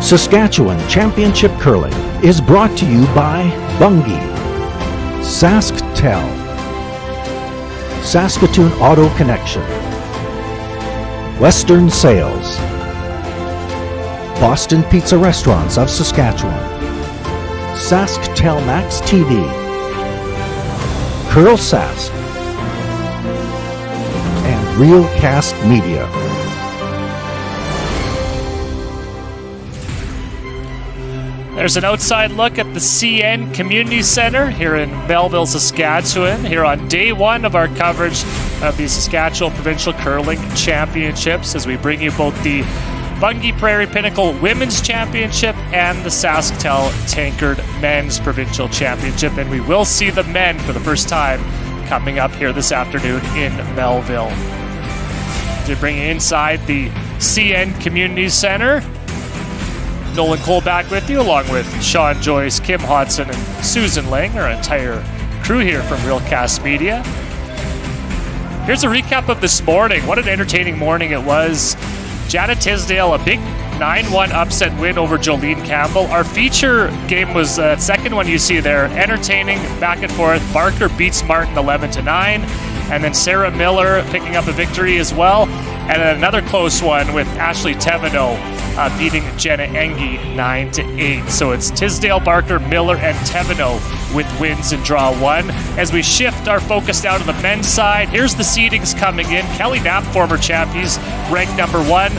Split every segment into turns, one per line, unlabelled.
Saskatchewan Championship Curling is brought to you by Bungie, SaskTel, Saskatoon Auto Connection, Western Sales, Boston Pizza Restaurants of Saskatchewan, SaskTel Max TV, Curl Sask, and Realcast Media.
There's an outside look at the CN Community Centre here in Belleville, Saskatchewan, here on day one of our coverage of the Saskatchewan Provincial Curling Championships, as we bring you both the Bungie Prairie Pinnacle Women's Championship and the SaskTel Tankard Men's Provincial Championship. And we will see the men for the first time coming up here this afternoon in Melville. To bring you inside the CN Community Centre, Nolan Cole back with you, along with Sean Joyce, Kim Hodson, and Susan Lang, our entire crew here from Realcast Media. Here's a recap of this morning. What an entertaining morning it was. Janet Tisdale, a big 9-1 upset win over Jolene Campbell. Our feature game was the second one you see there. Entertaining, back and forth. Barker beats Martin 11-9. And then Sarah Miller picking up a victory as well. And then another close one with Ashley Teveno beating Jenna Engie 9-8. So it's Tisdale, Barker, Miller, and Teveno with wins in draw one. As we shift our focus down to the men's side, here's the seedings coming in. Kelly Knapp, former champ, he's ranked number one.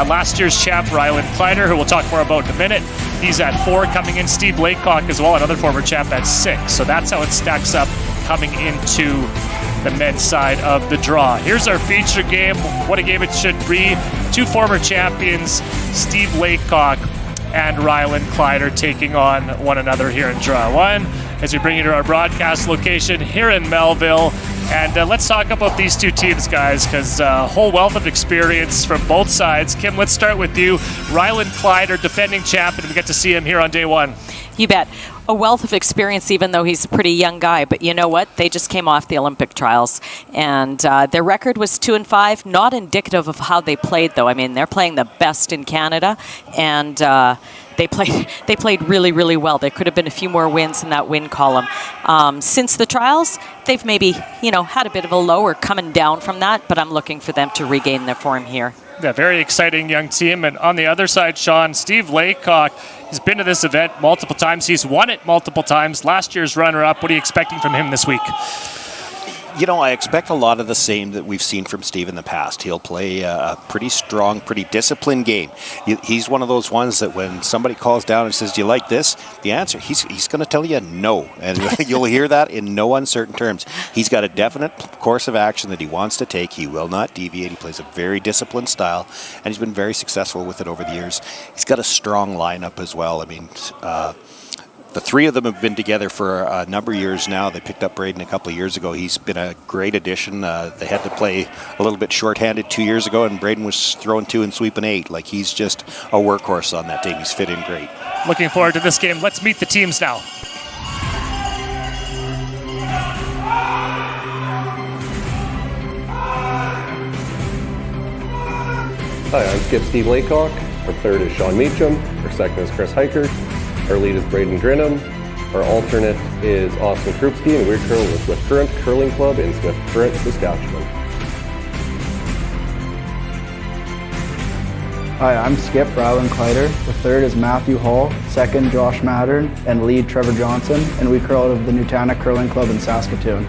Last year's champ, Ryland Kleiter, who we'll talk more about in a minute. He's at 4 coming in. Steve Laycock as well, another former champ, at 6. So that's how it stacks up coming into the men's side of the draw. Here's our feature game. What a game it should be. 2 former champions, Steve Laycock and Ryland Kleiter, taking on one another here in draw one, as we bring you to our broadcast location here in Melville. And let's talk about these two teams, guys, because a whole wealth of experience from both sides. Kim, let's start with you. Ryland Kleiter, defending champ, and we get to see him here on day one.
You bet. A wealth of experience, even though he's a pretty young guy. But you know what? They just came off the Olympic trials, and their record was 2-5. Not indicative of how they played, though. I mean, they're playing the best in Canada, and they played really, really well. There could have been a few more wins in that win column. Since the trials, they've maybe, had a bit of a low or coming down from that, but I'm looking for them to regain their form here.
Yeah, very exciting young team. And on the other side, Sean, Steve Laycock, he's been to this event multiple times. He's won it multiple times. Last year's runner-up. What are you expecting from him this week?
I expect a lot of the same that we've seen from Steve in the past. He'll play a pretty strong, pretty disciplined game. He's one of those ones that when somebody calls down and says, do you like this? The answer, he's going to tell you no. And you'll hear that in no uncertain terms. He's got a definite course of action that he wants to take. He will not deviate. He plays a very disciplined style, and he's been very successful with it over the years. He's got a strong lineup as well. I mean, the 3 of them have been together for a number of years now. They picked up Braden a couple of years ago. He's been a great addition. They had to play a little bit shorthanded 2 years ago, and Braden was throwing 2 and sweeping 8. Like, he's just a workhorse on that team. He's fit in great.
Looking forward to this game. Let's meet the teams now.
Hi, I'm Skip Steve Laycock. Our third is Sean Meacham. Our second is Chris Hiker. Our lead is Braden Drinham. Our alternate is Austin Krupski, and we're currently with Swift Current Curling Club in Swift Current, Saskatchewan.
Hi, I'm Skip Ryland Kleiter. The third is Matthew Hall, second Josh Mattern, and lead Trevor Johnson, and we curl out of the Nutana Curling Club in Saskatoon.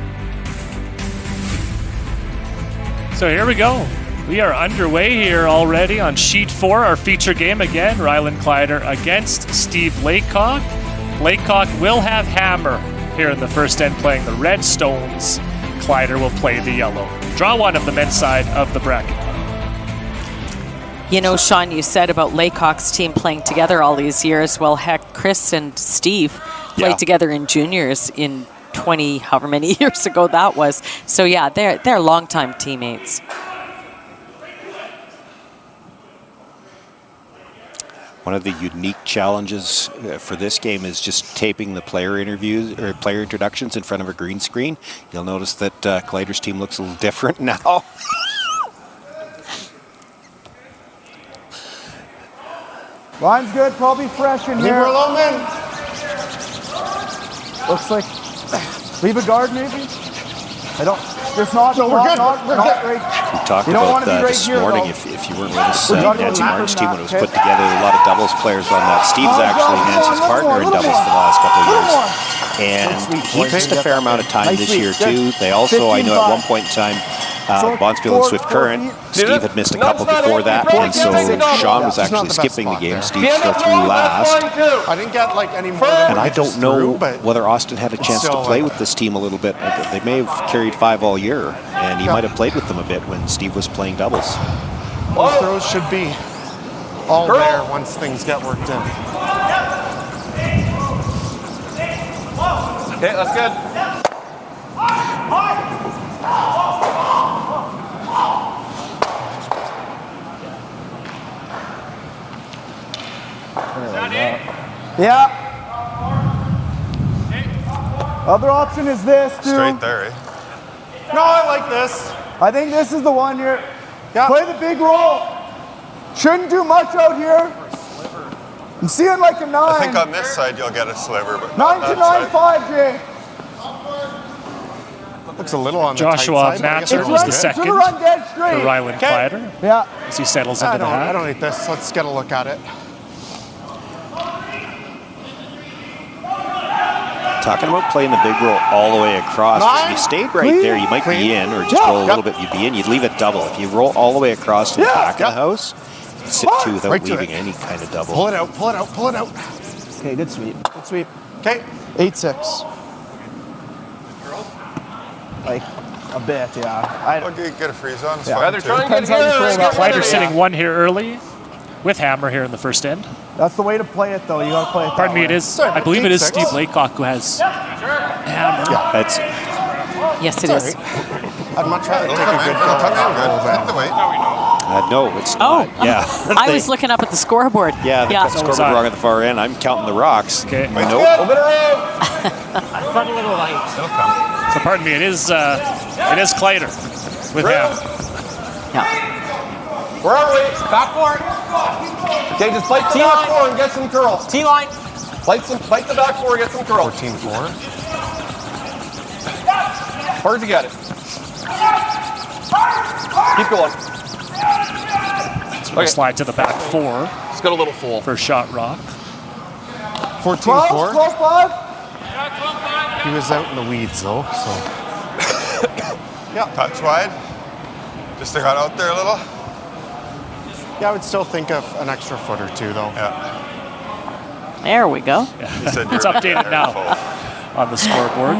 So here we go. We are underway here already on Sheet 4, our feature game again. Ryland Kleiter against Steve Laycock. Laycock will have hammer here in the first end, playing the red stones. Kleiter will play the yellow. Draw one of the men's side of the bracket.
Sean, you said about Laycock's team playing together all these years. Well, heck, Chris and Steve played together in juniors in 20, however many years ago that was. So yeah, they're longtime teammates.
One of the unique challenges for this game is just taping the player interviews or player introductions in front of a green screen. You'll notice that Kleiter's team looks a little different now.
Line's good, probably fresh in here.
We're low, man.
Looks like, leave a guard maybe? I don't, just not,
No, we're good. We're
not
good.
right.
We talked
You don't
about
wanna be
that
right
this
here,
morning.
though.
If you weren't with us,
We're not
Nancy
going
Martin's
back
team
from
when it was
that,
put
okay?
together, a lot of doubles players on that. Steve's actually Nancy's partner in doubles for the last couple of years. And he missed a fair amount of time
Nice
this
sweep.
year
Good.
too. They also, I know at
15-5.
one point in time,
Short,
Bonspiel and
four-
Swift
4
Current,
feet.
Steve had missed a
No,
couple
it's not
before
it.
that,
Keep
and so
rolling.
Sean was
It's not
actually
the best
skipping the
spot
game.
there.
Steve still threw last.
I didn't get like any more than
And
what
I
he just
don't know
threw, but
whether Austin had a chance to
still,
play with this team a little bit. They may have carried 5 all year, and he might have played with them a bit when Steve was playing doubles.
those throws should be all there once things get worked in.
Okay, that's good.
Yeah. Other option is this, too.
Straight there, eh? No, I like this.
I think this is the one here.
Yeah.
Play the big roll. Shouldn't do much out here. I'm seeing like a 9.
I think on this side you'll get a sliver, but
9 to 9-5, Jay.
Looks a little on
Joshua
the tight side. but I guess
Matzer
it
was
good.
the second
It's gonna run dead
for
straight.
Ryland Kleiter
Yeah.
as he settles into
I
the
don't
hat.
need this. Let's get a look at it.
Talking about playing the big roll all the way across. If you stayed right there, you might be in, or just roll a little bit, you'd be in. You'd leave it double. If you roll all the way across to the back of the house, you sit 2 without
Right to
leaving
it.
any kind of double.
Pull it out, pull it out, pull it out.
Okay, good sweep. Good sweep.
Okay.
8-6. Like a bit, yeah.
Okay, get a freeze on. It's
Yeah.
fine
They're
too.
trying to
Depends
get
how you
here.
throw
Let's
that
get
one.
Kleiter
one.
sitting one here early with Hammer here in the first end.
That's the way to play it, though. You gotta play it.
Pardon
that
me, it
way.
is, I believe it is
8-6.
Steve Laycock who has Hammer.
That's
Yes, it is.
I'd much rather
It'll
take
come
a
in,
good
it'll
call
come in
roll
good.
than-
Hit the weight.
no, it's
Oh,
not. Yeah,
I was looking up at the scoreboard.
Yeah, they got the scoreboard
Sorry.
wrong at the far end. I'm counting the rocks.
Okay.
Nope.
It'll come.
So pardon me, it is Kleiter with Hammer.
Yeah.
Where are we? Back four. Okay, just fight the back four and get some curls. T-line. Fight the back four and get some curls.
14-4.
Hard to get it. Keep going.
So we'll slide to the back 4
It's got a little full.
for shot rock.
14-4.
12-5.
He was out in the weeds though, so.
Touch wide. Just to got out there a little.
Yeah, I would still think of an extra foot or two though.
Yeah.
There we go.
You said
It's
you're
updated
there,
now
full.
on the scoreboard.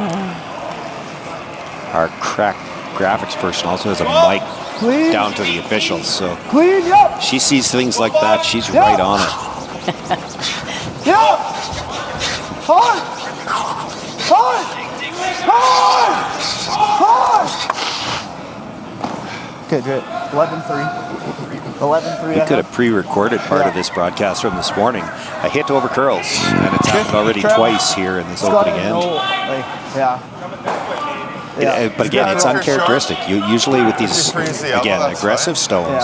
Our crack graphics person also has a mic
Clean.
down to the officials, so
Clean, yep.
she sees things like that. She's right on it.
Yep. Hard. Hard. Hard. Hard. Okay, good. 11-3. 11-3.
We could have pre-recorded part of this broadcast from this morning. A hit over curls, and it's happened already twice here in this opening end. But again, it's uncharacteristic. Usually with these,
freeze the elbow,
again,
that's
aggressive stones,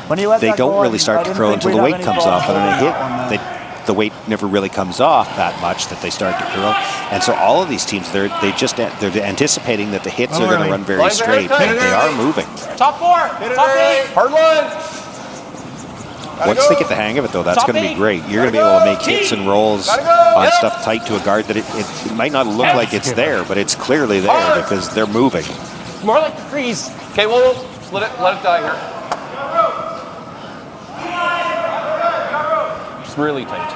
When you let
they
that
don't
go,
really start
I
to
didn't
curl
think
until
we'd
the
have
weight
any
comes
problems
off, and then
holding
a
that one,
hit, the weight never really comes off that much that they start to curl. And so all of these teams, they're anticipating that the hits are going to run very
Line very
straight,
tight.
and they are moving.
Top four. Top eight. Hard line.
Once they get the hang of it, though, that's going to be great. You're going to be able to make hits and rolls on stuff tight to a guard that it might not look like it's there, but it's clearly there because they're moving.
More like the freeze. Okay, well, let it die here. Just really tight.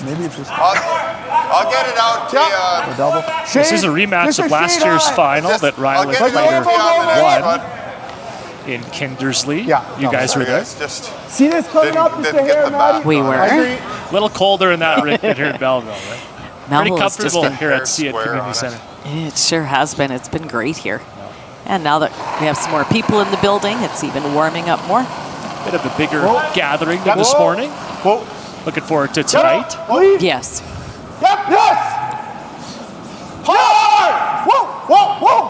Maybe it's just
I'll get it out to you.
a double.
This is a rematch of last year's final that
I'll
Ryland
get it over
Kleiter
on the next
won
one.
in Kindersley.
Yeah.
You guys were there.
Guys, just
See this coming up just
didn't
a
get
hair,
the back
Maddie?
We
on it.
were.
I agree.
A little colder in that rink than here in Belleville, right? Pretty
Melville has just
comfortable
been,
here at
Square
Community
on it.
Center.
it sure has been. It's been great here. And now that we have some more people in the building, it's even warming up more.
Bit of a bigger gathering than this morning.
Whoa.
Looking forward to tonight.
Please.
Yes.
Yep, yes! Hard! Whoa, whoa, whoa!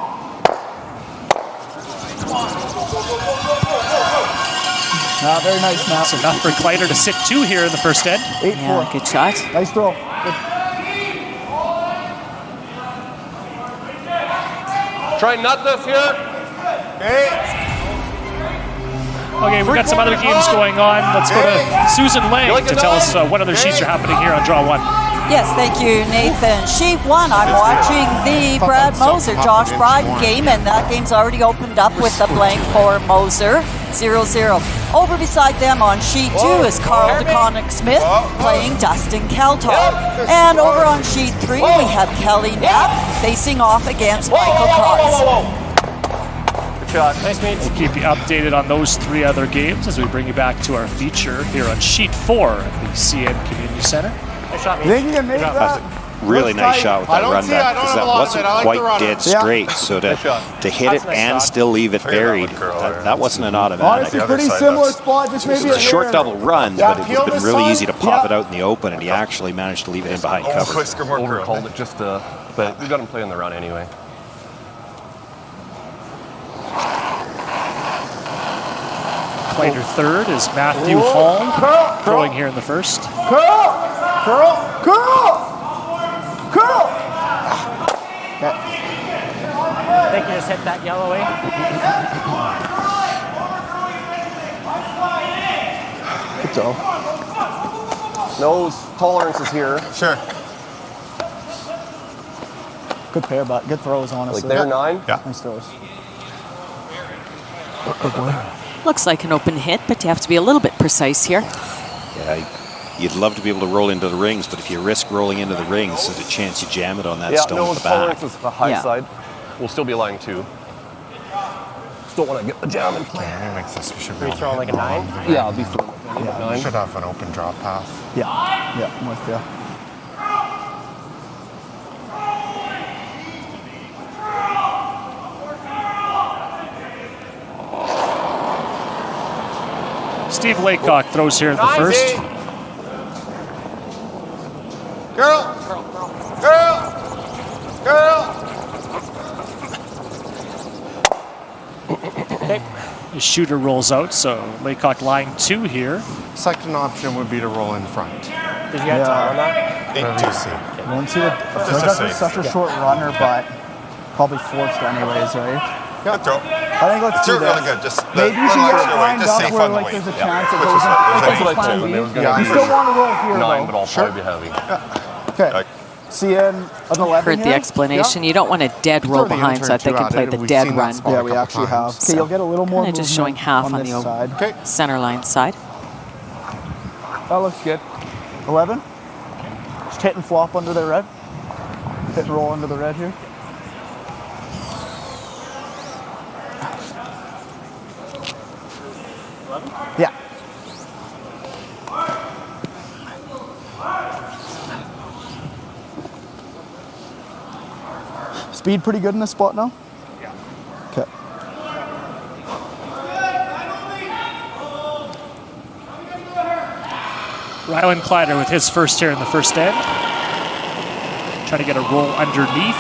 Very nice, Matt.
That's enough for Kleiter to sit 2 here in the first end.
8-4.
Yeah, good shot.
Nice throw.
Try nut this here.
Okay, we've got some other games going on. Let's go to Susan Lang to tell us what other sheets are happening here on Draw 1.
Yes, thank you, Nathan. Sheet 1, I'm watching the Brad Moser, Josh Bryden game, and that game's already opened up with the blank for Moser, 0-0. Over beside them on sheet 2 is Carl DeConnick-Smith playing Dustin Keltop. And over on sheet 3, we have Kelly Knapp facing off against Michael Cox.
Nice meet.
We'll keep you updated on those 3 other games as we bring you back to our feature here on sheet 4 at the CN Community Center.
You think you can make that?
Really nice shot with that run back, because that wasn't quite dead
Yeah.
straight. So to hit it and still leave it buried, that wasn't an automatic.
Honestly, pretty similar spot, just maybe
It was a short double run, but it would have been really easy to pop it out in the open, and he actually managed to leave it in behind cover.
Overcalled it just but we got him playing the run anyway.
Kleiter third is Matthew Hall throwing here in the first.
Curl! Okay.
I think you just hit that yellow way.
Good throw.
Nose tolerance is here.
Sure.
Good pair, but good throws, honestly.
Like they're 9.
Yeah.
Nice throws.
Looks like an open hit, but you have to be a little bit precise here.
Yeah, you'd love to be able to roll into the rings, but if you risk rolling into the rings, there's a chance you jam it on that stone
nose
at the back.
tolerance is the high side. We'll still be lying 2. Just don't want to get the jam in play.
Yeah, makes this. We should be
Are you throwing like a 9?
Yeah, I'll be throwing
We
9.
should have an open draw path.
Yeah, I'm with you.
Steve Laycock throws here in the first.
Girl!
The shooter rolls out, so Laycock lying 2 here.
Second option would be to roll in front.
Did you get time on that?
8-2C.
Won't see I feel like that's such a short runner, but probably forced anyways, right?
Good throw.
I think let's do
Threw it
this.
really good. Just
Maybe you
little
can get
extra
it
weight,
lined
just
up
safe
where
on the
like
weight.
there's a chance it
Which
goes
is what-
in.
That's what I
Plan
told
B.
him. It was going
Yeah,
to
You
be
still want to roll here
9,
though.
but I'll probably be heavy.
Okay. See you in an 11
Heard the
here?
explanation. You don't want a dead row
Throw the
behind so that they
intern
can play
too
the
out. We've
dead
seen that
run.
spot.
Yeah,
a
we
couple
actually
times.
have. Okay, you'll get a little more
Kind of just showing
movement
half on
this
the
side.
Okay.
center line side.
That looks good. 11. Just hit and flop under the red. Hit and roll under the red here. Yeah. Speed pretty good in this spot now? Yeah. Okay.
Rylan Kleiter with his first here in the first end. Trying to get a roll underneath.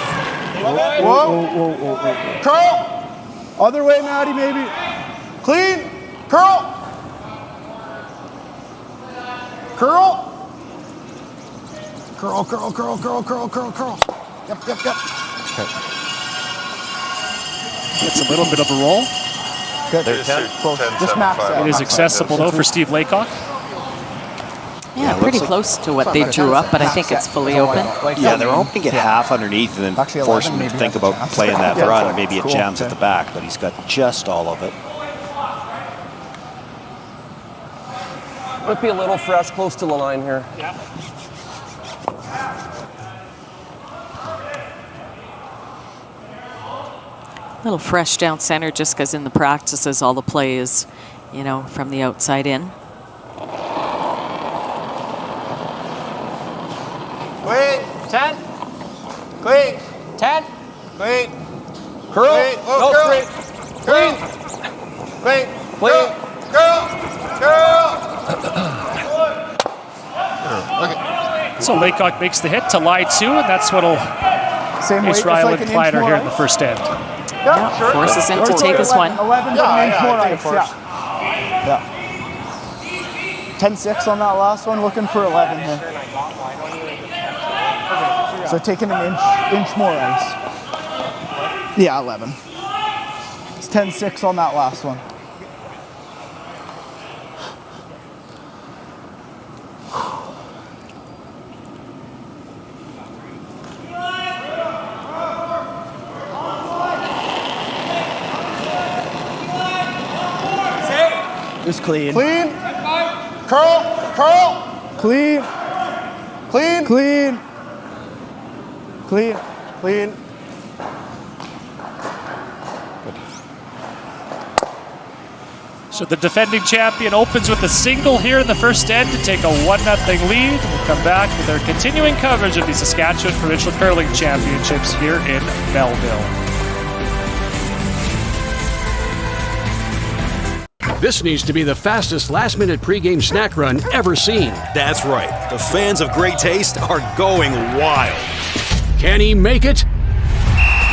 Whoa.
Curl!
Other way, Maddie, maybe.
Clean! Curl! Curl! Curl. Yep.
Gets a little bit of a roll.
Good.
There's 10.
Close. Just max out.
It is accessible though for Steve Laycock.
Yeah, pretty close to what they drew up, but I think it's fully open.
Yeah, they're hoping to get half underneath and then
Actually,
force
11
him to
maybe
think
has a
about
chance.
playing that
Yeah,
run,
that's
and maybe it
cool.
jams
Okay.
at the back, but he's got just all of it.
Might be a little fresh, close to the line here.
A little fresh down center just because in the practices all the play is, from the outside in.
Clean!
10?
Clean!
10?
Clean!
Curl.
Clean!
No,
Oh, curl!
straight.
Clean! Clean!
Clean.
Curl!
So Laycock makes the hit to lie 2, and that's what'll
Same weight,
ace
just
Rylan
like an inch
Kleiter
more
here in the
ice.
first end.
Yeah, sure.
Forces him to
Or
take this
11,
one.
11
Yeah,
an inch more
I think
ice.
first.
Yeah. 10-6 on that last one, looking for 11 here. So taking an inch more ice. Yeah, 11. It's 10-6 on that last one. Just clean.
Clean. Curl. Curl.
Clean.
Clean.
Clean. Clean.
Clean.
So the defending champion opens with a single here in the first end to take a 1-0 lead. We'll come back with our continuing coverage of the Saskatchewan Provincial Curling Championships here in Belleville.
This needs to be the fastest last-minute pregame snack run ever seen.
That's right. The fans of great taste are going wild.
Can he make it?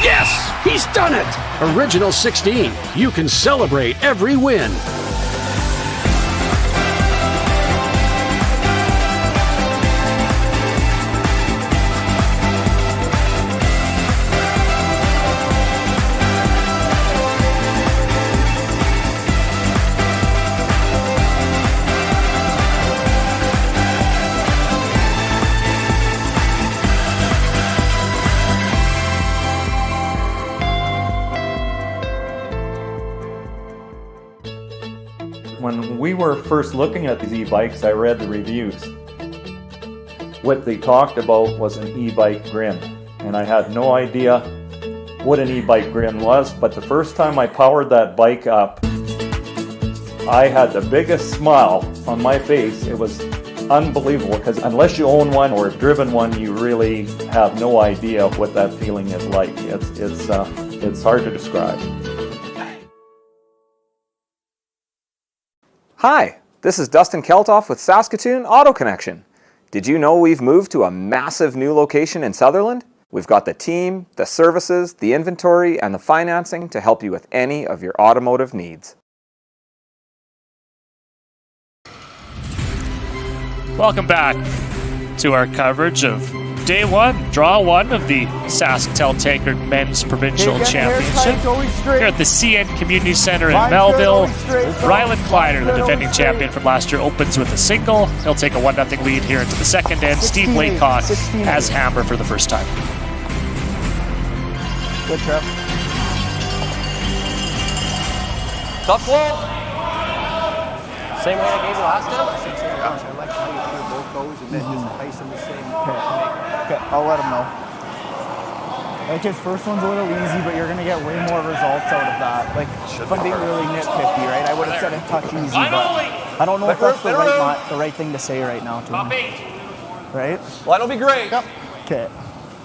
Yes! He's done it! Original 16. You can celebrate every win.
When we were first looking at these e-bikes, I read the reviews. What they talked about was an e-bike grin, and I had no idea what an e-bike grin was, but the first time I powered that bike up, I had the biggest smile on my face. It was unbelievable, because unless you own one or have driven one, you really have no idea what that feeling is like. It's hard to describe.
Hi, this is Dustin Keltoff with Saskatoon Auto Connection. Did you know we've moved to a massive new location in Sutherland? We've got the team, the services, the inventory, and the financing to help you with any of your automotive needs.
Welcome back to our coverage of Day 1, Draw 1 of the SaskTel Tankard Men's Provincial Championship here at the CN Community Centre in Melville. Ryland Kleiter, the defending champion from last year, opens with a single. He'll take a 1-0 lead here into the second end. Steve Laycock has hammer for the first time.
Good trip.
Top flow. Same way I gave you last time?
I like how you do both those and then just ice them the same. Okay, I'll let him know. Like his first one's a little easy, but you're gonna get way more results out of that. Like if I'm being really nitpicky, right? I would have said a touch easy, but I don't know if that's the right thing to say right now to him. Right?
Well, that'll be great.
Yep. Okay.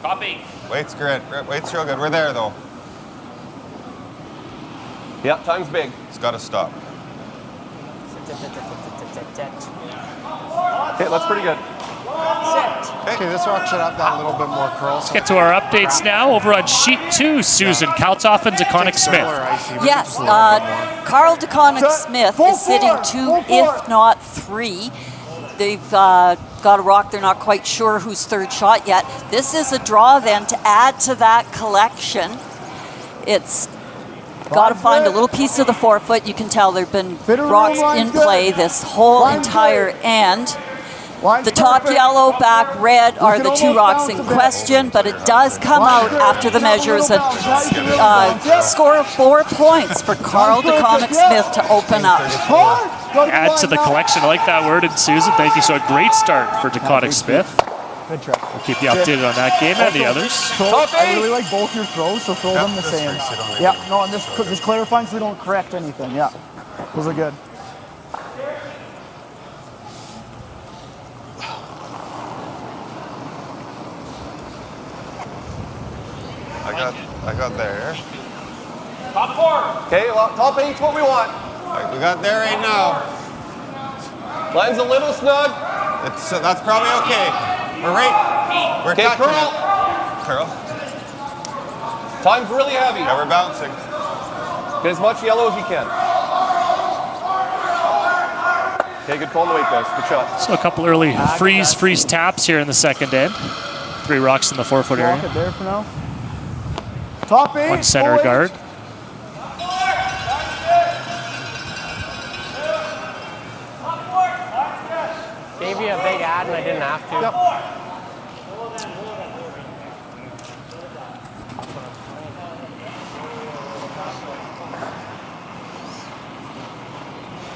Copy.
Weight's good. Weight's real good. We're there though.
Yep, time's big.
It's got to stop.
Okay, that's pretty good.
Okay, this rock should have that little bit more curl.
Let's get to our updates now. Over on sheet 2, Susan, Kaltoff and DeConnick Smith.
Yes, Carl DeConnick Smith is sitting 2, if not 3. They've got a rock. They're not quite sure who's third shot yet. This is a draw then to add to that collection. It's got to find a little piece of the forefoot. You can tell there have been rocks in play this whole entire end. The top yellow, back red are the 2 rocks in question, but it does come out after the measures a score of 4 points for Carl DeConnick Smith to open up.
Add to the collection. I like that word. And Susan, thank you. So a great start for DeConnick Smith.
Good try.
We'll keep you updated on that game and the others.
I really like both your throws, so throw them the same. Yeah, no, I'm just clarifying so we don't correct anything. Yeah, those are good.
I got there.
Top 4.
Okay, well, top 8's what we want.
We got there right now.
Line's a little snug.
That's probably okay. We're right. We're touching
curl.
Curl.
Time's really heavy.
Yeah, we're bouncing.
Get as much yellow as you can. Okay, good call on the weight, guys. Good shot.
So a couple early freeze taps here in the second end. 3 rocks in the 4-foot
Walk it
area.
there for now. Top 8.
1 center guard.
Gave you a big ad and I didn't have to.
Yep.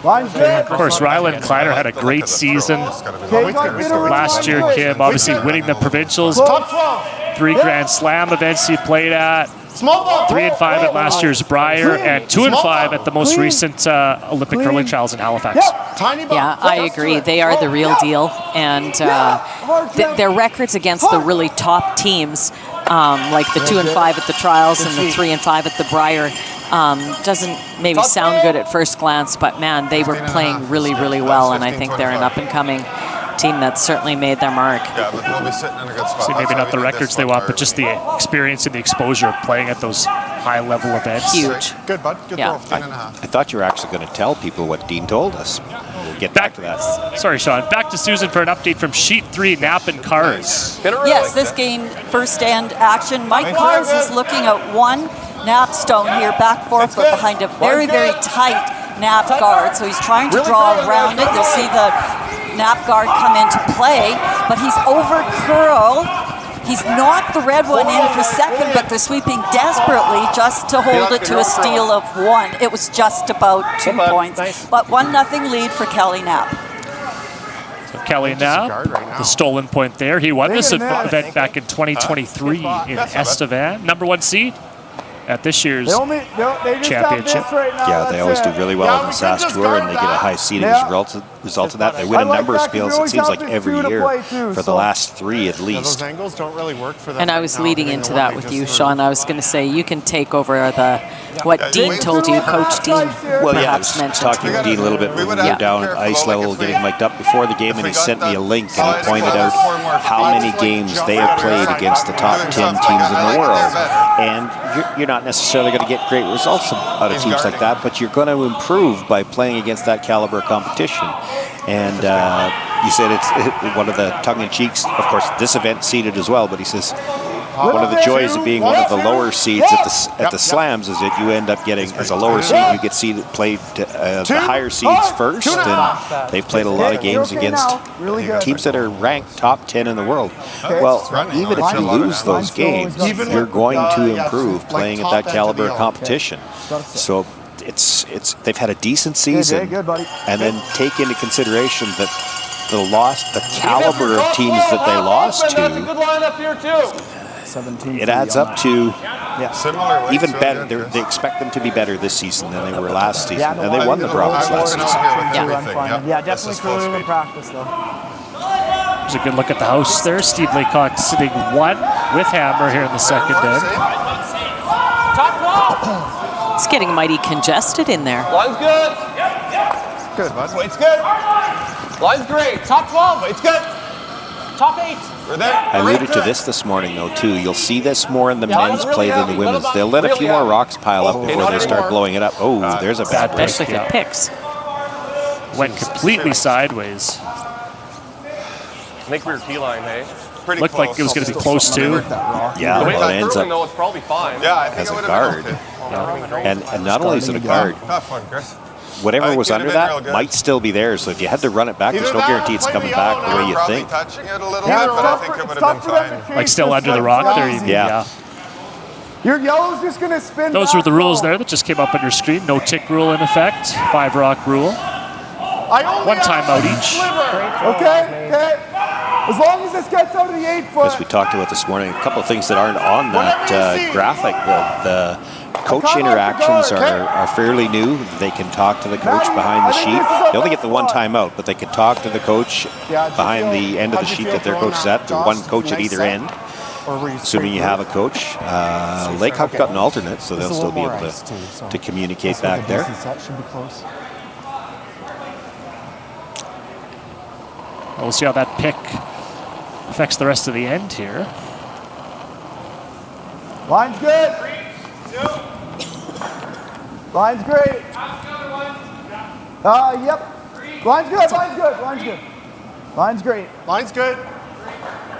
Line's good.
Of course, Ryland Kleiter had a great season. Last year, Kim, obviously winning the provincials.
Top 12.
3 Grand Slam events he played at.
Small ball.
3 and 5 at last year's Brier, and 2 and 5 at the most recent Olympic curling trials in Halifax.
Tiny ball.
Yeah, I agree. They are the real deal, and their records against the really top teams, like the 2 and 5 at the trials and the 3 and 5 at the Brier, doesn't maybe sound good at first glance, but man, they were playing really, really well, and I think they're an up-and-coming team that's certainly made their mark.
Yeah, but we'll be sitting in a good spot.
See, maybe not the records they want, but just the experience and the exposure of playing at those high-level events.
Huge.
Good, bud. Good
Yeah.
throw. 10.5.
I thought you were actually going to tell people what Dean told us. We'll get back to that.
Sorry, Sean. Back to Susan for an update from Sheet 3, Knapp and Cars.
Yes, this game, first end action. Mike Cars is looking at one Napstone here, back 4 foot behind a very, very tight Nap guard. So he's trying to draw around it. You'll see the Nap guard come into play, but he's over curl. He's knocked the red one in for second, but they're sweeping desperately just to hold it to a steal of 1. It was just about 2 points, but 1-0 lead for Kelly Knapp.
So Kelly Knapp, the stolen point there. He won this event back in 2023 in Estevan. Number 1 seed at this year's championship.
Yeah, they always do really well on the SAS Tour, and they get a high seeding result of that. They win a number of spiels, it seems like every year, for the last 3 at least.
Those angles don't really work for them.
And I was leading into that with you, Sean. I was going to say, you can take over what Dean told you, Coach Dean
Well, yeah, I
perhaps
was
mentioned.
talking to Dean a little bit when we were down at ice level getting mic'd up before the game, and he sent me a link, and he pointed out how many games they have played against the top 10 teams in the world. And you're not necessarily going to get great results out of teams like that, but you're going to improve by playing against that caliber of competition. And you said it's one of the tongue-in-cheeks. Of course, this event seeded as well, but he says one of the joys of being one of the lower seeds at the slams is that you end up getting, as a lower seed, you get played the higher seeds first, and they've played a lot of games against teams that are ranked top 10 in the world. Well, even if you lose those games, you're going to improve playing at that caliber of competition. So they've had a decent season, and then take into consideration that the caliber of teams that they lost to,
That's a good lineup here too.
it adds up to even better. They expect them to be better this season than they were last season, and they won the province last season.
Yeah, definitely cooler in practice though.
There's a good look at the house there. Steve Laycock sitting 1 with Hammer here in the second end.
It's getting mighty congested in there.
Line's good.
Good, bud.
Weight's good.
Line's great. Top 12.
Weight's good.
Top 8.
We're there.
I alluded to this morning, though, too. You'll see this more in the men's play than the women's. They'll let a few more rocks pile up before they start blowing it up. Oh, there's a bad break.
Especially if it picks.
Went completely sideways.
I think we were T-line, hey?
Pretty
Looked
close.
like it was going to be close to.
Yeah,
The way
well, it
that's
ends
curling,
up
though, it's probably fine.
Yeah, I think
as
it
a
would
guard.
have been okay.
And not only is it a guard,
Tough one, Chris.
whatever was
It
under
could've been real
that
good.
might still be there. So if you had to run it back, there's no guarantee it's coming back the way you
Probably
think.
touching it a little bit, but I think it would have been fine.
Like still under the rock there.
Yeah.
Your yellow's just going to spin.
Those were the rules there that just came up on your screen. No tick rule in effect. 5 rock rule. 1 timeout each.
Okay. As long as this gets out of the 8 foot.
As we talked about this morning, a couple of things that aren't on that graphic. The coach interactions are fairly new. They can talk to the coach behind the sheet. They only get the 1 timeout, but they can talk to the coach behind the end of the sheet that their coach is at. The 1 coach at either end, assuming you have a coach. Laycock got an alternate, so they'll still be able to communicate back there.
We'll see how that pick affects the rest of the end here.
Line's good. Line's great. Yep. Line's good, line's good, line's good. Line's great.
Line's good.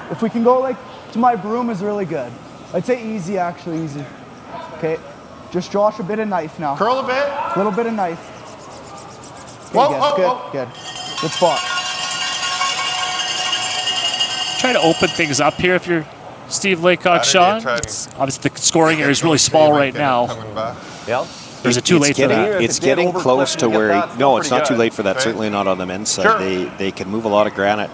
If we can go like to my broom is really good. I'd say easy, actually, easy. Okay, just Josh, a bit of knife now.
Curl a bit.
A little bit of knife. Okay,
Whoa,
good,
whoa,
good,
whoa.
good. Good spot.
Try to open things up here if you're Steve Laycock, Sean. Obviously, the scoring area is really small right now.
Yeah.
Or is it too late for that?
It's getting close to where... No, it's not too late for that.
Okay.
Certainly not on the men's side.
Sure.
They can move a lot of granite.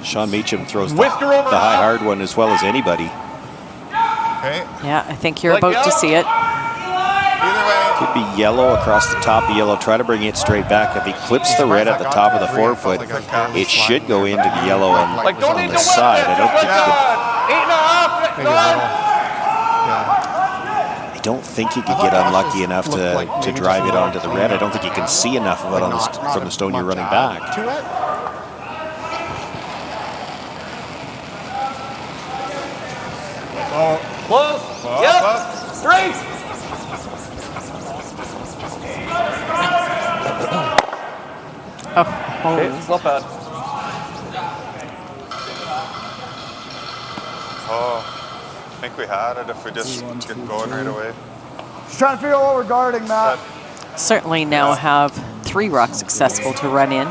Sean Meacham throws the
Whisker over
high hard one as well as anybody.
Okay.
Yeah, I think you're about to see it.
Either way.
Could be yellow across the top of yellow. Try to bring it straight back. If he clips the red at the top of the forefoot, it should go into the yellow on the side. I don't think you could, I don't think you could get unlucky enough to drive it onto the red. I don't think you can see enough of it on from the stone you're running back.
Close. Yep. Straight. Okay, it's not bad.
Oh, I think we had it if we just get going right away.
Just trying to figure out what we're guarding, Matt.
Certainly now have 3 rocks accessible to run in.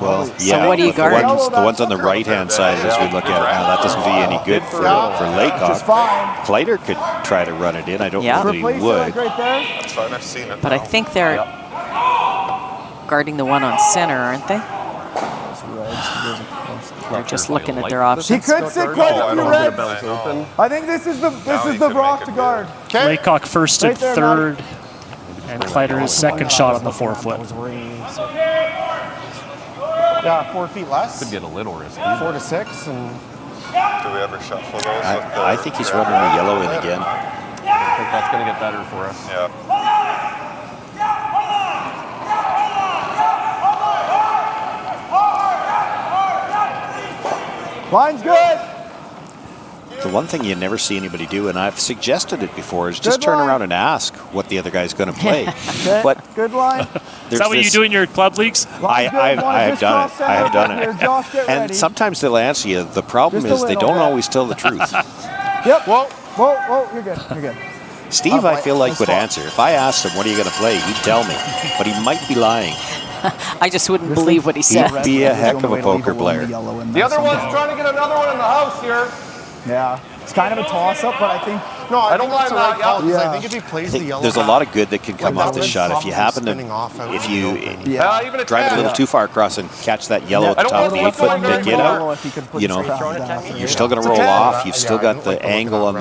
Well,
So what do you guard?
The ones on the right-hand side, as we look at it now, that doesn't do you any good for Laycock. Kleiter could try to run it in. I don't know that he would.
That's fine, I've seen it.
But I think they're guarding the one on center, aren't they? They're just looking at their
He
options.
could sit quite a few reds. I think this is the rock to guard.
Laycock first and
Right there,
third, and Kleiter his second shot on the forefoot.
Yeah, 4 feet less.
Could get a little risky.
4 to 6, and
Do we ever shuffle those?
I think he's running the yellow in again.
I think that's going to get better for us.
Yeah.
Line's good.
The one thing you never see anybody do, and I've suggested it before, is just turn around and ask what the other guy's going to play. But
good line.
Is that what you do in your club leagues?
I have done it. I have done it. And sometimes they'll answer you. The problem is they don't always tell the truth.
Yep. Whoa, you're good. You're good.
Steve, I feel like, would answer. If I asked him, what are you going to play, he'd tell me. But he might be lying.
I just wouldn't believe what he said.
He'd be a heck of a poker player.
The other one's trying to get another one in the house here.
Yeah. It's kind of a toss-up, but I think...
No,
I don't mind that.
I think if he plays the yellow,
There's a lot of good that can come off this shot if you happen to, if you drive it a little too far across and catch that yellow at the top of the 8 foot and pick it out, you know, you're still going to roll off. You've still got the angle on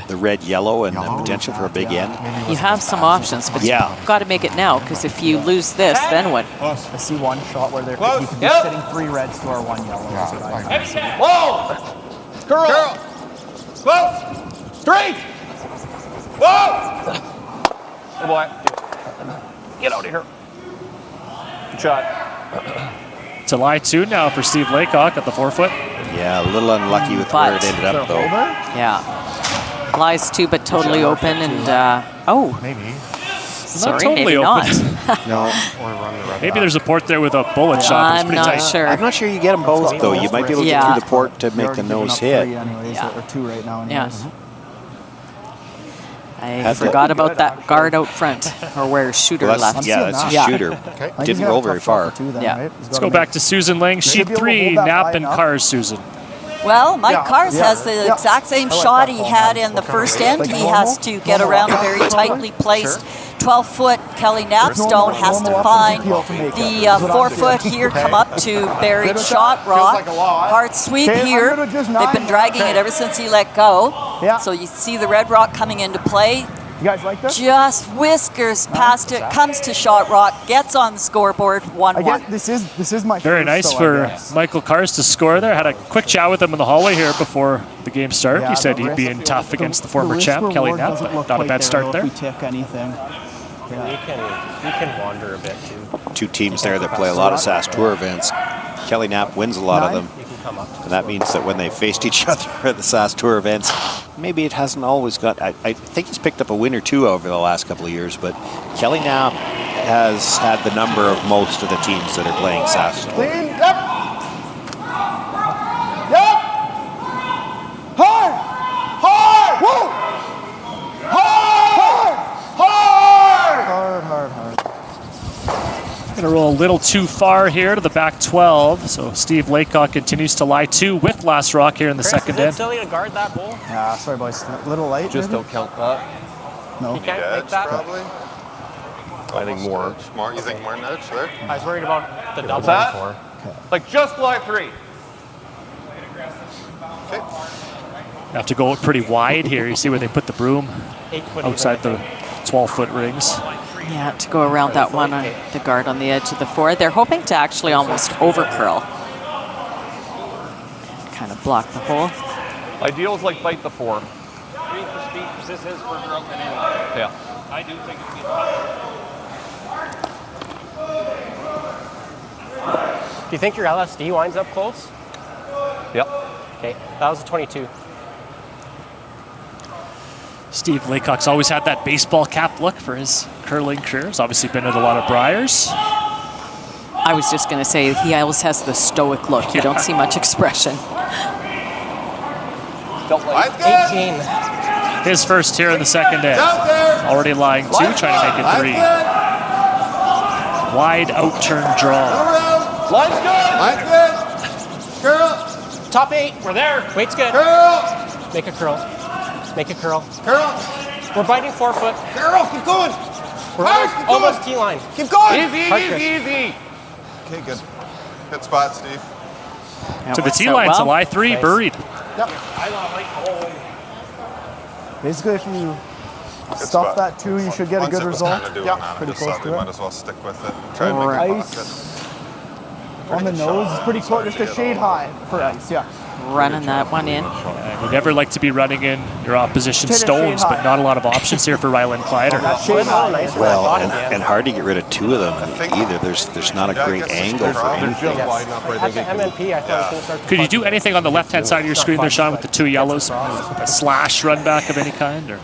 the red yellow and the potential for a big end.
You have some options, but you've got to make it now, because if you lose this, then what?
I see one shot where he could be sitting 3 reds to our 1 yellow.
Whoa! Girl! Close! Straight! Whoa! Oh boy. Get out of here. Good shot.
To lie 2 now for Steve Laycock at the forefoot.
Yeah, a little unlucky with where it ended up, though.
Yeah. Lies 2, but totally open, and
maybe.
Sorry,
not totally
maybe
open.
not.
Maybe there's a port there with a bullet shot.
I'm not sure.
I'm not sure you get them both, though. You might be able to get through the port to make the nose hit.
Or 2 right now.
Yes. I forgot about that guard out front, or where shooter left.
Yeah, that's a shooter. Didn't roll very far.
Let's go back to Susan Lang. Sheet 3, Knapp and Cars, Susan.
Well, Mike Cars has the exact same shot he had in the first end. He has to get around a very tightly placed 12-foot Kelly Knapstone, has to find the 4-foot here, come up to buried shot rock. Hard sweep here. They've been dragging it ever since he let go. So you see the red rock coming into play.
You guys like this?
Just whiskers past it, comes to shot rock, gets on the scoreboard, 1-1.
This is my
Very nice for Michael Cars to score there. Had a quick chat with him in the hallway here before the game started. He said he'd be in tough against the former champ, Kelly Knapp, but not a bad start there.
If we tick anything.
You can wander a bit too.
2 teams there that play a lot of SAS Tour events. Kelly Knapp wins a lot of them. And that means that when they faced each other at the SAS Tour events, maybe it hasn't always got... I think he's picked up a win or 2 over the last couple of years, but Kelly Knapp has had the number of most of the teams that are playing SaskTel.
Clean. Yep. Yep. Hard. Hard. Whoa. Hard. Hard. Hard. Hard. Hard.
Going to roll a little too far here to the back 12. So Steve Laycock continues to lie 2 with Last Rock here in the second end.
Silly to guard that hole?
Yeah, sorry boys. A little light.
Just
maybe?
don't count that.
No.
You can't make that?
Probably.
I think more.
More? You think more nudge there?
I was worried about the double
that?
before.
Like just lie 3.
Okay.
You have to go pretty wide here. You see where they put the broom
8 foot
outside the 12-foot rings.
Yeah, to go around that one on the guard on the edge of the 4. They're hoping to actually almost over curl. Kind of block the hole.
Ideal is like bite the 4.
3 for speed, persistence for growth and anyway.
Yeah.
I do think it's Do you think your LSD winds up close?
Yep.
Okay, that was a 22.
Steve Laycock's always had that baseball cap look for his curling career. He's obviously been at a lot of Briars.
I was just going to say, he always has the stoic look. You don't see much expression.
Felt like
18.
His first here in the second end. Already lying 2, trying to make it 3. Wide out-turn draw.
Line's good!
Line's good! Curl!
Top 8, we're there. Weight's good.
Curl!
Make a curl. Make a curl.
Curl!
We're biting 4 foot.
Curl! Keep going!
We're
Keep
almost
going.
T-line.
Keep going!
Easy.
Okay, good. Good spot, Steve.
To the T-line to lie 3,
Nice.
buried.
Yep. Basically, if you stuff that 2, you should get a good result.
Yeah,
pretty close to
might
it.
as well stick with it. Try and make it
Ice
pocket.
on the nose is pretty close, just a shade high for ice, yeah.
Running that one in.
You never like to be running in your opposition stones, but not a lot of options here for Ryland Kleiter.
Well, and hard to get rid of 2 of them either. There's not a great angle for anything.
At the MNP, I thought it was going to start to
Could you do anything on the left-hand side of your screen there, Sean, with the 2 yellows? A slash run back of any kind? Or?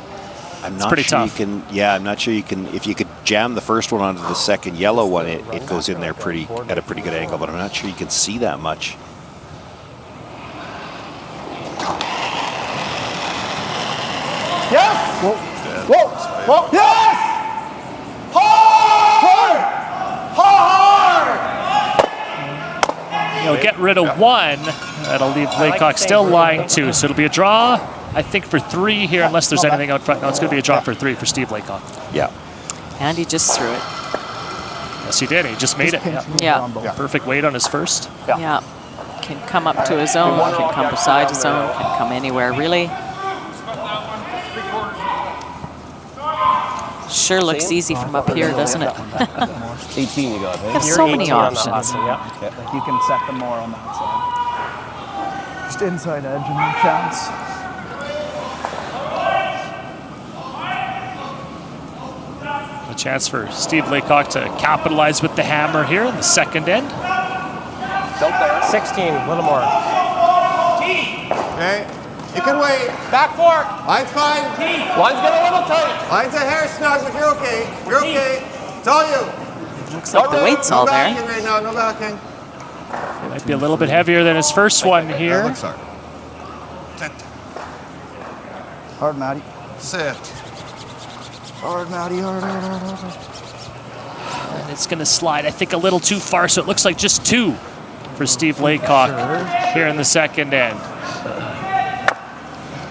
I'm
It's
not
pretty
sure
tough.
you can. Yeah, I'm not sure you can. If you could jam the first one onto the second yellow one, it goes in there at a pretty good angle. But I'm not sure you can see that much.
Yes! Whoa! Whoa! Whoa! Yes! Hard! Hard!
You'll get rid of 1. That'll leave Laycock still lying 2. So it'll be a draw, I think, for 3 here, unless there's anything out front. No, it's going to be a draw for 3 for Steve Laycock.
Yeah.
And he just threw it.
Yes, he did. He just made it.
Yeah.
Perfect weight on his first.
Yeah. Can come up to his own, can come beside his own, can come anywhere, really. Sure looks easy from up here, doesn't it?
18 you got,
You have so many options.
Like you can set them more on that side. Just inside edge and no chance.
A chance for Steve Laycock to capitalize with the hammer here in the second end.
16, a little more.
Okay. You can wait.
Back 4.
Line's fine.
Line's get a little tight.
Line's a hair snug, but you're okay. You're okay. It's all you.
Looks like the weight's all
No
there.
backing right now. No backing.
Might be a little bit heavier than his first one here.
That looks hard.
Hard, Matty.
Sit.
Hard, Matty. Hard.
And it's going to slide, I think, a little too far, so it looks like just 2 for Steve Laycock here in the second end.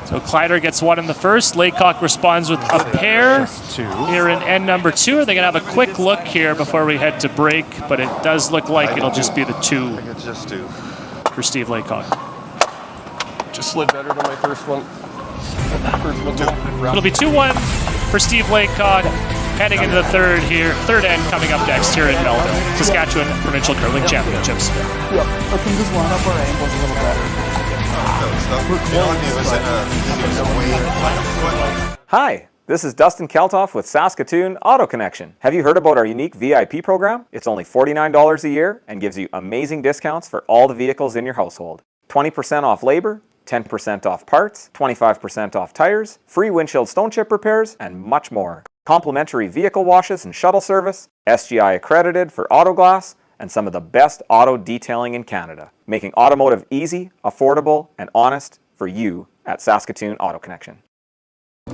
So Kleiter gets 1 in the first. Laycock responds with a pair here in end number 2. They're going to have a quick look here before we head to break, but it does look like it'll just be the 2
I think it's just 2.
for Steve Laycock.
Just slid better than my first one.
It'll be 2-1 for Steve Laycock heading into the third end coming up next here in Melville. Saskatchewan Provincial Curling Championships.
Yep. I can just line up our angles a little better.
Hi, this is Dustin Keltoff with Saskatoon Auto Connection. Have you heard about our unique VIP program? It's only $49 a year and gives you amazing discounts for all the vehicles in your household. 20% off labor, 10% off parts, 25% off tires, free windshield stone chip repairs, and much more. complimentary vehicle washes and shuttle service, SGI accredited for auto glass, and some of the best auto detailing in Canada, making automotive easy, affordable, and honest for you at Saskatoon Auto Connection.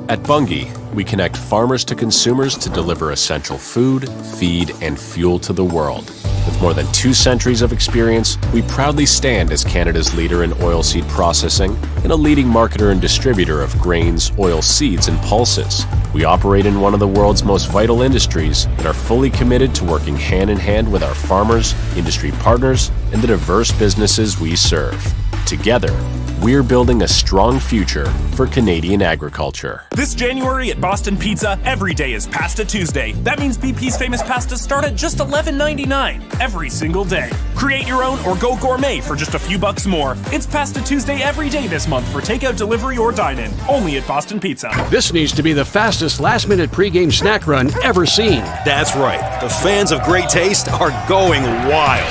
At Bunge, we connect farmers to consumers to deliver essential food, feed, and fuel to the world. With more than 2 centuries of experience, we proudly stand as Canada's leader in oilseed processing and a leading marketer and distributor of grains, oil seeds, and pulses. We operate in one of the world's most vital industries and are fully committed to working hand in hand with our farmers, industry partners, and the diverse businesses we serve. Together, we're building a strong future for Canadian agriculture.
This January at Boston Pizza, every day is Pasta Tuesday. That means BP's famous pastas start at just $11.99 every single day. Create your own or go gourmet for just a few bucks more. It's Pasta Tuesday every day this month for takeout, delivery, or dine-in. Only at Boston Pizza.
This needs to be the fastest last-minute pregame snack run ever seen.
That's right. The fans of great taste are going wild.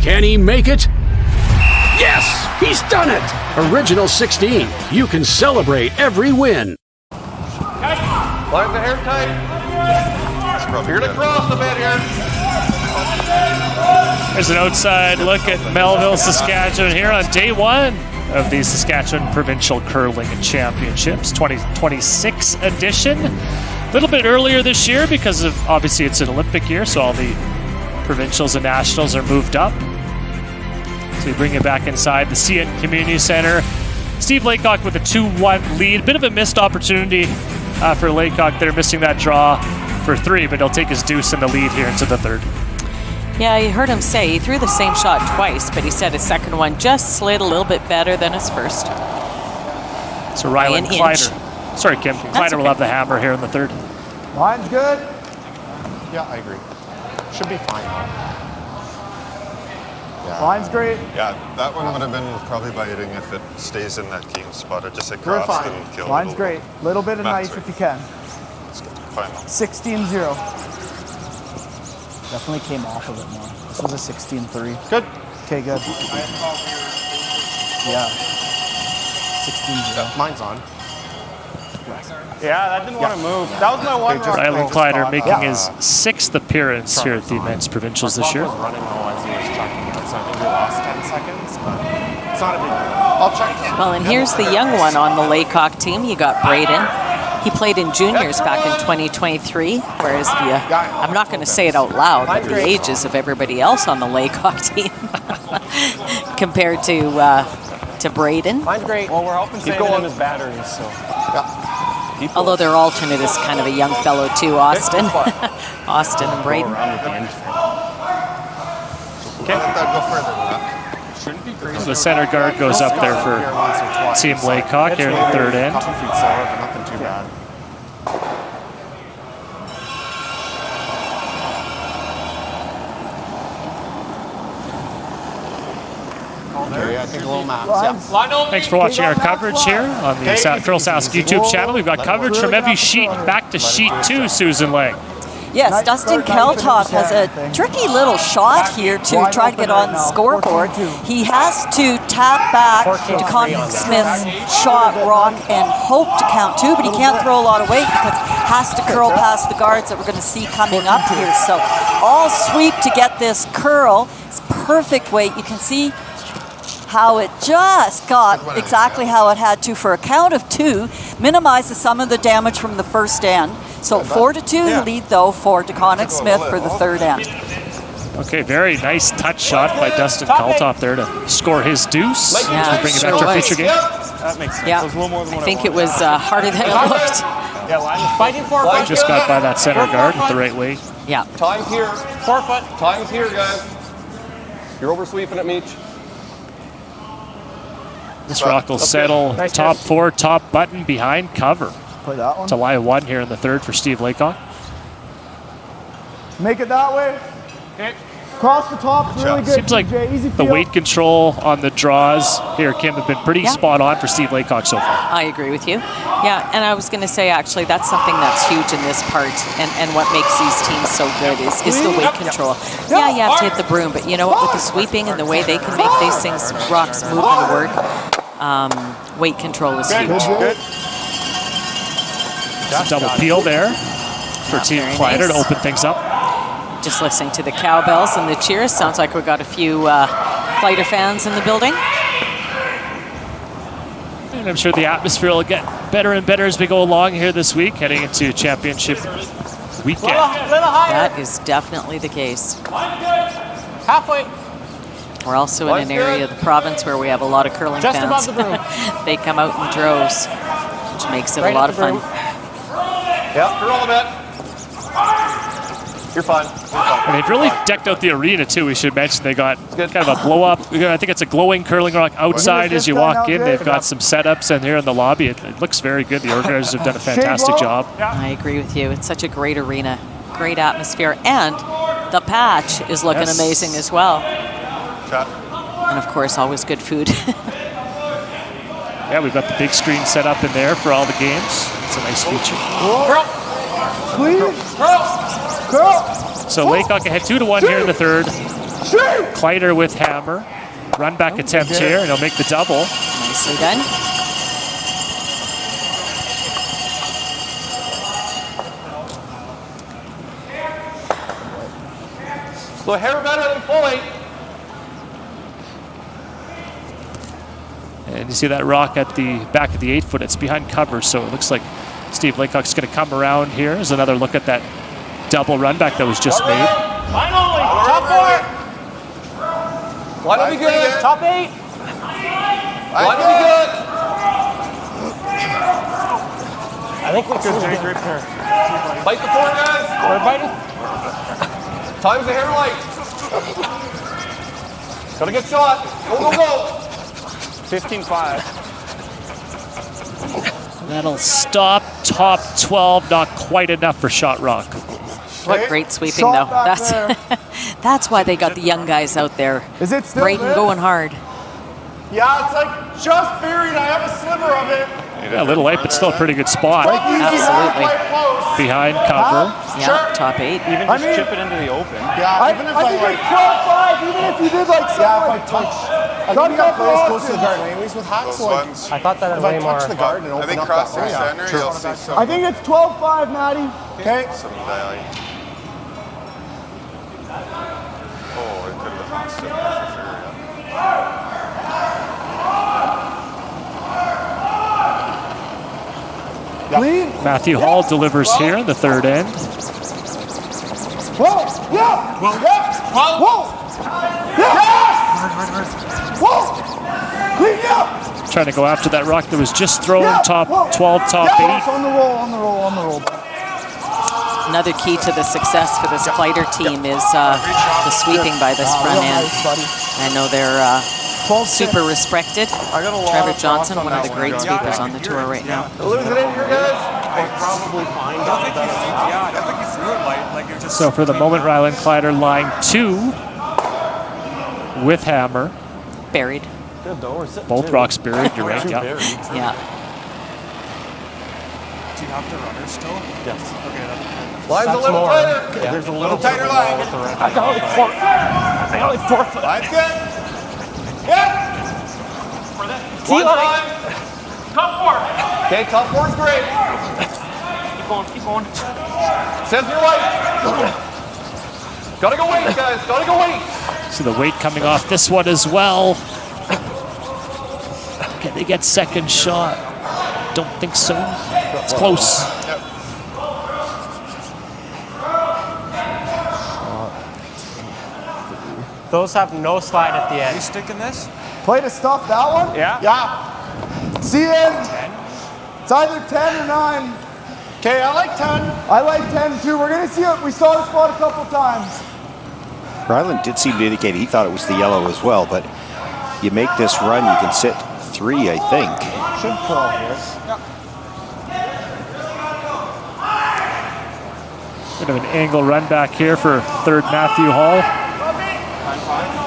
Can he make it? Yes! He's done it! Original 16. You can celebrate every win.
Line the hair tight. Here to cross a bit here.
There's an outside look at Melville, Saskatchewan here on day 1 of the Saskatchewan Provincial Curling Championships, 2026 edition. A little bit earlier this year because of, obviously, it's an Olympic year, so all the provincials and nationals are moved up. So we bring it back inside the CN Community Center. Steve Laycock with a 2-1 lead. Bit of a missed opportunity for Laycock there, missing that draw for 3, but he'll take his deuce in the lead here into the 3rd.
Yeah, you heard him say he threw the same shot twice, but he said his second one just slid a little bit better than his first.
So Ryland Kleiter. Sorry, Kim. Kleiter will have the hammer here in the 3rd.
Line's good.
Yeah, I agree. Should be fine.
Yeah. Line's great.
Yeah, that one would have been probably biting if it stays in that game spot. It just it crossed and killed.
Line's great. Little bit of knife if you can.
It's good. Fine.
16-0. Definitely came off of it more. This was a 16-3.
Good.
Okay, good. Yeah. 16-0.
Yeah, mine's on. Yeah, that didn't want to move. That was my one.
Ryland Kleiter making his 6th appearance here at the Men's Provincials this year.
Was running low as he was checking it, so I think we lost 10 seconds, but it's not a big deal. I'll check.
Well, and here's the young one on the Laycock team. You got Braden. He played in juniors back in 2023, whereas I'm not going to say it out loud, but the ages of everybody else on the Laycock team compared to Braden.
Mine's great. Well, we're helping save him his batteries, so.
Although their alternate is kind of a young fellow too, Austin. Austin and Braden.
Okay. Let that go further than that.
Shouldn't be crazy.
So the center guard goes up there for Team Laycock here in the 3rd end.
A couple feet slower, but nothing too bad. Okay, I think a little maps. Yeah.
Thanks for watching our coverage here on the Curl Sask YouTube channel. We've got coverage from every sheet back to sheet 2, Susan Lang.
Yes, Dustin Kelthoff has a tricky little shot here to try to get on the scoreboard. He has to tap back to Connie Smith's shot, rock, and hope to count 2, but he can't throw a lot of weight because he has to curl past the guards that we're going to see coming up here. So all sweep to get this curl. It's perfect weight. You can see how it just got exactly how it had to for a count of 2, minimizes some of the damage from the first end. So 4-2 lead though for DeConnick Smith for the 3rd end.
Okay, very nice touch shot by Dustin Kelthoff there to score his deuce.
Yeah,
bring it back to our feature game.
That makes sense.
Yeah,
It was a little more than
I
what
think it was harder than it looked.
Yeah, line is fighting for it.
Just got by that center guard with the right weight.
Yeah.
Time's here.
4 foot.
Time's here, guys. You're over sweeping at Meach.
This rock will settle top 4, top button behind cover.
Play that one.
To lie 1 here in the 3rd for Steve Laycock.
Make it that way.
Okay.
Cross the top, really good.
Seems like
Easy
the weight control on the draws here, Kim, have been pretty spot on for Steve Laycock so far.
I agree with you. Yeah, and I was going to say, actually, that's something that's huge in this part, and what makes these teams so good is the weight control. Yeah, you have to hit the broom, but you know what, with the sweeping and the way they can make these things, rocks move and work, weight control is huge.
Double peel there. for Team
Very
Kleiter to
nice.
open things up.
Just listening to the cowbells and the cheers. Sounds like we've got a few Kleiter fans in the building.
And I'm sure the atmosphere will get better and better as we go along here this week, heading into championship weekend.
That is definitely the case.
Halfway.
We're also in an area of the province where we have a lot of curling
Just
fans.
above the broom.
They come out in droves, which makes it
Right
a lot
at
of
the
fun.
broom. Yep, curl a bit. You're fine.
And they've really decked out the arena too. We should mention they got kind of a blow up. I think it's a glowing curling rock outside as you walk in. They've got some setups in here in the lobby. It looks very good. The organizers have done a fantastic job.
I agree with you. It's such a great arena, great atmosphere, and the patch is looking amazing as well. And of course, always good food.
Yeah, we've got the big screen set up in there for all the games. It's a nice feature. So Laycock ahead 2-1 here in the third. Kleiter with hammer. Run back attempt here, and he'll make the double.
Nicely done.
So hair better than full 8.
And you see that rock at the back of the 8-foot. It's behind cover, so it looks like Steve Laycock's going to come around here. Here's another look at that double run back that was just made.
Finally, top 4. Line will be good. Top 8. Line will be good. I think we're good. Great pair. Bite the 4, guys. We're biting. Time's the hair light. Gotta get shot. Go, go, go. 15-5.
That'll stop top 12. Not quite enough for Shot Rock.
What great sweeping, though. That's why they got the young guys out there.
Is it still
Braden
there?
going hard.
Yeah, it's like just buried. I have a sliver of it.
Yeah, a little light, but still a pretty good spot.
Absolutely.
Behind cover.
Yeah, top 8.
Even just chip it into the open.
Yeah, even if I think it's 12-5, even if you did like something. Yeah, if I touch. I think you got close to the garden anyways with hacks. Like,
I thought that
if I touch the garden and open up that way.
You'll see some.
I think it's 12-5, Maddie. Okay.
Some daylight. Oh, it could have been faster for sure.
Matthew Hall delivers here in the third end.
Whoa! Yeah! Whoa! Yeah! Whoa! Yeah! Whoa! Clean up!
Trying to go after that rock that was just thrown top 12, top 8.
On the roll, on the roll, on the roll.
Another key to the success for this Kleiter team is the sweeping by this front end. I know they're super respected. Trevor Johnson, one of the great sweepers on the tour right now.
Lose it in here, guys.
Probably fine. I think you threw it like it just.
So for the moment, Ryland Kleiter line 2 with hammer.
Buried.
Good though. We're sitting
Both rocks buried, you're right. Yeah.
Yeah.
Do you have the runner still?
Yes.
Okay, that's
Line's a little tighter.
yeah. There's a little tighter line.
I got like 4 foot.
Line's good. Yeah.
One line.
Top 4.
Okay, top 4 is great.
Keep going.
Send your light. Gotta go wait, guys. Gotta go wait.
So the weight coming off this one as well. Can they get second shot? Don't think so. It's close.
Yep.
Those have no slide at the
Are you
end.
sticking this?
Play to stuff that one?
Yeah.
Yeah. CN. It's either 10 or 9.
Okay, I like 10.
I like 10 too. We're gonna see it. We saw the spot a couple times.
Ryland did seem to indicate he thought it was the yellow as well, but you make this run, you can sit 3, I think.
Should curl here.
Bit of an angle run back here for third Matthew Hall.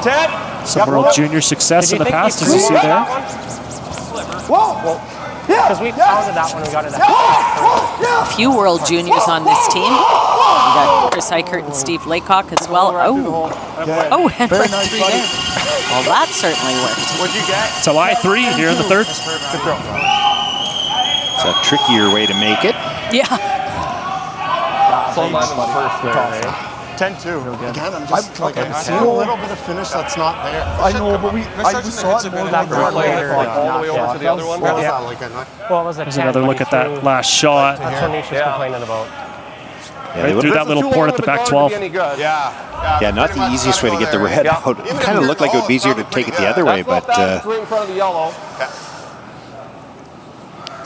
10.
Some World Junior success in the past, as you see there.
Whoa! Yeah!
Because we pounded that one, we got it out.
Yeah!
A few World Juniors on this team. We got Chris Eichert and Steve Laycock as well. Oh, and
Very
right
nice,
through
buddy.
there. Well, that certainly worked.
What'd you get?
It's a lie 3 here in the third.
Good throw.
It's a trickier way to make it.
Yeah.
phone line in the first there, eh?
10-2. Again, I'm just I'm
I
seeing a little bit of finish that's not there.
I know, but I just saw it more than
That later, all the way over to the other one.
What was that like?
Well, it was a
There's another look at that last shot.
That's what Nisha's complaining about.
Right through that little port at the back 12.
Yeah, not the easiest way to get the red out. It kind of looked like it would be easier to take it the other way, but
right in front of the yellow.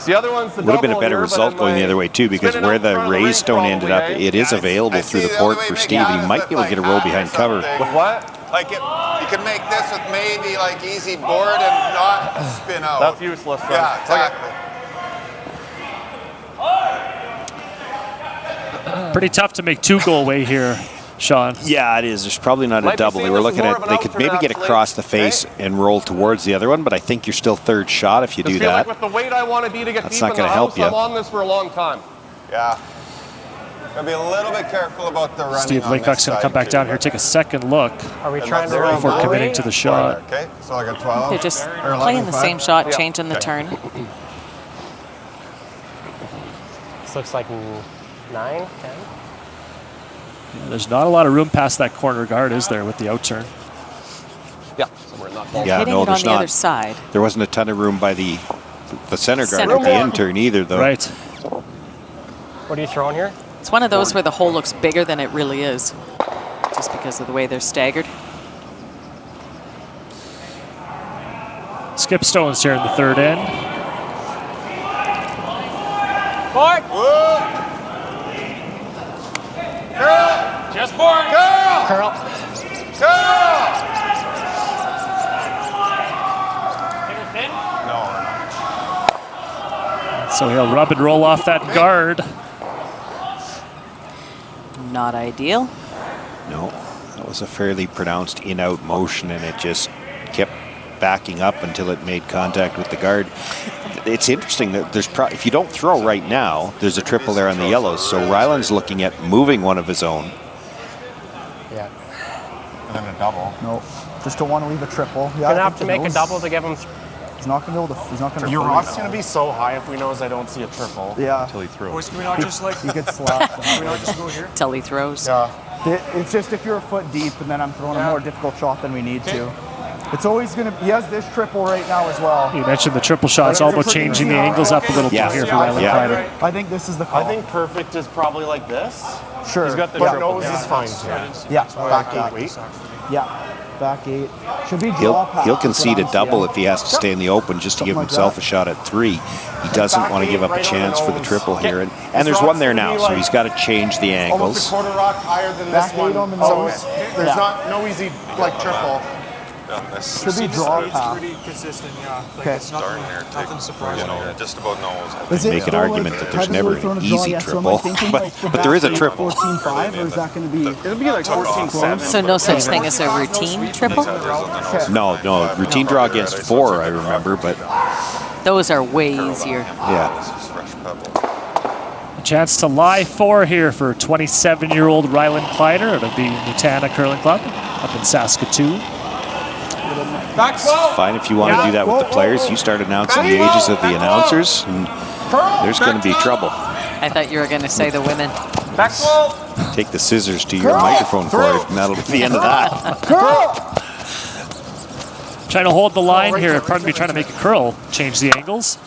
The other one's the
would have been a better
here,
result going the other way too, because where the raised stone ended up, it is available through the port for Steve. He might be able to get a roll behind cover.
With what?
Like you can make this with maybe like easy board and not spin out.
That's useless. Then.
Yeah, exactly.
Pretty tough to make 2 go away here, Sean.
Yeah, it is. There's probably not a double. They were looking at, they could maybe get across the face and roll towards the other one, but I think you're still third shot if you do that.
Like with the weight I want to be to get
That's
deep
not
in
going
the
to help
house,
you.
I'm on this for a long time.
Yeah. Gotta be a little bit careful about the running.
Steve Laycock's going to come back down here, take a second look.
Are we trying to
before committing to the shot?
Okay, so like a 12.
They're just playing the same shot, changing the turn.
This looks like 9, 10.
Yeah, there's not a lot of room past that corner guard, is there, with the out turn?
Yeah, somewhere not.
Yeah,
hitting
no,
it on
there's
the
not.
other side.
There wasn't a ton of room by the center guard
Center
at the
guard.
in turn either, though.
Right.
What are you throwing here?
It's one of those where the hole looks bigger than it really is, just because of the way they're staggered.
Skip Stones here in the third end.
Board!
Curl!
Just board!
Curl!
Curl!
Curl!
So he'll rub and roll off that guard.
Not ideal.
No, that was a fairly pronounced in-out motion, and it just kept backing up until it made contact with the guard. It's interesting that there's if you don't throw right now, there's a triple there on the yellows. So Ryland's looking at moving one of his own.
Yeah. And then a double.
No, just don't want to leave a triple.
You're going to have to make a double to give him...
He's not going to be able to. He's not going to.
Your odds going to be so high if we knows I don't see a triple.
Yeah.
Until he throws.
Boys, can we not just like...
You get slapped.
Can we not just go here?
Till he throws.
Yeah. It's just if you're a foot deep and then I'm throwing a more difficult shot than we need to. It's always going to. He has this triple right now as well.
You mentioned the triple shot. It's all about changing the angles up a little bit here for Ryland Kleiter.
I think this is the call.
I think perfect is probably like this.
Sure.
He's got the
But
triple.
knows
He's fine too.
Yeah.
Back 8 weight.
Yeah. Back 8. Should be draw pass.
He'll concede a double if he has to stay in the open just to give himself a shot at 3. He doesn't want to give up a chance for the triple here. And there's one there now, so he's got to change the
Almost a
angles.
quarter rock higher than this one. So there's not no easy like triple.
Should be draw pass.
Pretty consistent, yeah. Like
Okay.
it's nothing surprising.
Just about knows.
Is it
Make an
still
argument that there's never an easy triple, but there is a triple.
14-5, or is that going to be?
It'll be like 14-7.
So no such thing as a routine triple?
No, routine draw against 4, I remember, but
Those are way easier.
yeah.
A chance to lie 4 here for 27-year-old Ryland Kleiter out of the Nutana Curling Club up in Saskatoon.
Fine if you want to do that with the players. You start announcing the ages of the announcers, and there's going to be trouble.
I thought you were going to say the women.
Back 12!
Take the scissors to your microphone cord, and that'll be the end of that.
Trying to hold the line here. Pardon me, trying to make a curl. Change the angles.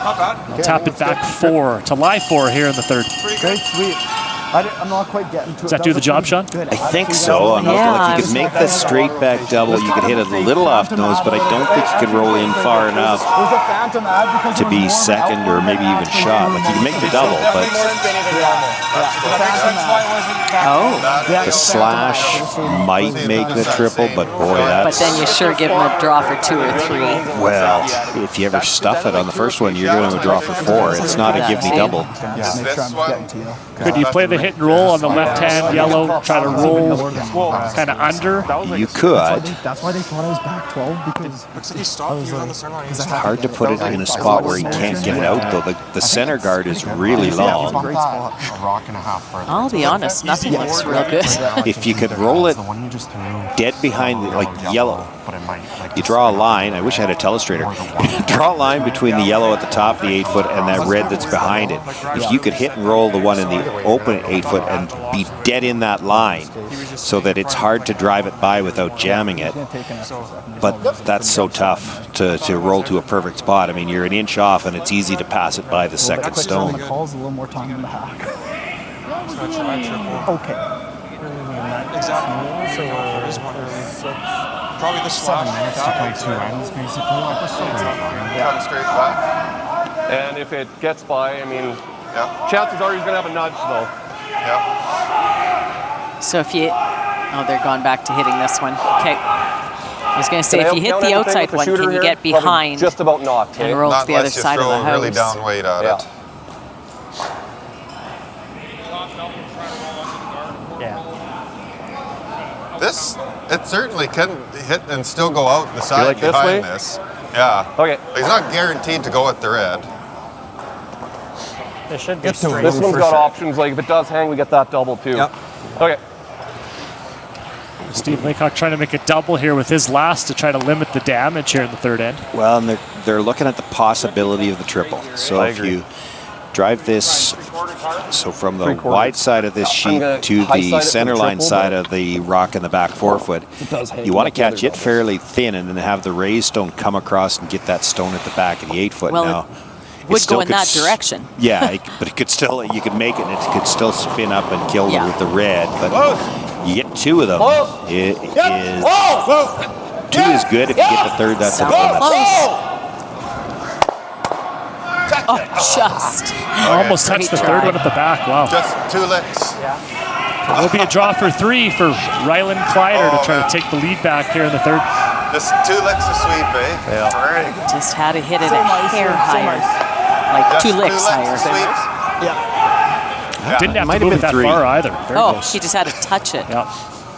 Not bad.
I'll tap it back 4 to lie 4 here in the third.
Great, sweet. I'm not quite getting to it.
Does that do the job, Sean?
Good.
I think so. Like you could make the straight back double. You could hit it a little off nose, but I don't think you could roll in far enough to be second or maybe even shot. Like you can make the double, but the slash might make the triple, but boy,
But
that's...
then you sure give him a draw for 2 or 3.
Well, if you ever stuff it on the first one, you're going to draw for 4. It's not a give me double.
Could you play the hit and roll on the left hand yellow, try to roll kind of under?
You could.
That's why they thought I was back 12, because
Looks like he stopped. He was on the center line.
It's hard to put it in a spot where he can't get it out, though. The center guard is really long.
A rock and a half further.
I'll be honest, nothing looks real good.
If you could roll it dead behind, like yellow,
but it might. Like,
you draw a line. I wish I had a telestrator. Draw a line between the yellow at the top of the 8 foot and that red that's behind it. If you could hit and roll the one in the open 8 foot and be dead in that line so that it's hard to drive it by without jamming it. But that's so tough to roll to a perfect spot. I mean, you're an inch off and it's easy to pass it by the second stone.
The call's a little more time in the hack. Okay.
Exactly. So there is one early. Probably the
7 minutes to play 2 ends, basically. Like, we're still pretty fine.
Come straight back.
And if it gets by, I mean, chances are he's going to have a nudge, though.
Yeah.
So if you... Oh, they're gone back to hitting this one. Okay. I was going to say, if you hit the outside one, can you get behind?
Just about not.
And roll to the other side of the house.
Really down weight at it. This, it certainly can hit and still go out the side
like
behind this. Yeah.
Okay.
He's not guaranteed to go at the red.
It should be
straight. This one's got options. Like if it does hang, we get that double too.
Yep.
Okay.
Steve Laycock trying to make a double here with his last to try to limit the damage here in the third end.
Well, and they're looking at the possibility of the triple. So if you drive this, so from the wide side of this sheet to the center line side of the rock in the back 4 foot, you want to catch it fairly thin and then have the raised stone come across and get that stone at the back of the 8 foot.
Well,
now,
would go in that direction.
Yeah, but it could still, you could make it and it could still spin up and kill it with the red. But you get 2 of them. It is, 2 is good. If you get the third, that's a bonus.
Oh, just.
Almost touched the third one at the back. Wow.
Just 2 licks.
It will be a draw for 3 for Ryland Kleiter to try to take the lead back here in the third.
Just 2 licks of sweep, eh?
Yeah.
Just had to hit it a hair higher. Like
just
2 licks higher.
Yeah.
Didn't have to move it that far either. Very close.
He just had to touch it.
Yeah.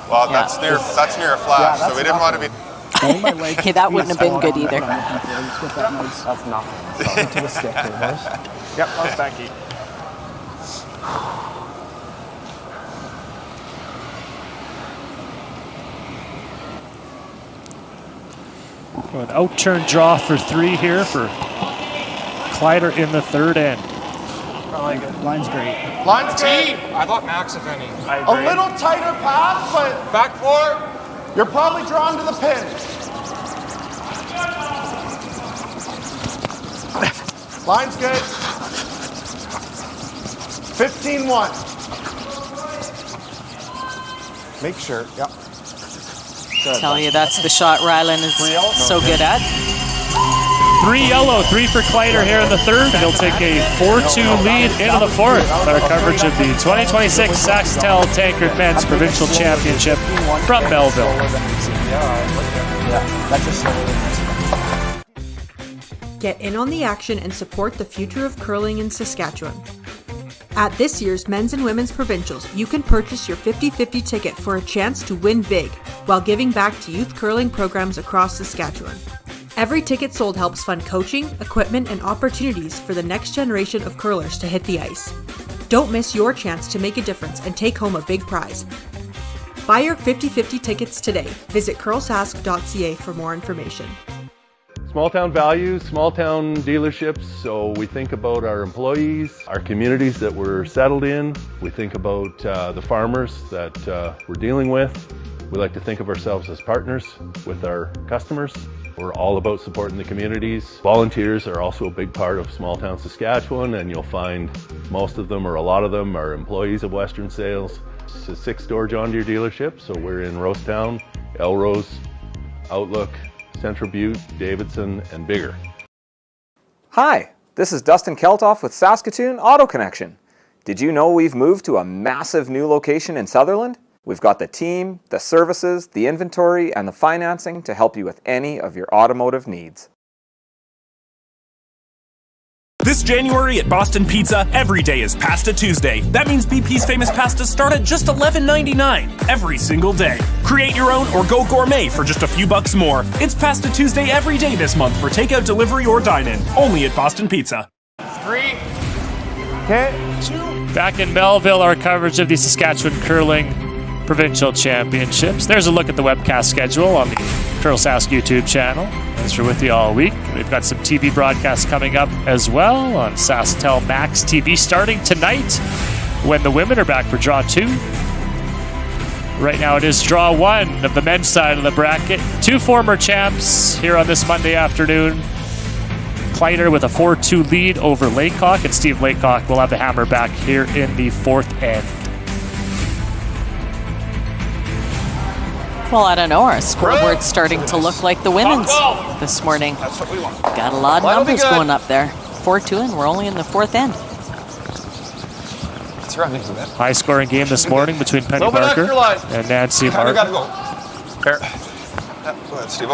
Well, that's near a flash, so we didn't want to be.
Okay, that wouldn't have been good either.
That's nothing. To the stick there, boys.
Yep, that's Becky.
An out-turn draw for 3 here for Kleiter in the third end.
I like it. Line's great.
Line's great. I thought max, if any.
A little tighter path, but
Back 4.
you're probably drawn to the pin. Line's good. 15-1. Make sure. Yep.
Tell you that's the shot Ryland is so good at.
3 yellow, 3 for Kleiter here in the third. He'll take a 4-2 lead into the fourth with our coverage of the 2026 SaskTel Tankard Men's Provincial Championship from Belleville.
Get in on the action and support the future of curling in Saskatchewan. At this year's Men's and Women's Provincials, you can purchase your 50-50 ticket for a chance to win big while giving back to youth curling programs across Saskatchewan. Every ticket sold helps fund coaching, equipment, and opportunities for the next generation of curlers to hit the ice. Don't miss your chance to make a difference and take home a big prize. Buy your 50-50 tickets today. Visit curlsask.ca for more information.
Small town values, small town dealerships, so we think about our employees, our communities that we're settled in, we think about the farmers that we're dealing with. We like to think of ourselves as partners with our customers. We're all about supporting the communities. Volunteers are also a big part of small town Saskatchewan, and you'll find most of them or a lot of them are employees of Western Sales. It's a 6-door John Deere dealership, so we're in Rosetown, Elrose, Outlook, Central Butte, Davidson, and Bigger.
Hi, this is Dustin Keltoff with Saskatoon Auto Connection. Did you know we've moved to a massive new location in Sutherland? We've got the team, the services, the inventory, and the financing to help you with any of your automotive needs.
This January at Boston Pizza, every day is Pasta Tuesday. That means BP's famous pastas start at just $11.99 every single day. Create your own or go gourmet for just a few bucks more. It's Pasta Tuesday every day this month for takeout, delivery, or dine-in. Only at Boston Pizza.
3.
Okay.
2.
Back in Belleville, our coverage of the Saskatchewan Curling Provincial Championships. There's a look at the webcast schedule on the Curl Sask YouTube channel. Thanks for with you all week. We've got some TV broadcasts coming up as well on SaskTel Max TV starting tonight when the women are back for Draw 2. Right now it is Draw 1 of the men's side of the bracket. 2 former champs here on this Monday afternoon. Kleiter with a 4-2 lead over Laycock, and Steve Laycock will have the hammer back here in the 4th end.
Well, I don't know. Our scoreboard's starting to look like the women's this morning.
That's what we want.
Got a lot of numbers going up there. 4-2, and we're only in the 4th end.
That's right.
High scoring game this morning between Penny Barker and Nancy Martin.
Gotta go. Here. Go ahead, Steve.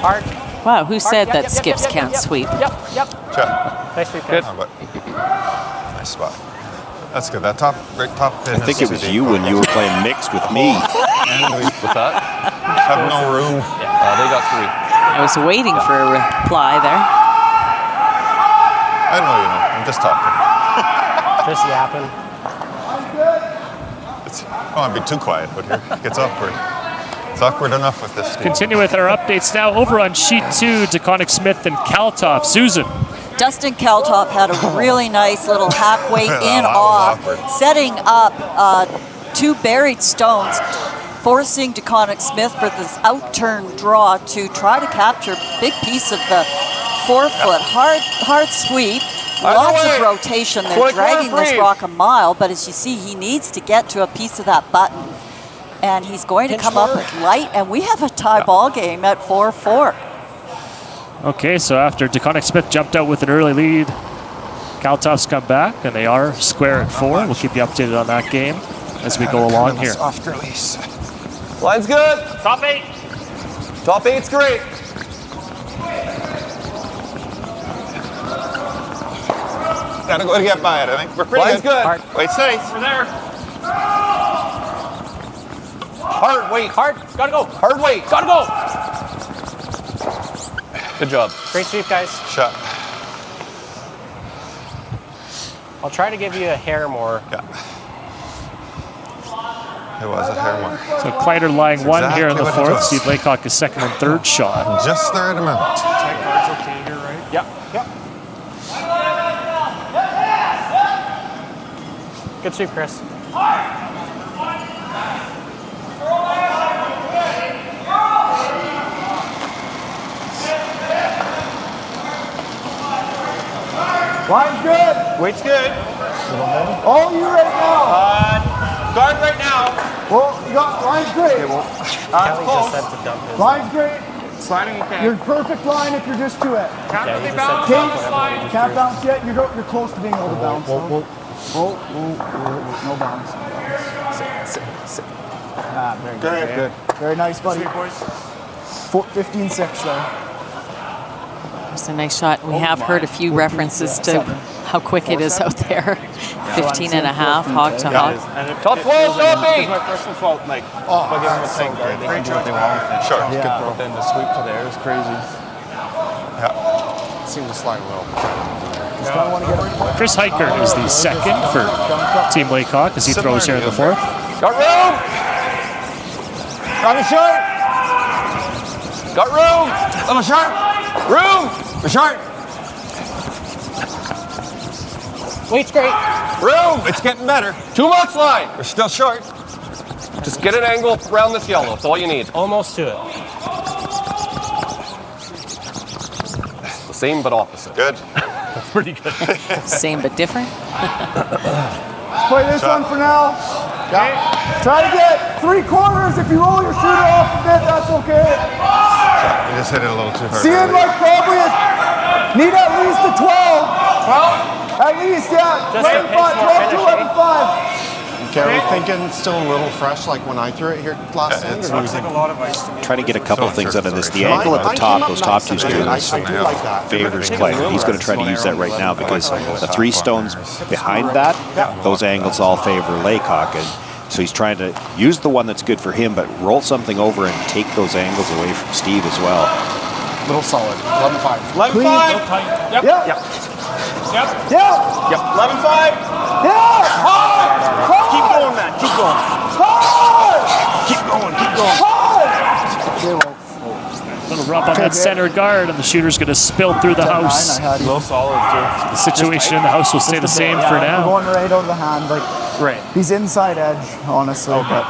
Hard.
Wow, who said that skips can't sweep?
Yep.
Check.
Nice sweep.
Good. Nice spot. That's good. That right top pin.
I think it was you when you were playing mixed with me.
What's that? Have no room. They got 3.
I was waiting for a reply there.
I know you know. I'm just talking.
Just yapping.
I'd be too quiet, but here it gets awkward. It's awkward enough with this.
Continue with our updates now. Over on sheet 2, DeConnick Smith and Kaltoff. Susan.
Dustin Kaltoff had a really nice little hack weight in off, setting up 2 buried stones, forcing DeConnick Smith for this out-turn draw to try to capture a big piece of the 4-foot. Hard sweep, lots of rotation. They're dragging this rock a mile, but as you see, he needs to get to a piece of that button. And he's going to come up with light, and we have a tie ball game at 4-4.
Okay, so after DeConnick Smith jumped out with an early lead, Kaltoff's come back, and they are square at 4. We'll keep you updated on that game as we go along here.
Soft release.
Line's good.
Top 8.
Top 8's great.
Gotta go to get by it. I think we're pretty
Line's good.
Wait, safe.
We're there.
Hard weight.
Hard. Gotta go.
Hard weight.
Gotta go.
Good job.
Great sweep, guys.
Shot.
I'll try to give you a hair more.
Yeah. It was a hair more.
So Kleiter lying 1 here in the
Exactly what it
4th.
was.
Steve Laycock is 2nd and 3rd shot.
Just the right amount.
Tankard's okay here, right? Yep. Good sweep, Chris.
Line's good.
Weight's good.
All you right now.
Guard right now.
Well, you got line's great.
Kelly just said to dump his.
Line's great.
Sliding okay.
You're perfect line if you're just to it.
Can't
Can't bounce yet. You're close to being able to bounce. No bounce. Ah, very good. Very nice, buddy. 15-6 there.
It's a nice shot. We have heard a few references to how quick it is out there. 15 and a half, hog to hog.
Top 12, top 8.
My personal fault, like, I'll give him a Tankard. They can do what they want with it.
Sure.
Yeah. But then the sweep to there is crazy.
Yeah.
It seemed to slide a little.
Chris Hiker is the 2nd for Team Laycock as he throws here in the 4th.
Got room.
Running short.
Got room.
Little sharp.
Room.
Short.
Weight's great.
Room.
It's getting better.
Too much line.
We're still short.
Just get an angle around this yellow. That's all you need.
Almost to it.
The same but opposite.
Good.
That's pretty good.
Same but different.
Let's play this one for now. Okay. Try to get 3/4. If you roll your shooter off a bit, that's okay.
You just hit it a little too hard.
Seeing like probably need at least a 12.
12?
At least, yeah.
Just a
12 to 11-5.
Okay, are we thinking it's still a little fresh like when I threw it here last time?
It looks like a lot of ice to me.
Trying to get a couple things out of this. The angle at the top, those top 2 stones,
I do like that.
favors Kleiter. He's going to try to use that right now because the 3 stones behind that, those angles all favor Laycock. And so he's trying to use the one that's good for him, but roll something over and take those angles away from Steve as well.
Little solid. 11-5.
11-5. Yep.
Yep.
Yep.
Yep.
11-5.
Yeah.
Keep going, man. Keep going.
Keep going, keep going.
Little rub on that center guard, and the shooter's going to spill through the house.
Low solid too.
The situation in the house will stay the same for now.
Going right out of the hand, like he's inside edge, honestly. But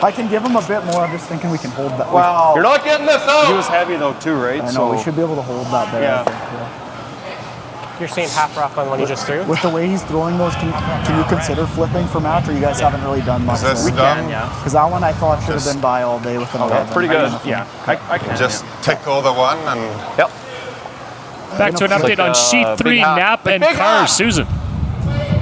I can give him a bit more. I'm just thinking we can hold that.
Wow. You're not getting this out.
He was heavy though too, right?
I know, we should be able to hold that there.
Yeah.
I think,
You're saying half rock on what he just threw?
With the way he's throwing those, can you consider flipping for match, or you guys haven't really done much?
Is this
We
done?
can, yeah. Because that one I thought should have been by all day with an 11.
That's pretty good. Yeah, I can.
Just tickle the one and...
Yep.
Back to an update on sheet 3, Knapp and Carr. Susan.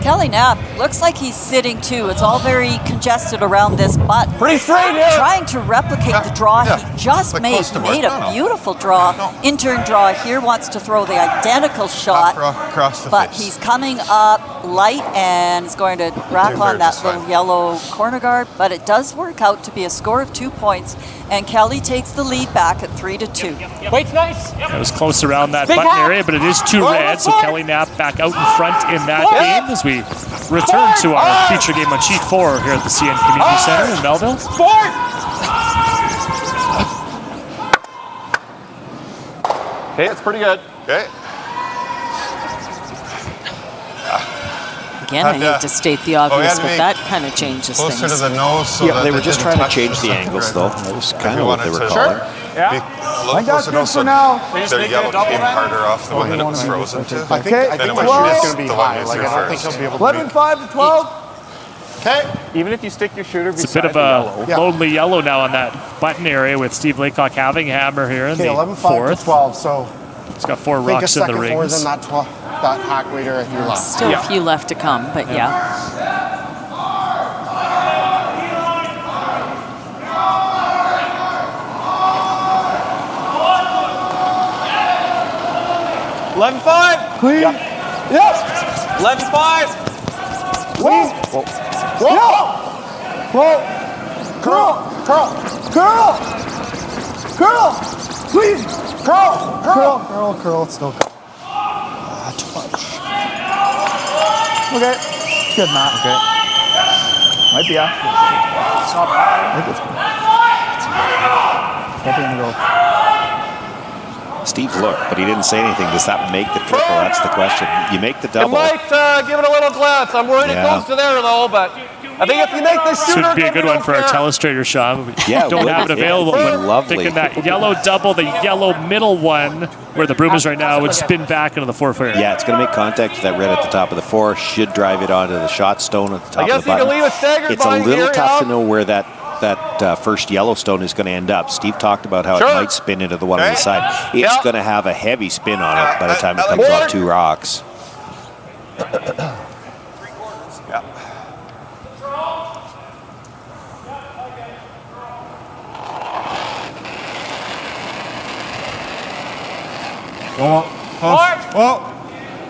Kelly Knapp looks like he's sitting too. It's all very congested around this button.
Pretty straight here.
Trying to replicate the draw he just made a beautiful draw. Intern draw here, wants to throw the identical shot.
Across the
but
face.
he's coming up light and is going to rack on that little yellow corner guard. But it does work out to be a score of 2 points. And Kelly takes the lead back at 3-2.
Wait's nice.
It was close around that button area, but it is 2 red, so Kelly Knapp back out in front in that game as we return to our feature game on sheet 4 here at the CN Community Center in Melville.
Okay, it's pretty good.
Okay.
Again, I hate to state the obvious, but that kind of changes things.
Closer to the nose. So
Yeah,
that
they were just trying to change the
center
angles,
right
though.
there.
That was
If
kind
you
of what they
wanted
were
to
calling.
Be
I
a little
got
closer
good
nose,
for
so
now.
their yellow came harder off the one that it was frozen to.
I think
Then it
the
went
shoot is
just
going to be
the one
high. Like, I don't think
first.
he'll be able to
11-5 to 12.
Okay. Even if you stick your shooter
It's a
beside
bit of a lonely yellow now on that button area with Steve Laycock having a hammer here in the
11-5
fourth.
to 12. So
He's got 4
I think a
rocks in the
second more
rings.
than that hack leader at your left.
Still a few left to come, but yeah.
Clean. Yep.
11-5.
Clean. Whoa. Whoa. Curl. Clean. Curl. It's still good. Touch. Okay. Good, Matt. Okay. Might be after. It's not bad. I think it's good. Might be in the middle.
Steve looked, but he didn't say anything. Does that make the triple? That's the question. You make the
It
double.
might give it a little glance. I'm worried it goes to there though, but I think if you make this shooter,
Should be a good one for our telestrator, Sean. We
Yeah,
don't have it available.
Yeah,
but
lovely.
thinking that yellow double, the yellow middle one, where the broom is right now, would spin back into the 4 area.
Yeah, it's going to make contact with that red at the top of the 4. Should drive it onto the shot stone at the top
I guess
of the
you
button.
can leave it staggered
It's a
behind
little
here,
tough
yeah.
to know where that first Yellowstone is going to end up. Steve talked about how it might spin into the one on the side. It's going to have a heavy spin on it by the time it comes off 2 rocks.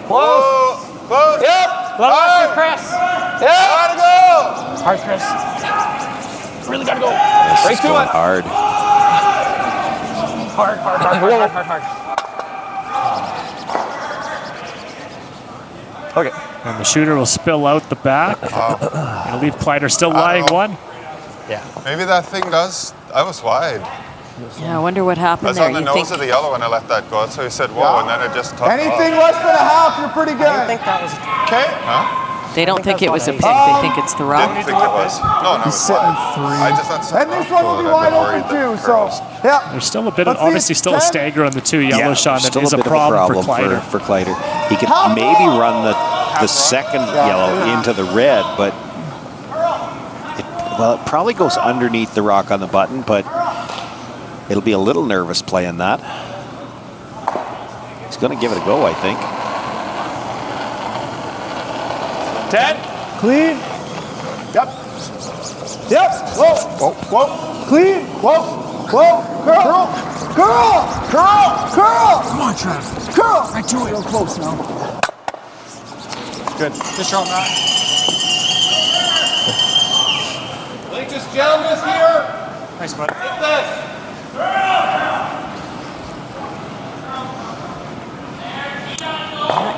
Close. Yep. Let Chris. Yeah. Gotta go. Hard, Chris. Really gotta go.
This is going hard.
Hard. Okay.
And the shooter will spill out the back. It'll leave Kleiter still lying one.
Yeah.
Maybe that thing does. I was wide.
Yeah, I wonder what
I
happened
was
there.
on the
You
nose
think
of the yellow when I let that go. So he said, whoa, and then it just took
Anything
off.
less than a half, you're pretty good.
I think that was
Okay. Huh?
they don't think it was a pick, they think it's the rock.
Didn't think it was. No,
He's
it's
sitting
wide.
3.
I just thought
And this one will be wide open too, so, yeah.
There's still a bit of,
Let's see,
obviously still a
10.
stagger on the 2 yellow shot. That
still
is
a
a
bit
problem,
of a problem
for Kleiter.
He could maybe run the second yellow into the red, but it probably goes underneath the rock on the button, but it'll be a little nervous playing that. He's going to give it a go, I think.
10.
Clean. Yep. Whoa. Clean. Whoa. Curl. Come on, Trav. Curl. Right to it. Real close now.
Good. Good shot, Matt. Link just jammed this here.
Nice, bud.
Hit this.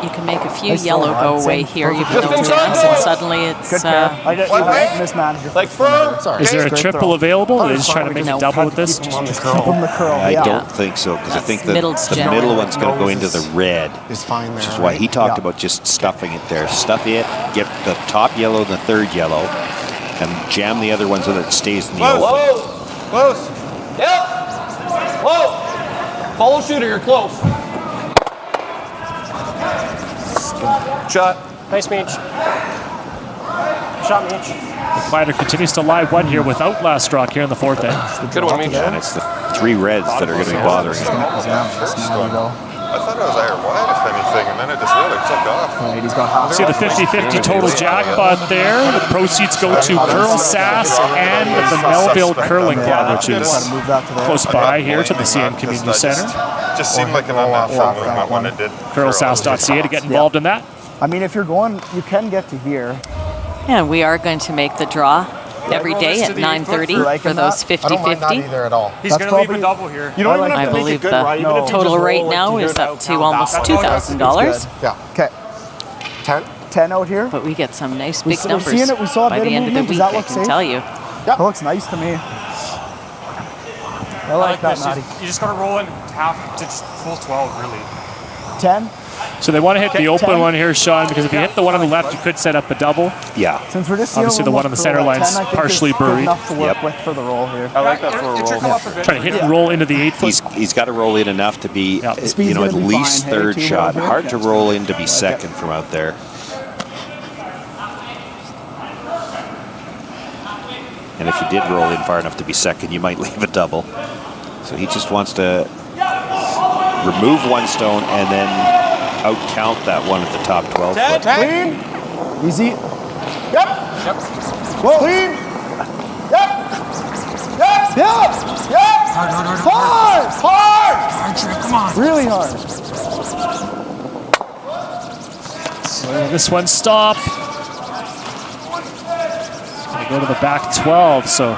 You can make a few
Nice
yellow
throw,
go
I'd
away
say.
here, even
Perfect.
though jams, and suddenly it's...
Good pair. I mismanaged your
Like
first
throw.
one.
Is there a
Great
triple
throw.
available? Are they just trying to make a double with this?
Keep him the curl.
I
yeah.
don't think so, because I think the
middle's jam.
middle one's going to go into the red,
Is fine there.
which is why he talked about just stuffing it there. Stuff it, get the top yellow and the third yellow, and jam the other one so that it stays in the open.
Close. Yep. Whoa. Follow shooter, you're close. Shot.
Nice, Meech. Shot, Meech.
Kleiter continues to lie one here without last rock here in the fourth end.
Good one, Meech.
And it's the three reds that are going to be bothering him.
I thought it was iron wide, if anything, and then it just really took off.
Right, he's got half.
See the 50-50 total jackpot there. The proceeds go to Curl Sask and the Melville Curling Club, which is close by here to the CN Community Center.
Just seemed like an unnatural movement when it did.
CurlSask.ca to get involved in that.
I mean, if you're going, you can get to here.
And we are going to make the draw every day at 9:30 for those 50-50.
I don't mind that either at all.
He's going to leave a double here.
You don't even
I
have to make
believe
it good,
the
right? Even if you
total
just
right
roll it
now
to
is
get
up to almost $2,000.
Yeah.
Okay.
10.
10 out here.
But we get some nice big
We're
numbers
seeing it. We saw a
by
bit
the
of
end of the
movement. Does
week,
that
I
look
can
safe?
tell you.
That looks nice to me. I like that,
this.
Matty.
You just got to roll in half to full 12, really.
10.
So they want to hit the open
10.
one here, Sean, because if you hit the one on the left, you could set up a double.
Yeah.
Since we're just seeing
Obviously,
a
the
little
one on the
more
center
throw,
line's
10, I think,
partially
is good
buried.
enough to work with for the roll here.
I like that for a roll.
Trying to hit and roll into the 8-foot.
He's got to roll in enough to be,
Speed's
at
gonna be
least
fine, hey,
third
two
shot.
rolls
Hard
here.
to roll in to be second from out there. And if you did roll in far enough to be second, you might leave a double. So he just wants to remove one stone and then out-count that one at the top 12 foot.
Clean. Easy. Yep. Whoa. Clean. Yep. Yep. Hard.
Come on.
Really hard.
This one stop. Gonna go to the back 12. So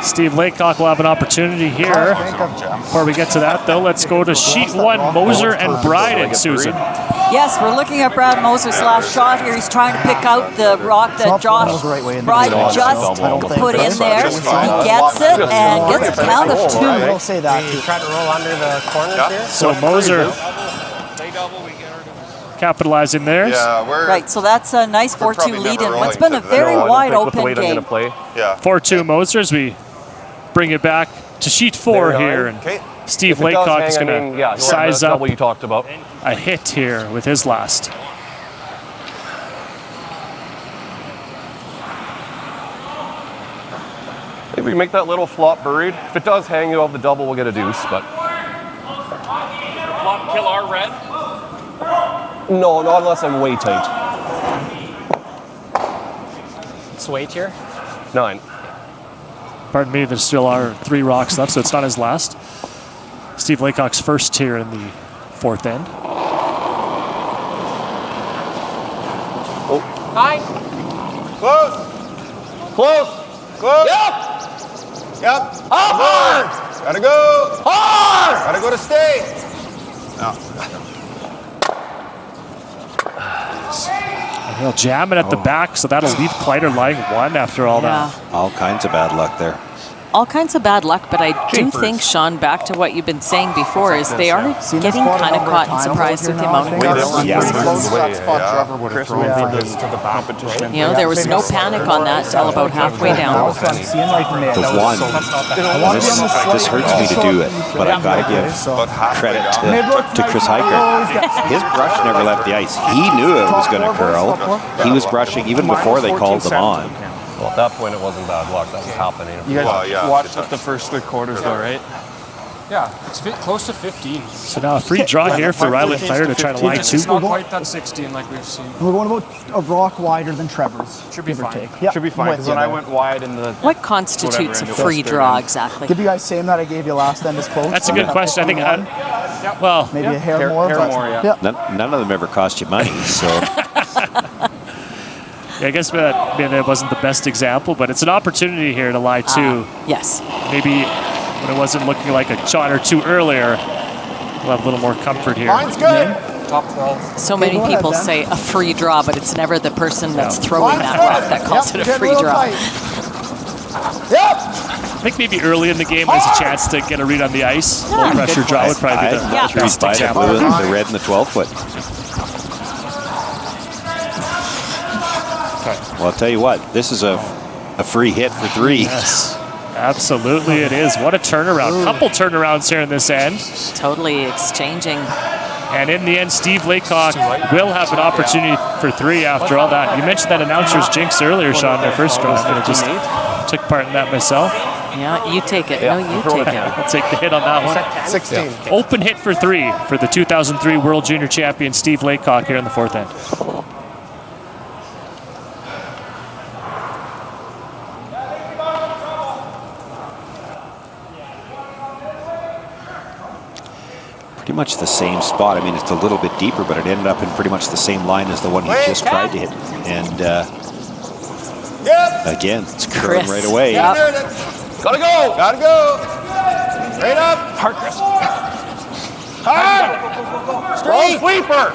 Steve Laycock will have an opportunity here. Before we get to that, though, let's go to sheet 1, Moser and Bryden, Susan.
Yes, we're looking at Brad Moser's last shot here. He's trying to pick out the rock that Josh Bryden just put in there. He gets it and gets a count of 2.
We'll say that.
You try to roll under the corners here?
So Moser capitalizing there.
Yeah, we're
Right, so that's a nice 4-2
probably
lead
never
in what's
rolling
been a
to
very
the-
wide
With the
open
weight I'm going to
game.
play.
yeah.
4-2 Moser as we bring it back to sheet 4 here. And
Okay.
Steve
If it does
Laycock
hang,
is
I
going
mean,
to
yeah,
size
the
up
double you talked about.
a hit here with his last.
Maybe we make that little flop buried. If it does hang, you'll have the double, we'll get a deuce, but...
Flop kill our red.
No, not unless I'm way tight.
It's weight here.
9.
Pardon me, there still are 3 rocks left, so it's not his last. Steve Laycock's first here in the 4th end.
9.
Close.
Close.
Yep.
Hard.
Gotta go.
Hard.
Gotta go to state. No.
And he'll jam it at the back, so that'll leave Kleiter lying 1 after all that.
All kinds of bad luck there.
All kinds of bad luck, but I do think, Sean, back to what you've been saying before, is they are getting kind of caught and surprised with the amount of goals.
That spot Trevor would have thrown to the competition.
You know, there was no panic on that till about halfway down.
The one, this hurts me to do it, but I've got to give credit to Chris Hiker. His brush never left the ice. He knew it was going to curl. He was brushing even before they called them on.
Well, at that point, it wasn't bad luck. That was happening.
You guys watched the first 3 quarters, though, right?
Yeah, it's close to 15.
So now a free draw here for Riley Kleiter to try to lie 2.
It's not quite that 16 like we've seen.
We're going about a rock wider than Trevor's.
Should be fine.
Yeah,
Should be fine, because when I went wide in the...
What constitutes a free draw exactly?
Give you guys same that I gave you last end is close.
That's a good question. I think, well,
maybe a hair more.
yeah.
None of them ever cost you money, so...
I guess that it wasn't the best example, but it's an opportunity here to lie 2.
Yes.
Maybe when it wasn't looking like a shot or 2 earlier, we'll have a little more comfort here.
Mine's good.
top 12.
So many people say a free draw, but it's never the person that's throwing that rock that calls it a free draw.
I think maybe early in the game there's a chance to get a read on the ice. Low pressure draw would probably be the best example.
The red and the 12-foot. Well, I'll tell you what, this is a free hit for 3.
Yes, absolutely it is. What a turnaround. Couple turnarounds here in this end.
Totally exchanging.
And in the end, Steve Laycock will have an opportunity for 3 after all that. You mentioned that announcer's jinx earlier, Sean, their first drive. I just took part in that myself.
Yeah, you take it. No, you take it.
I'll take the hit on that one.
16.
Yeah. Open hit for 3 for the 2003 World Junior Champion Steve Laycock here in the 4th end.
Pretty much the same spot. I mean, it's a little bit deeper, but it ended up in pretty much the same line as the one he just tried to hit. And again, it's curling right away.
Gotta go!
Gotta go! Straight up!
Hard, Chris.
Hard!
Straight! Sweeper!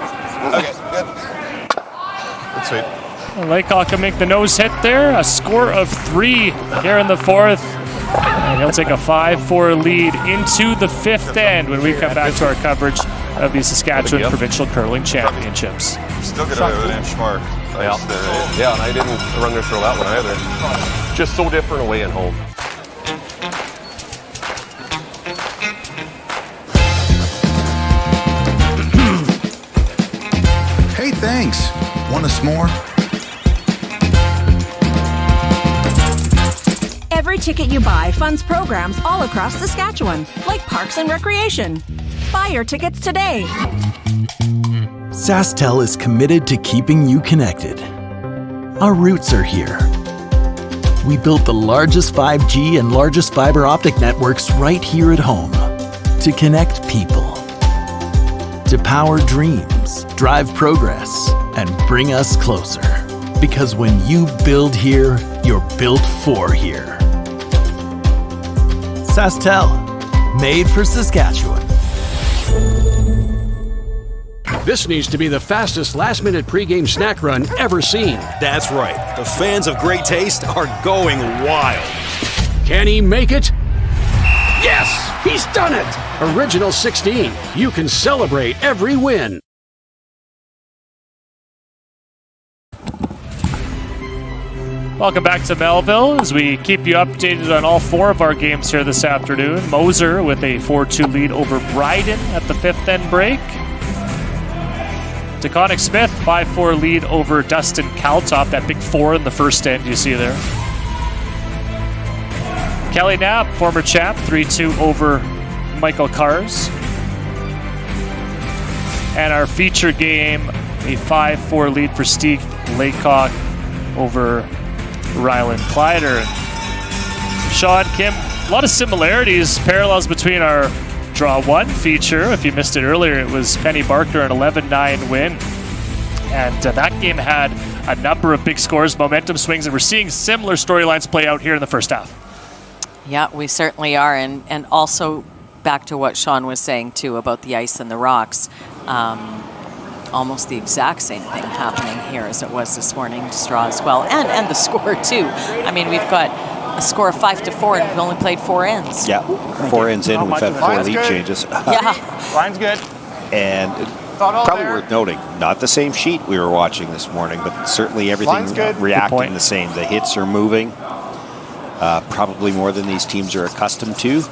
Okay, good. Good sweep.
Laycock can make the nose hit there. A score of 3 here in the 4th. And he'll take a 5-4 lead into the 5th end when we come back to our coverage of the Saskatchewan Provincial Curling Championships.
Still get away with an inch mark.
Yeah, and I didn't run there through that one either. Just so different away and home.
Hey, thanks. Want a s'more?
Every ticket you buy funds programs all across Saskatchewan, like Parks and Recreation. Buy your tickets today.
SaskTel is committed to keeping you connected. Our roots are here. We built the largest 5G and largest fiber optic networks right here at home to connect people, to power dreams, drive progress, and bring us closer. Because when you build here, you're built for here. SaskTel, made for Saskatchewan.
This needs to be the fastest last-minute pregame snack run ever seen.
That's right. The fans of great taste are going wild.
Can he make it? Yes! He's done it! Original 16. You can celebrate every win.
Welcome back to Melville as we keep you updated on all 4 of our games here this afternoon. Moser with a 4-2 lead over Bryden at the 5th end break. DeConnick Smith, 5-4 lead over Dustin Kaltop, that big 4 in the first end you see there. Kelly Knapp, former champ, 3-2 over Michael Kars. And our feature game, a 5-4 lead for Steve Laycock over Ryland Kleiter. Sean, Kim, a lot of similarities, parallels between our Draw 1 feature. If you missed it earlier, it was Penny Barker, an 11-9 win. And that game had a number of big scores, momentum swings, and we're seeing similar storylines play out here in the first half.
Yeah, we certainly are. And also back to what Sean was saying, too, about the ice and the rocks. Almost the exact same thing happening here as it was this morning's draw as well. And the score, too. I mean, we've got a score of 5-4, and we've only played 4 ends.
Yeah, 4 ends in, we've had 4 lead changes.
Yeah.
Line's good.
And probably worth noting, not the same sheet we were watching this morning, but certainly everything reacting the same. The hits are moving, probably more than these teams are accustomed to.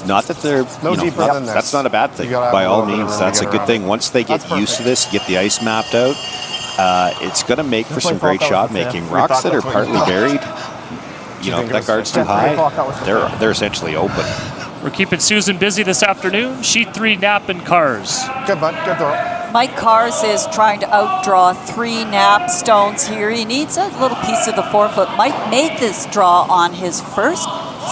Not that they're, that's not a bad thing. By all means, that's a good thing. Once they get used to this, get the ice mapped out, it's going to make for some great shot making. Rocks that are partly buried, if that guard's too high, they're essentially open.
We're keeping Susan busy this afternoon. Sheet 3, Knapp and Kars.
Good, bud. Good throw.
Mike Kars is trying to outdraw 3 Knapp stones here. He needs a little piece of the 4-foot. Mike made this draw on his first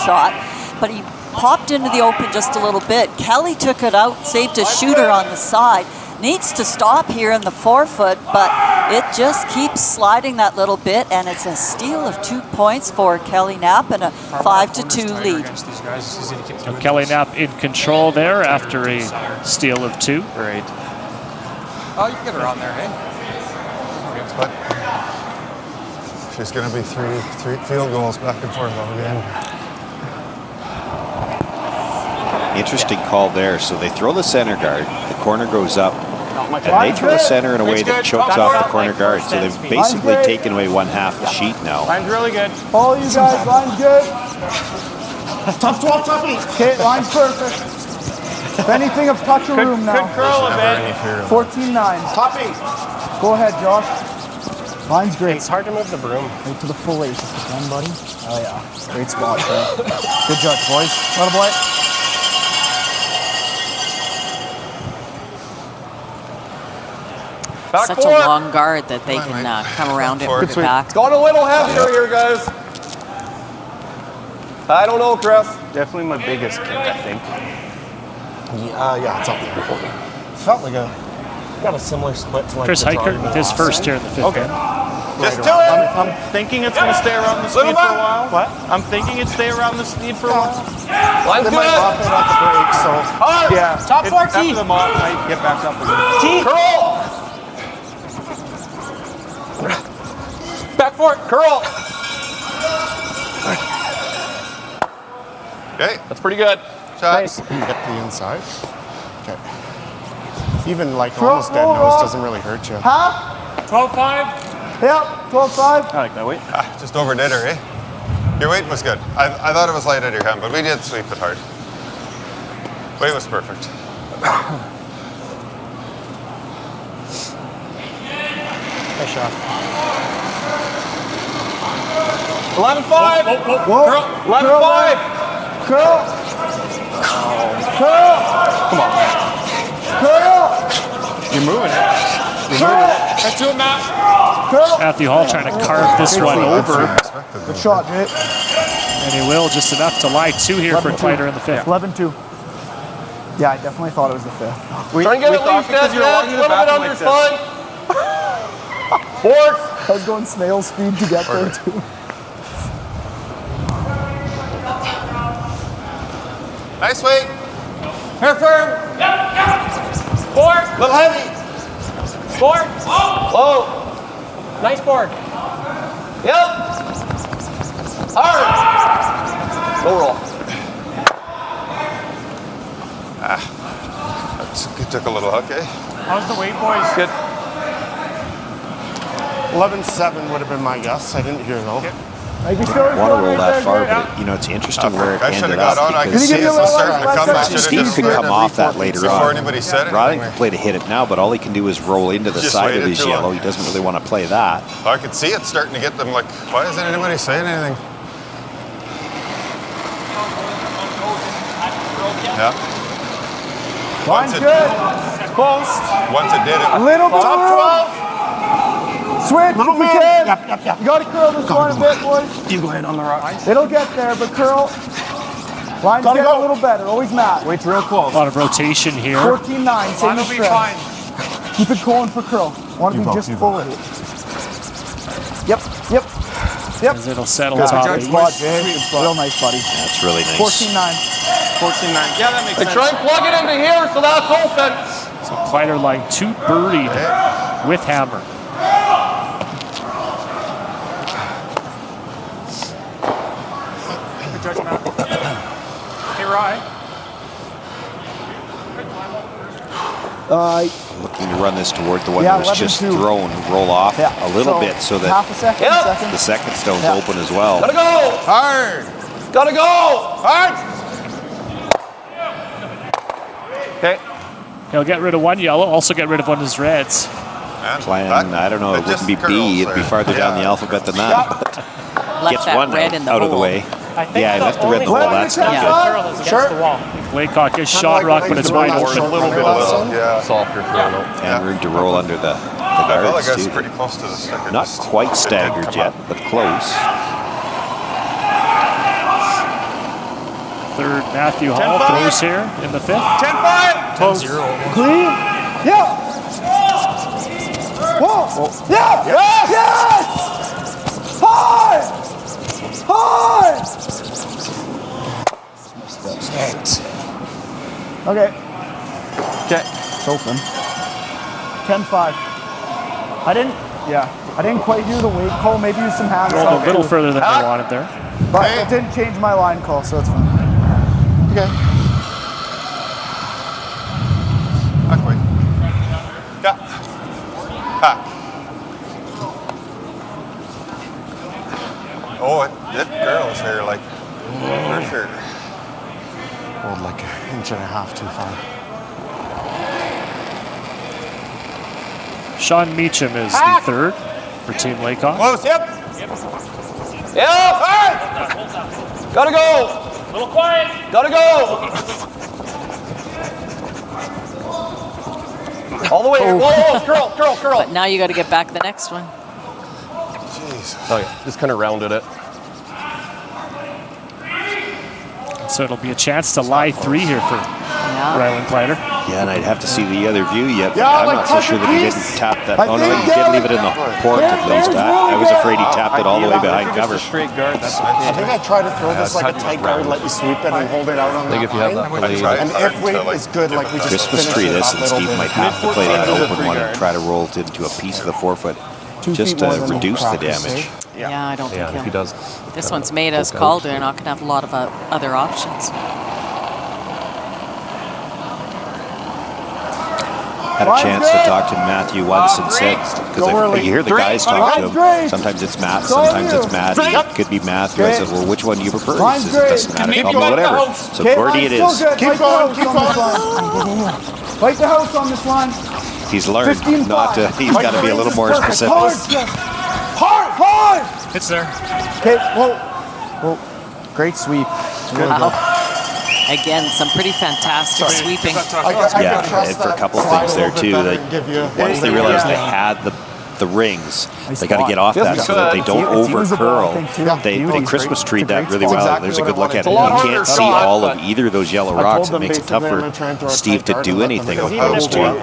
shot, but he popped into the open just a little bit. Kelly took it out, saved his shooter on the side. Needs to stop here in the 4-foot, but it just keeps sliding that little bit, and it's a steal of 2 points for Kelly Knapp and a 5-2 lead.
So Kelly Knapp in control there after a steal of 2.
Great.
Oh, you can get her on there, hey?
But she's going to be three field goals back and forth all game.
Interesting call there. So they throw the center guard. The corner goes up. And they throw the center in a way that chokes off the corner guard. So they've basically taken away one half the sheet now.
Line's really good. All you guys, line's good. Top 12, top 8. Okay, line's perfect. If anything, I've touched a room now.
Could curl a bit.
14-9. Top 8. Go ahead, Josh. Line's great.
It's hard to move the broom.
Right to the full ace. Just one, buddy. Oh, yeah. Great spot, Trey. Good judge, boys. Little boy.
Back
Such
forward.
a long guard that they can come around it and work it back.
It's going a little heavier here, guys. I don't know, Chris.
Definitely my biggest kick, I think.
Yeah, it's up there. Felt like got a similar split to like
Chris Hiker with his first here in the 5th.
Okay.
Just do it! I'm thinking it's going to stay around the speed for a while. What? I'm thinking it'd stay around the speed for a while.
Line's
They
good.
might off it at the break, so...
Hard.
Yeah.
Top 4
After
T.
the mop, might get back up again.
T. Curl. Back forward. Curl.
Okay.
That's pretty good.
Nice. Get the inside. Okay. Even like almost dead nose doesn't really hurt you.
Huh?
12-5?
Yep, 12-5.
I like that weight.
Just overdid her, eh? Your weight was good. I thought it was light at your hand, but we did sweep it hard. Weight was perfect.
Nice shot.
11-5.
Whoa.
11-5.
Curl. Curl.
Come on.
Curl.
You're moving it.
Back to him, Matt. Matthew Hall trying to carve this one over.
Good shot, Jay.
And he will, just enough to lie 2 here for Kleiter in the 5th.
11-2. Yeah, I definitely thought it was the 5th.
Try and get it loose, Dad. A little bit under fine. Fourth.
I was going snail speed to get there, too.
Nice weight.
Hair firm. Board.
Little heavy.
Board. Low. Nice board. Yep. Hard. Low roll.
It took a little hook, eh?
How's the weight, boys?
Good.
11-7 would have been my guess. I didn't hear though.
I can
Want to roll that far, but it's interesting where it
I should
ended
have got
up
on. I could
because
see it was starting to come. I should have
Steve
just
could
waited
come off that later
before
on.
anybody said it.
Rodden can play to hit it now, but all he can do is roll into the
Just
side of
waited
his
too
yellow.
long.
He doesn't really want to play that.
I could see it starting to get them like, why isn't anybody saying anything? Yeah.
Line's good. Close.
Once it did it.
Little bit.
Top 12.
Switch
Little
if we
man.
can.
Yep.
You got to curl this one a bit, boys.
You go ahead on the rock.
It'll get there, but curl. Line's
Gotta
getting
go.
a little better. Always Matt.
Weight's real close.
A lot of rotation here.
14-9. Same as Fred. Keep it going for curl. Want to be just full of it. Yep.
As it'll settle
Good
top
good
8.
spot, Jay. Real nice, buddy.
That's really nice.
14-9.
14-9. Yeah, that makes
They
sense.
try and plug it into here, so that's open.
So Kleiter line 2 birdied with hammer.
Good judge, Matt. Hey, Rye.
Looking to run this toward the one
Yeah,
that was just
11-2.
thrown, roll off
Yeah.
a little
So,
bit so that
half a second, second.
the second stone's
Yeah.
open as well.
Gotta go.
Hard.
Gotta go.
Hard.
Okay.
He'll get rid of 1 yellow, also get rid of 1 of his reds.
Plan, I don't know, it wouldn't be B, it'd be farther down the alphabet than that. But
Left
gets
that
one
red in the
out of the
hole.
way. Yeah, I left the red in the hole, that's not
Yeah.
good.
Sure.
Laycock is shot rock, but it's wide
A
open.
little bit
Yeah.
Softer throw.
And room to roll under the
I felt like
guards
I was
too.
pretty close to the sticker.
Not
Just-
quite
it didn't
staggered
come
yet,
up.
but close.
Third, Matthew Hall
10-5.
throws here in the 5th.
10-5.
10-0.
Clean. Yeah. Whoa. Yeah. Yes. Yes. Hard. Hard. Okay.
Okay.
It's open. 10-5. I didn't quite hear the weight call. Maybe use some hands.
Rolled a little further than they wanted there.
But it didn't change my line call, so it's fine.
Okay. Back way. Yeah. Back. Oh, that girl's here, like, for sure.
Pulled like an inch and a half too far.
Sean Meacham is the third for Team Laycock.
Close, yep.
Yep. Hey! Gotta go.
A little quiet.
Gotta go. All the way. Whoa, curl.
But now you got to get back the next one.
Jesus.
Oh, yeah. Just kind of rounded it.
So it'll be a chance to lie 3 here for Rylan Kleiter.
Yeah, and I'd have to see the other view yet.
Yeah,
I'm
like
not so sure that he didn't tap that. Oh, no, he did leave it in the port at least. I was afraid he tapped it all the way behind cover.
Straight guard. I think I tried to throw this like a tight guard, let you sweep it and hold it out on the line.
If you have that blade.
And if weight is good, like we just
Christmas tree this, and Steve might have to play that open one and try to roll it into a piece of the forefoot just to reduce the damage.
Yeah, I don't think
if he does.
This one's made us called. They're not going to have a lot of other options.
Had a chance to talk to Matthew once and said, because you hear the guys talk to him, sometimes it's Matt, sometimes it's Matt, it could be Matthew. I said, well, which one do you prefer? He says, it doesn't matter, call me whatever. So Gordy it is.
Keep going. Fight the house on this line.
He's learned not to, he's got to be a little more specific.
Hard!
It's there.
Okay, whoa. Great sweep.
Wow. Again, some pretty fantastic sweeping.
Yeah, and for a couple of things there too. Like, once they realized they had the rings, they got to get off that so that they don't over curl. They Christmas treed that really well. There's a good look at it. You can't see all of either of those yellow rocks. It makes it tough for Steve to do anything with those two.
Well,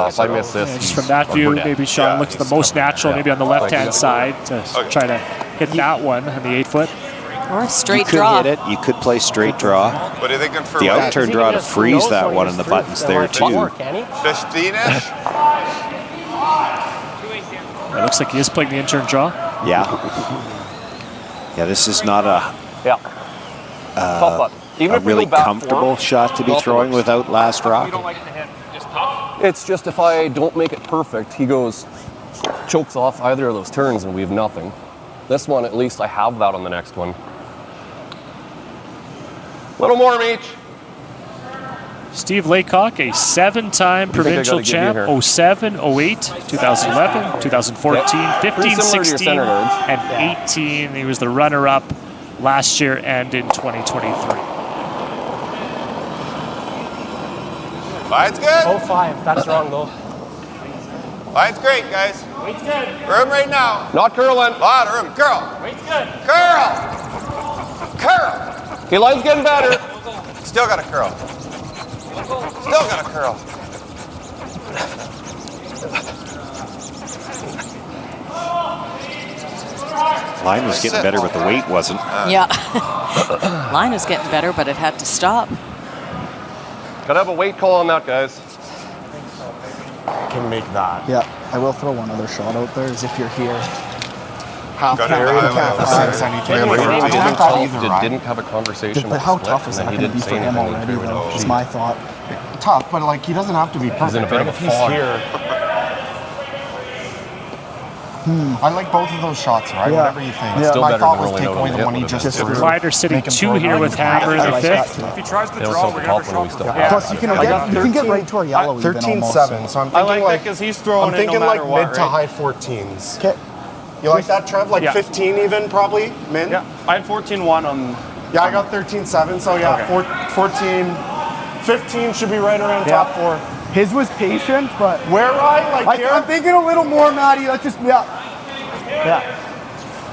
if I miss this,
Just from that view, maybe Sean looks the most natural, maybe on the left-hand side, to try to hit that one on the 8-foot.
Or straight
draw. You could hit it. You could play straight draw.
What are they going for?
The out-turn draw to freeze that one and the buttons there too.
15-ish?
It looks like he is playing the in-turn draw.
Yeah. Yeah, this is not a really comfortable shot to be throwing without last rock.
It's just if I don't make it perfect, he goes, chokes off either of those turns and we have nothing. This one, at least I have that on the next one. A little more, Meach.
Steve Laycock, a 7-time provincial champ, 07, 08, 2011, 2014, 15, 16, and 18. He was the runner-up last year and in 2023.
Line's good.
05, that's wrong though.
Line's great, guys.
Weight's good.
Room right now.
Not curling.
Lot of room. Curl.
Weight's good.
Curl. Curl.
Okay, line's getting better.
Still got to curl. Still got to curl.
Line was getting better, but the weight wasn't.
Yeah. Line was getting better, but it had to stop.
Gotta have a weight call on that, guys.
Can make that.
Yeah, I will throw one other shot out there as if you're here.
Half carry,
didn't have a conversation.
But how tough is that going to be for him already, though? Is my thought.
Tough, but like he doesn't have to be perfect.
He's in a bit of a fog.
I like both of those shots, right?
Yeah.
Whatever you think.
Yeah.
Still
My
better
thought
than
was
rolling
take
out
away
on
the one he
hit
just
with
threw.
Kleiter sitting 2 here with Hammer in the 5th.
If
he tries to draw, we're going to
Plus, you can get right to our yellow.
13-7, so I'm thinking
like that because he's throwing
I'm thinking
no
like
matter what,
mid to high 14s.
Okay.
You like that, Trev? Like 15 even, probably, min?
Yeah, I had 14-1 on...
Yeah, I got 13-7, so yeah, 14... 15 should be right around top 4.
His was patient, but...
Where, Ryan? Like here?
I'm thinking a little more, Matty. Let's just... Yeah.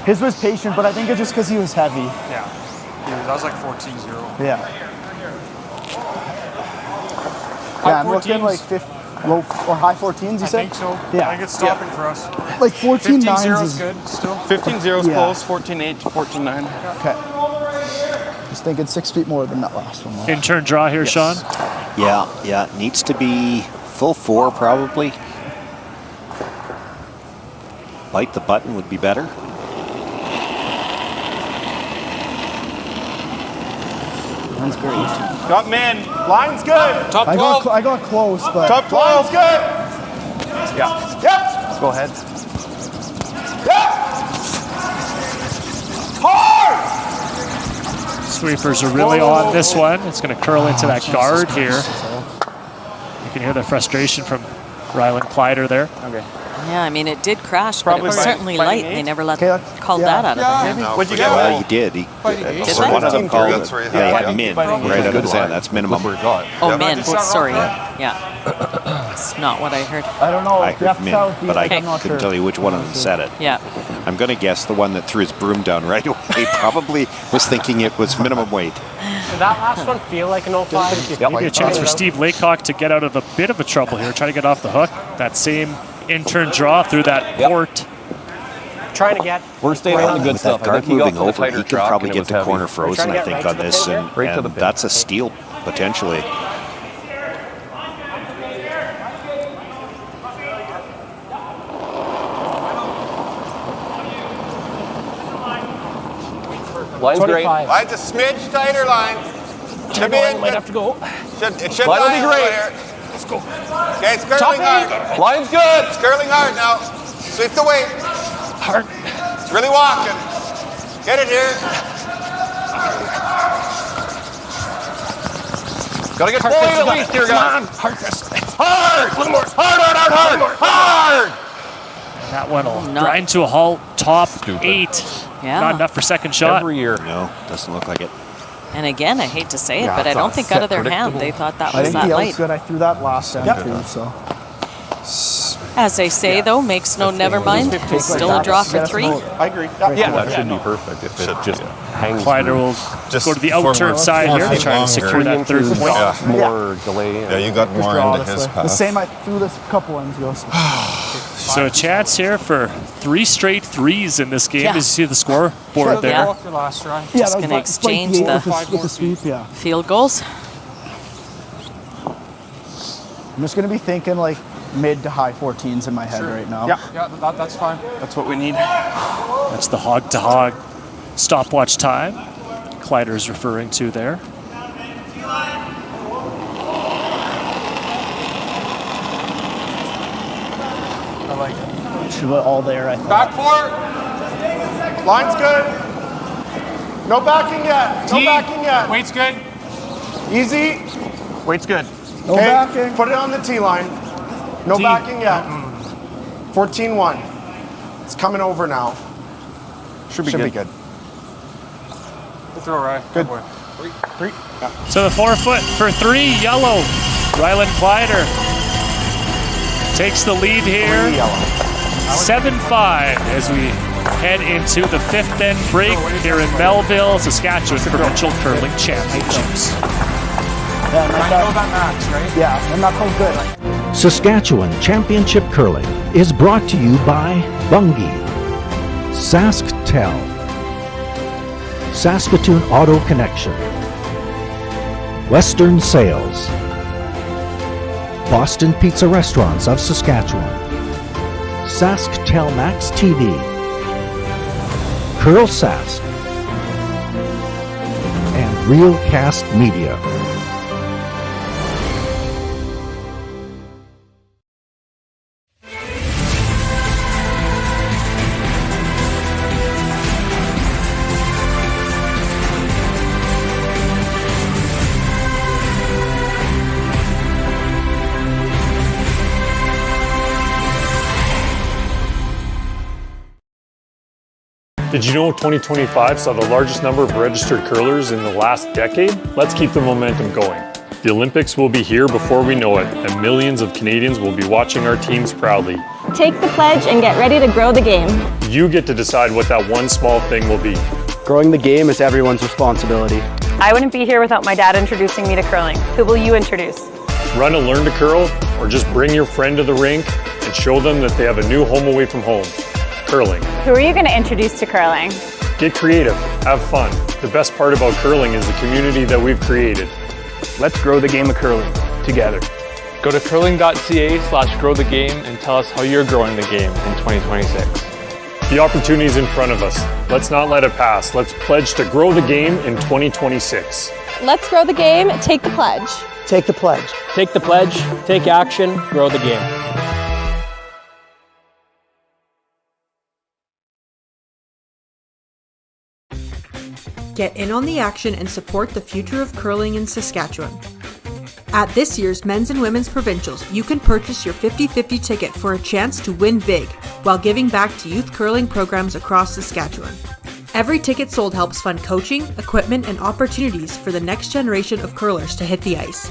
His was patient, but I think it's just because he was heavy.
Yeah. That was like 14-0.
Yeah. Yeah, I'm looking like low or high 14s, you said?
I think so.
Yeah.
I think it's stopping for us.
Like 14-9
is good still. 15-0 is close, 14-8 to 14-9.
Okay. Just thinking 6 feet more than that last one.
In-turn draw here, Sean.
Yeah. It needs to be full 4 probably. Bite the button would be better.
Line's great.
Got men. Line's good. Top 12.
I got close, but...
Top 12. Line's good.
Yeah.
Yep.
Go ahead.
Yep. Hard.
Sweepers are really on this one. It's going to curl into that guard here. You can hear the frustration from Ryland Kleiter there.
Okay.
Yeah, I mean, it did crash, but it was certainly light. They never called that out of him.
What'd you get? Well, you did. One of them called it. Yeah, he had min right out of his hand. That's minimum.
Oh, min. Sorry. Yeah. That's not what I heard.
I don't know.
I heard min, but I couldn't tell you which one of them said it.
Yeah.
I'm going to guess the one that threw his broom down right away probably was thinking it was minimum weight.
Did that last one feel like an 05?
Maybe a chance for Steve Laycock to get out of a bit of a trouble here, try to get off the hook. That same in-turn draw through that port.
Trying to get.
We're staying on the good
With
stuff.
that guard
I think he got
moving
to the
over,
tighter
he could
track
probably
and it
get
was
to
heavy.
corner frozen, I think, on this, and that's a steal potentially.
Line's great.
Line's a smidge tighter, line. Should be in.
Might have to go.
It should
Line will be great.
Let's go. Okay, it's curling hard.
Line's good.
It's curling hard now. Sweep the weight.
Hard.
It's really walking. Get it here.
Gotta get 40 at least here, guys.
Hard, Chris.
Hard. A little more. Hard.
And that one will grind to a halt. Top 8.
Yeah.
Not enough for second shot.
Every year.
No, doesn't look like it.
And again, I hate to say it, but I don't think out of their hand they thought that was that light.
Good. I threw that last time too, so.
As they say, though, makes no never mind. Still a draw for 3.
I agree.
Yeah, that should be perfect if it just hangs.
Kleiter will go to the out-turn side here, trying to secure that third point.
More delay.
Yeah, you got more into his path.
The same I threw this a couple ones ago.
So a chance here for 3 straight threes in this game. As you see the scoreboard there.
Just going to exchange the field goals.
I'm just going to be thinking like mid to high 14s in my head right now.
Yeah, that's fine. That's what we need.
That's the hog-to-hog stopwatch time Kleiter is referring to there.
I like it. All there, I think.
Back 4. Line's good. No backing yet. No backing yet.
Weight's good.
Easy.
Weight's good.
No backing.
Put it on the T line. No backing yet. 14-1. It's coming over now. Should be good.
Good throw, Ryan.
Good.
Three.
Yeah.
So the 4-foot for 3, yellow. Ryland Kleiter takes the lead here. 7-5 as we head into the 5th end break here in Melville, Saskatchewan Provincial Curling Championships.
Yeah, and that felt good.
Saskatchewan Championship Curling is brought to you by Bungie, SaskTel, Saskatoon Auto Connection, Western Sales, Boston Pizza Restaurants of Saskatchewan, SaskTel Max TV, Curl Sask, and Realcast Media.
Did you know 2025 saw the largest number of registered curlers in the last decade? Let's keep the momentum going. The Olympics will be here before we know it, and millions of Canadians will be watching our teams proudly.
Take the pledge and get ready to grow the game.
You get to decide what that one small thing will be.
Growing the game is everyone's responsibility.
I wouldn't be here without my dad introducing me to curling. Who will you introduce?
Run and learn to curl, or just bring your friend to the rink and show them that they have a new home away from home. Curling.
Who are you going to introduce to curling?
Get creative, have fun. The best part about curling is the community that we've created.
Let's grow the game of curling together.
Go to curling.ca/growthegame and tell us how you're growing the game in 2026.
The opportunity is in front of us. Let's not let it pass. Let's pledge to grow the game in 2026.
Let's grow the game. Take the pledge.
Take the pledge.
Take the pledge. Take action. Grow the game.
Get in on the action and support the future of curling in Saskatchewan. At this year's Men's and Women's Provincials, you can purchase your 50-50 ticket for a chance to win big while giving back to youth curling programs across Saskatchewan. Every ticket sold helps fund coaching, equipment, and opportunities for the next generation of curlers to hit the ice.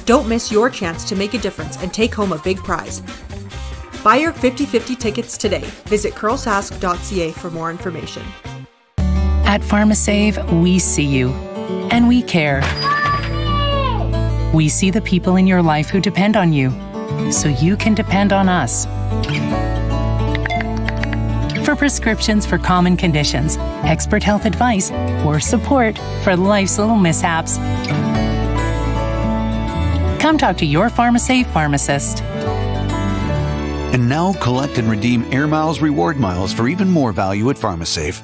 Don't miss your chance to make a difference and take home a big prize. Buy your 50-50 tickets today. Visit curlsask.ca for more information.
At PharmaSave, we see you, and we care. We see the people in your life who depend on you, so you can depend on us. For prescriptions for common conditions, expert health advice, or support for life's little mishaps, come talk to your PharmaSave pharmacist.
And now collect and redeem Air Miles reward miles for even more value at PharmaSave.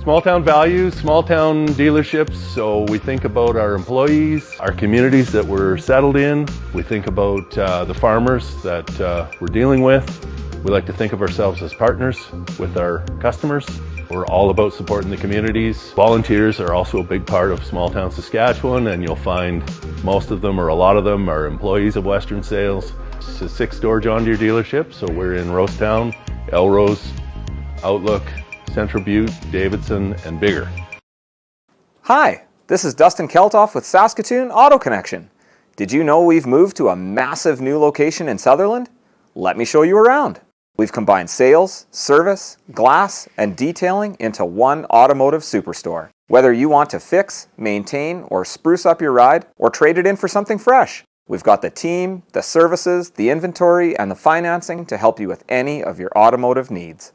Small town values, small town dealerships, so we think about our employees, our communities that we're settled in, we think about the farmers that we're dealing with. We like to think of ourselves as partners with our customers. We're all about supporting the communities. Volunteers are also a big part of small town Saskatchewan, and you'll find most of them or a lot of them are employees of Western Sales. It's a 6-store John Deere dealership, so we're in Rosetown, Elrose, Outlook, Central Butte, Davidson, and Bigger.
Hi, this is Dustin Keltoff with Saskatoon Auto Connection. Did you know we've moved to a massive new location in Sutherland? Let me show you around. We've combined sales, service, glass, and detailing into one automotive superstore. Whether you want to fix, maintain, or spruce up your ride, or trade it in for something fresh, we've got the team, the services, the inventory, and the financing to help you with any of your automotive needs.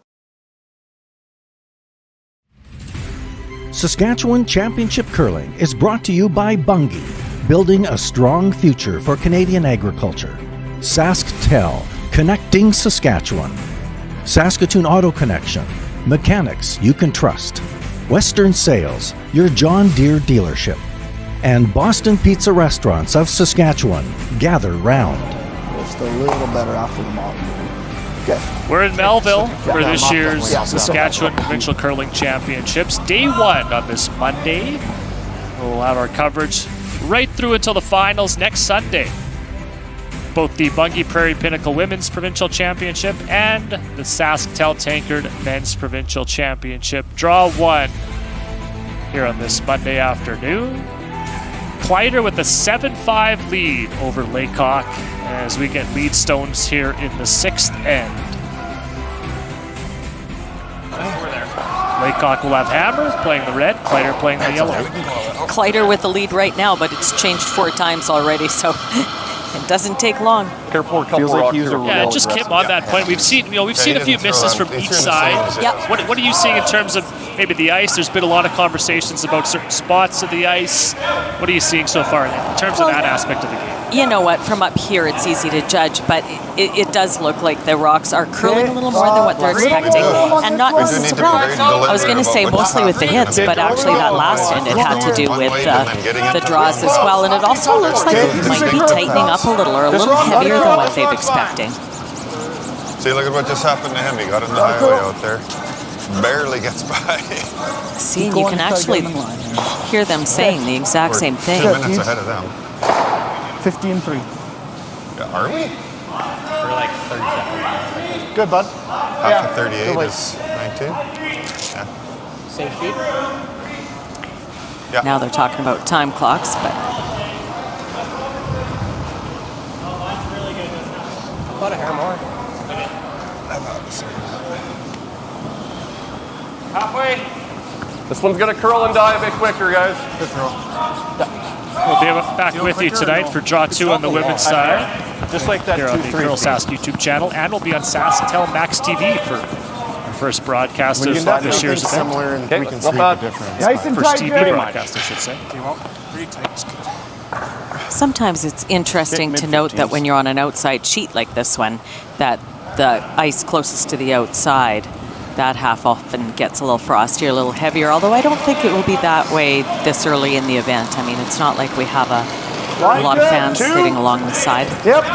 Saskatchewan Championship Curling is brought to you by Bunge, building a strong future for Canadian agriculture. SaskTel, connecting Saskatchewan. Saskatoon Auto Connection, mechanics you can trust. Western Sales, your John Deere dealership. And Boston Pizza Restaurants of Saskatchewan, gather round.
Just a little better after the mop. Okay.
We're in Melville for this year's Saskatchewan Provincial Curling Championships. Day 1 on this Monday. We'll have our coverage right through until the finals next Sunday. Both the Bunge Prairie Pinnacle Women's Provincial Championship and the SaskTel Tankard Men's Provincial Championship. Draw 1 here on this Monday afternoon. Kleiter with a 7-5 lead over Laycock as we get lead stones here in the 6th end. Laycock will have Hammer playing the red, Kleiter playing the yellow.
Kleiter with the lead right now, but it's changed 4 times already, so It doesn't take long.
Careful, a couple
Feels like
rocks
he's
here.
a
Yeah,
real
just Kim
aggressive
on that point. We've seen, we've seen a few misses from each side.
Yep.
What are you seeing in terms of maybe the ice? There's been a lot of conversations about certain spots of the ice. What are you seeing so far in terms of that aspect of the game?
You know what? From up here, it's easy to judge, but it does look like the rocks are curling a little more than what they're expecting, and not necessarily. I was going to say mostly with the hits, but actually that last end it had to do with the draws as well, and it also looks like it might be tightening up a little or a little heavier than what they've expecting.
See, look at what just happened to him. He got in the highway out there. Barely gets by.
See, and you can actually hear them saying the exact same thing.
2 minutes ahead of them.
15-3.
Yeah, are we?
We're like 37. Good, bud.
Half of 38 is 19. Yeah.
Same speed?
Yeah.
Now they're talking about time clocks, but
About a hair more.
Halfway. This one's going to curl and die a bit quicker, guys.
Good throw.
We'll be back with you tonight for Draw 2 on the women's side.
Just like that
Here on the Girl Sask YouTube channel, and we'll be on SaskTel Max TV for our first broadcast of this year's event.
Similar, and we can see the difference.
Nice and
First
tight,
TV
Gary.
broadcast, I should say.
sometimes it's interesting to note that when you're on an outside sheet like this one, that the ice closest to the outside, that half often gets a little frostier, a little heavier, although I don't think it will be that way this early in the event. I mean, it's not like we have a lot of fans sitting along the side.
Yep,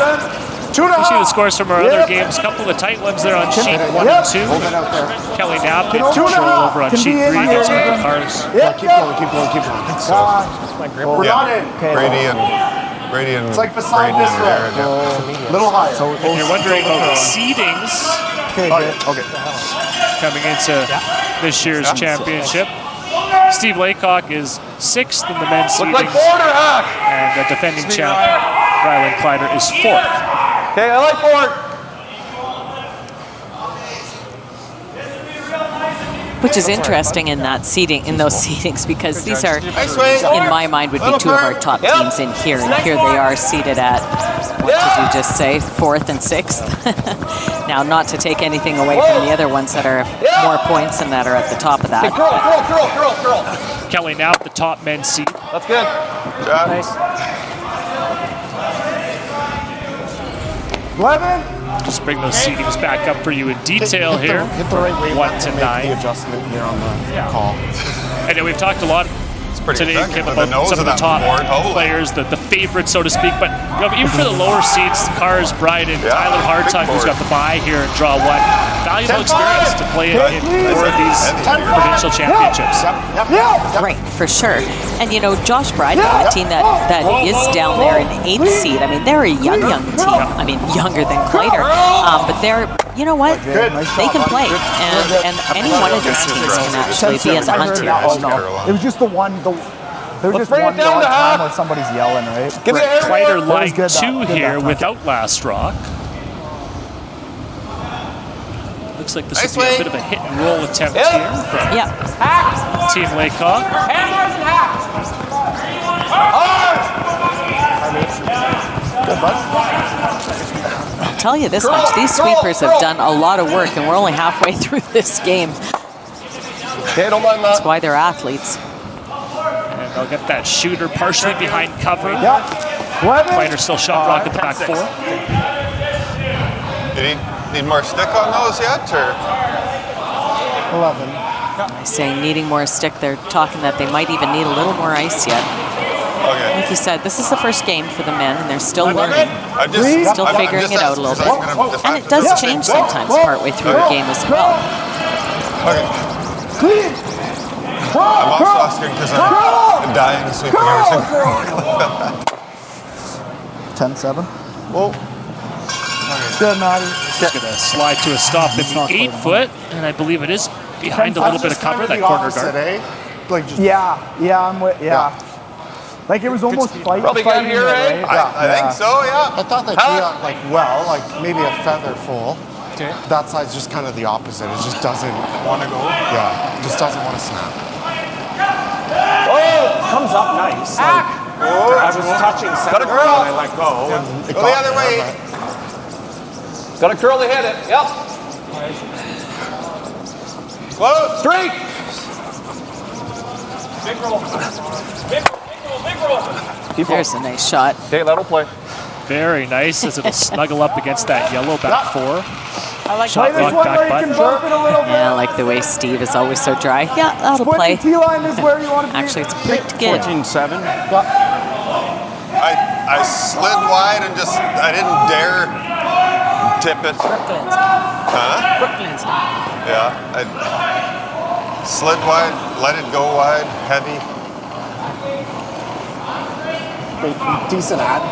you see the scores from our other games. A couple of tight ones there on sheet 1 and 2. Kelly Knapp in control over on sheet 3 against Megan Cars.
Yeah, keep going. We're not in.
Brady and
it's like beside this row. Little higher.
So if you're wondering about the seedings coming into this year's championship, Steve Laycock is 6th in the men's seedings, and the defending champ Rylan Kleiter is 4th.
Okay, I like board.
Which is interesting in that seating, in those seatings, because these are, in my mind, would be two of our top teams in here, and here they are seated at, what did you just say, 4th and 6th? Now, not to take anything away from the other ones that are more points and that are at the top of that.
Hey, girl.
Kelly Knapp, the top men's seed.
That's good.
Nice.
11.
Just bring those seedings back up for you in detail here.
Hit the right way
1 to 9.
The adjustment here on the call.
And then we've talked a lot today, Kim, about some of the top players, the favorites, so to speak. But you know, even for the lower seeds, Cars, Bryden, Tyler Hartung, who's got the bye here in Draw 1. Valuable experience to play in more of these provincial championships.
Right, for sure. And you know, Josh Bryden, the team that is down there in 8th seed, I mean, they're a young team. I mean, younger than Kleiter. But they're, you know what? They can play. And any one of these teams can actually be in the hunt here.
Oh, no. It was just the one. There was just one time where somebody's yelling, right?
Kleiter line 2 here without last rock. Looks like this will be a bit of a hit and roll attempt here from Team Laycock.
I'll tell you this much, these sweepers have done a lot of work, and we're only halfway through this game. That's why they're athletes.
And they'll get that shooter partially behind cover. Kleiter still shot rock at the back 4.
You need more stick on those yet, or?
11.
I say needing more stick. They're talking that they might even need a little more ice yet.
Okay.
Like you said, this is the first game for the men, and they're still learning. Still figuring it out a little bit. And it does change sometimes partway through a game as well.
Okay. I'm also asking because I'm dying to sweep every single
10-7. Whoa. Good, Maddie.
Just going to slide to a stop in the 8-foot, and I believe it is behind a little bit of cover, that corner guard.
Like just
I'm with, Like it was almost fighting
here,
right?
I think so, yeah.
I thought that she got like maybe a feather full. Okay. That side's just kind of the opposite. It just doesn't want to go. Yeah, it just doesn't want to snap.
Oh, comes up nice.
I was touching center when I let go.
Go the other way.
Got to curl to hit it. Yep.
Close.
Straight.
Big roll. Big roll, big roll, big roll.
There's a nice shot.
Okay, that'll play.
Very nice as it'll snuggle up against that yellow back four.
I like
Shot
this
rock
one
back
where you
button.
can bump it a little bit.
Yeah, I like the way Steve is always so dry. Yeah, that'll
Split
play.
the T-line is where you want to be.
Actually, it's pretty good.
14-7.
I slid wide and just, I didn't dare tip it.
Brooklands.
Huh?
Brooklands.
Yeah. I slid wide, let it go wide, heavy.
Decent ad.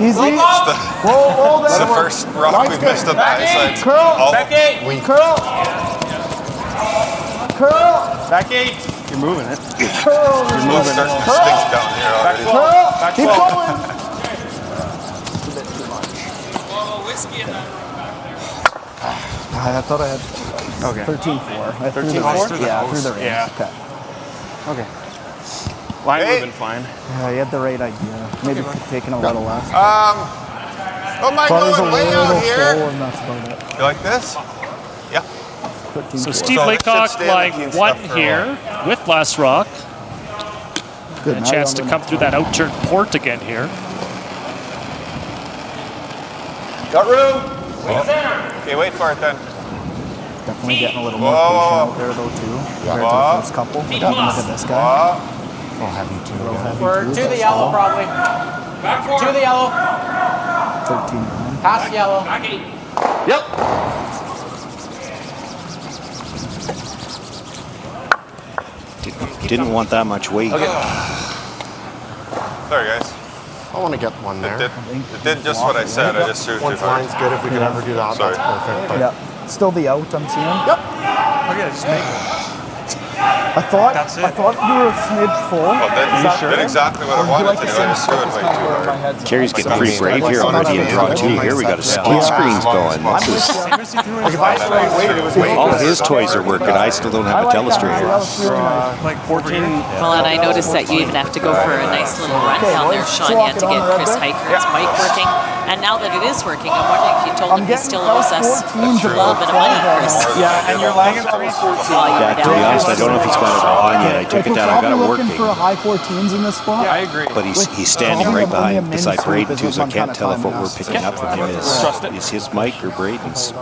Easy.
It's the first rock we've missed on the high side.
Curl.
Back 8.
Curl. Curl.
Back 8.
You're moving it. Curl.
It's starting to stink down here already.
Curl. Keep going.
Whiskey in that room back there.
I thought I had 13-4. 13-4? Yeah, through the range.
Yeah.
Okay.
Line
Hey.
moving fine.
Yeah, you had the right idea. Maybe taking a little less.
Oh my
Body's a
God, way
little
out
full,
here.
and that's about it.
You like this? Yeah.
13-4.
So Steve
So it
Laycock
should stay on the
lying
keen
one
stuff for a
here with last rock.
Good.
And a
now
chance
you're
to
on
come
the
through that out-turn port again here.
Got room. Okay, wait for it then.
Definitely getting a little more
Whoa.
patient out there, though, too. Compared to the first couple. Look at this guy.
Oh,
heavy, too. Real heavy,
We're
too.
to the yellow, probably.
Back 4.
To the yellow.
13-9.
Past yellow.
Back 8.
Yep.
Didn't want that much weight.
sorry guys.
I want to get one there.
It did just what I said. I just threw it too
Once
hard.
line's good, if we can ever do that,
Sorry.
that's perfect. But
Yeah. Still the out, I'm seeing.
Yep.
Okay, just make it.
I thought
That's it.
you were a smidge full.
Well, that did exactly what I wanted to do. I just threw it way too hard.
Kerry's getting pretty brave here on Redeem Draw 2 here. We got a split screens going. This is,
Like if I straight weight, it was way
all
good.
his toys are working. I still don't have a telestrator.
Like 14.
Well, and I noticed that you even have to go for a nice little run down there, Sean. You had to get Chris Hikert's mic working. And now that it is working, I'm wondering if you told him he still owes us a little bit of money, Chris.
Yeah, and you're lagging 3.
Yeah, to be honest, I don't know if he's got it on yet. I took it down. I got it
looking for
working.
high 14s in this spot.
I agree.
But he's standing right behind beside Braden too, so I can't tell if what we're picking up from him is his mic or Braden's.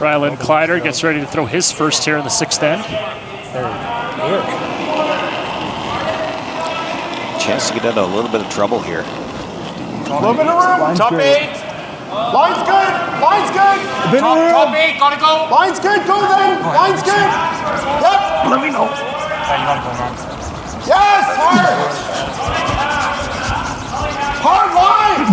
Rylan Kleiter gets ready to throw his first here in the 6th end.
Chance to get out of a little bit of trouble here.
A little bit of room.
Top 8.
Line's good. Line's good.
Top 8. Gotta go.
Line's good. Go then. Line's good. Yep.
Let me know.
Yes. Hard. Hard line.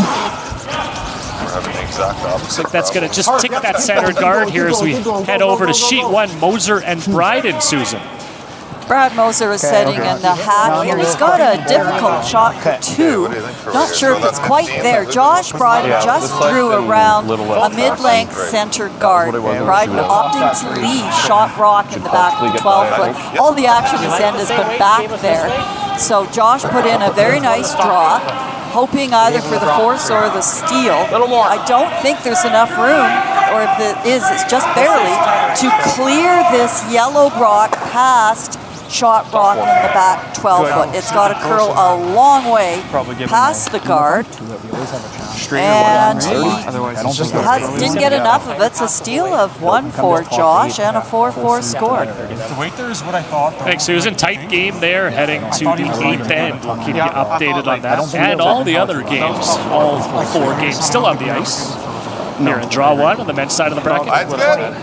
We're having the exact opposite.
Looks like that's going to just tick that center guard here as we head over to sheet 1. Moser and Bryden, Susan.
Brad Moser is setting in the hack here. He's got a difficult shot for 2. Not sure if it's quite there. Josh Bryden just threw around a mid-length center guard. Bryden opting to leave shot rock in the back of the 12-foot. All the action this end has been back there. So Josh put in a very nice draw, hoping either for the force or the steal. I don't think there's enough room, or if it is, it's just barely, to clear this yellow rock past shot rock in the back 12-foot. It's got to curl a long way past the guard. And didn't get enough of it. It's a steal of 1 for Josh and a 4-4 score.
The weight there is what I thought.
Thanks, Susan. Tight game there heading to the 8th end. We'll keep you updated on that. And all the other games, all 4 games still on the ice. Here in draw 1 on the men's side of the bracket.
That's good.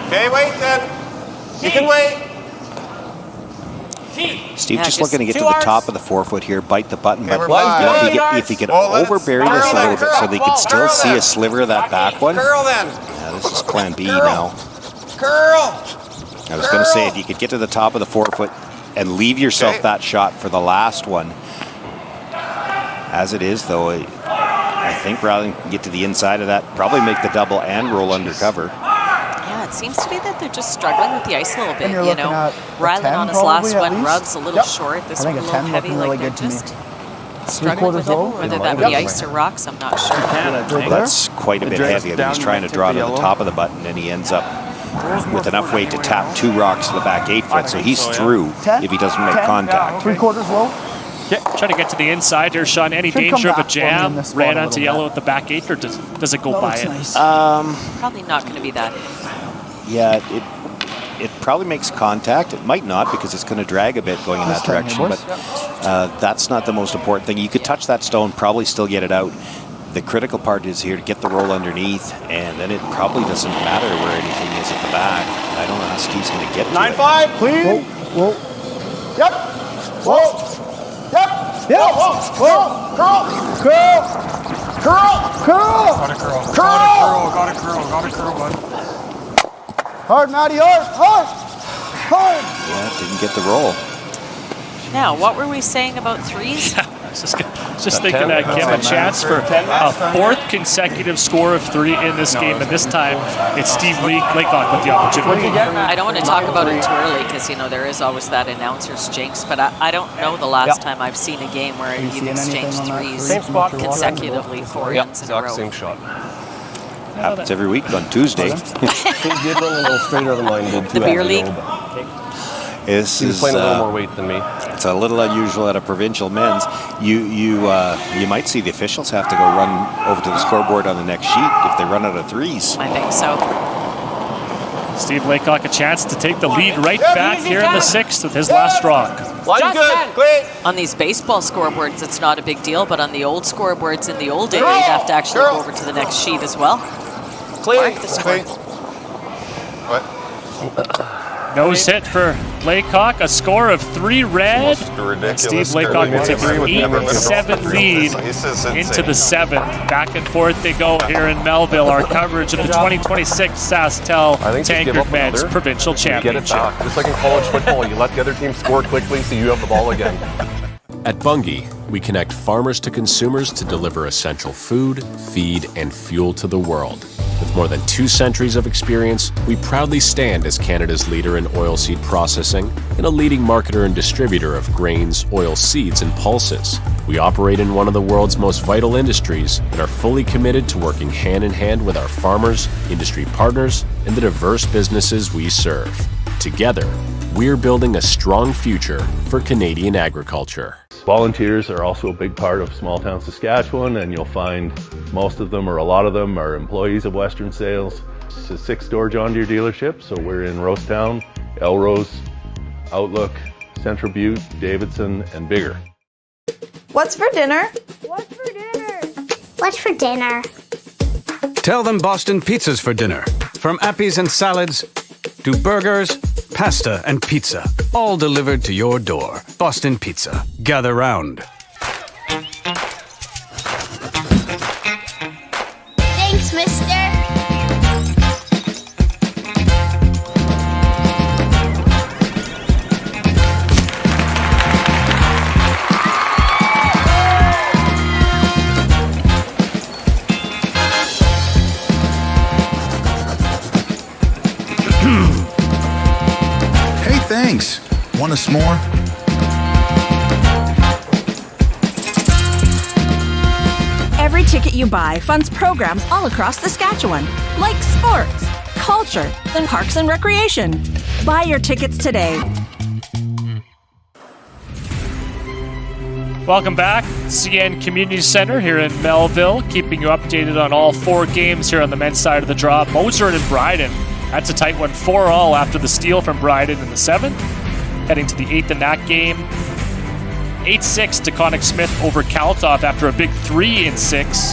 Okay, wait then. You can wait.
Steve just looking to get to the top of the 4-foot here, bite the button, but if he could overbury this a little bit so they could still see a sliver of that back one.
Curl then.
Yeah, this is plan B now.
Curl.
I was going to say, if you could get to the top of the 4-foot and leave yourself that shot for the last one. As it is, though, I think rather than get to the inside of that, probably make the double and roll under cover.
Yeah, it seems to be that they're just struggling with the ice a little bit.
And you're
You
looking
know,
at a
Rylan
10
on his last
probably at
one
least.
rubs a little
Yep.
short. This
I think
one a
a
little
10
heavy.
looking really
Like they're
good to me.
just struggling with it.
low.
Whether that be ice or rocks, I'm not sure.
Well, that's quite a bit heavy. I mean, he's trying to draw to the top of the button, and he ends up with enough weight to tap 2 rocks to the back 8 foot, so he's through if he doesn't make contact.
3/4 low.
Yeah, trying to get to the inside here, Sean. Any
Should
danger
come
of a
back for me in
jam?
this spot
Ran
a
onto
little
yellow
bit.
at the back 8, or does it go
That
by
looks
it?
nice.
Probably not going to be that.
Yeah, it probably makes contact. It might not because it's going to drag a bit going in that direction, but that's not the most important thing. You could touch that stone, probably still get it out. The critical part is here to get the roll underneath, and then it probably doesn't matter where anything is at the back. I don't know how Steve's going to get to it.
9-5, clean.
Whoa.
Yep. Whoa. Yep.
Yep.
Whoa. Curl.
Got a curl, bud. Hard, Matty, hard.
Yeah, didn't get the roll.
Now, what were we saying about threes?
Just thinking that give a chance for a 4th consecutive score of 3 in this game, and this time it's Steve Laycock with the opportunity.
I don't want to talk about it too early because, you know, there is always that announcer's jinx, but I don't know the last time I've seen a game where you've exchanged threes consecutively 4 ends in a row.
Same shot.
Happens every week on Tuesday.
He did run a little straighter than mine did.
The beer league.
This
He was
is
playing a little more weight than me.
It's a little unusual at a provincial men's. You might see the officials have to go run over to the scoreboard on the next sheet if they run out of threes.
I think so.
Steve Laycock a chance to take the lead right back here in the 6th with his last rock.
Line good, clean.
On these baseball scoreboards, it's not a big deal, but on the old scoreboards in the old era, you'd have to actually go over to the next sheet as well.
Clean.
What?
Nose hit for Laycock, a score of 3 red. Steve Laycock will take an 8-7 lead into the 7th. Back and forth they go here in Melville. Our coverage of the 2026 SaskTel Tankard Men's Provincial
Championship. Get it back. Just like in college football, you let the other team score quickly so you have the ball again.
At Bunge, we connect farmers to consumers to deliver essential food, feed, and fuel to the world. With more than 2 centuries of experience, we proudly stand as Canada's leader in oilseed processing and a leading marketer and distributor of grains, oil seeds, and pulses. We operate in one of the world's most vital industries and are fully committed to working hand in hand with our farmers, industry partners, and the diverse businesses we serve. Together, we're building a strong future for Canadian agriculture.
Volunteers are also a big part of small town Saskatchewan, and you'll find most of them or a lot of them are employees of Western Sales. It's a 6-store John Deere dealership, so we're in Rosetown, Elrose, Outlook, Central Butte, Davidson, and Bigger.
What's for dinner?
What's for dinner? What's for dinner?
Tell them Boston Pizza's for dinner. From appies and salads to burgers, pasta, and pizza, all delivered to your door. Boston Pizza. Gather round.
Thanks, mister.
Hey, thanks. Want a s'more?
Every ticket you buy funds programs all across Saskatchewan, like sports, culture, and parks and recreation. Buy your tickets today.
Welcome back. CN Community Center here in Melville, keeping you updated on all 4 games here on the men's side of the draw. Moser and Bryden. That's a tight one, 4-all after the steal from Bryden in the 7th. Heading to the 8th in that game. 8-6 to Connick Smith over Kaltoff after a big 3 in 6.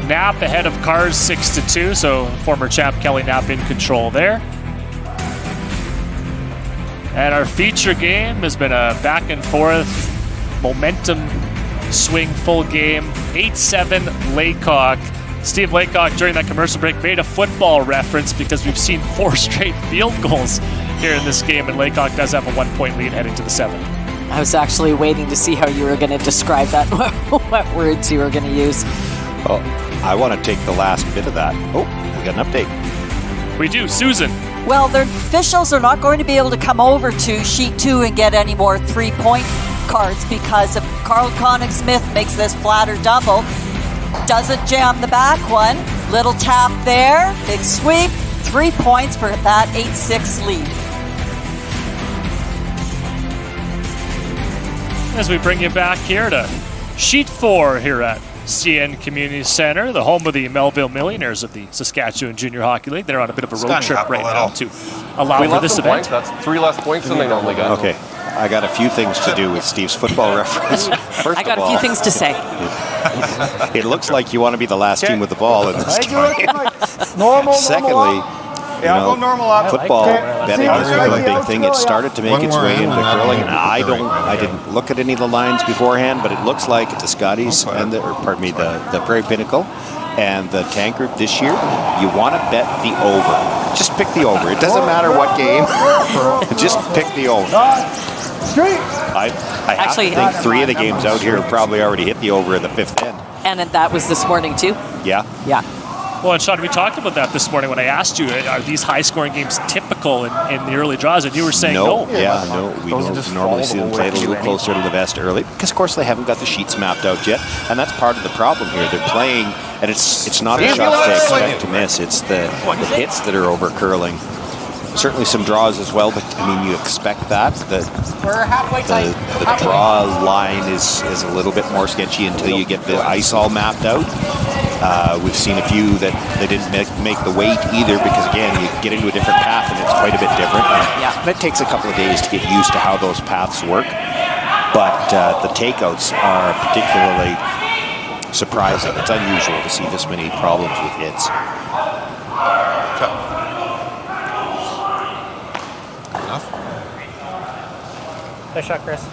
Knapp ahead of Cars 6-2, so former champ Kelly Knapp in control there. And our feature game has been a back and forth momentum swing full game. 8-7 Laycock. Steve Laycock during that commercial break made a football reference because we've seen 4 straight field goals here in this game, and Laycock does have a 1-point lead heading to the 7th.
I was actually waiting to see how you were going to describe that, what words you were going to use.
Oh, I want to take the last bit of that. Oh, we got an update.
We do. Susan.
Well, the officials are not going to be able to come over to sheet 2 and get any more 3-point cards because if Carl Koenig-Smith makes this flat or double, doesn't jam the back one, little tap there, big sweep, 3 points for that 8-6 lead.
As we bring you back here to sheet 4 here at CN Community Center, the home of the Melville Millionaires of the Saskatchewan Junior Hockey League. They're on a bit of a road trip right now to allow for this event.
That's 3 less points than they normally get.
Okay, I got a few things to do with Steve's football reference. First
I got
of all,
a few things to say.
It looks like you want to be the last team with the ball in this game. Secondly, football betting is becoming a big thing. It started to make its way into curling, and I didn't look at any of the lines beforehand, but it looks like the Scotties and the Prairie Pinnacle and the Tankard this year, you want to bet the over. Just pick the over. It doesn't matter what game. Just pick the over. I have to think 3 of the games out here have probably already hit the over in the 5th end.
And that was this morning too?
Yeah.
Yeah.
Well, and Sean, we talked about that this morning when I asked you, are these high-scoring games typical in the early draws? And you were saying no.
Yeah, no. We normally see them played a little closer to the vest early because, of course, they haven't got the sheets mapped out yet. And that's part of the problem here. They're playing, and it's not the shots they expect to miss. It's the hits that are over curling. Certainly some draws as well, but, I mean, you expect that. The draw line is a little bit more sketchy until you get the ice all mapped out. We've seen a few that they didn't make the weight either because, again, you get into a different path and it's quite a bit different. And it takes a couple of days to get used to how those paths work. But the takeouts are particularly surprising. It's unusual to see this many problems with hits.
Nice shot, Chris.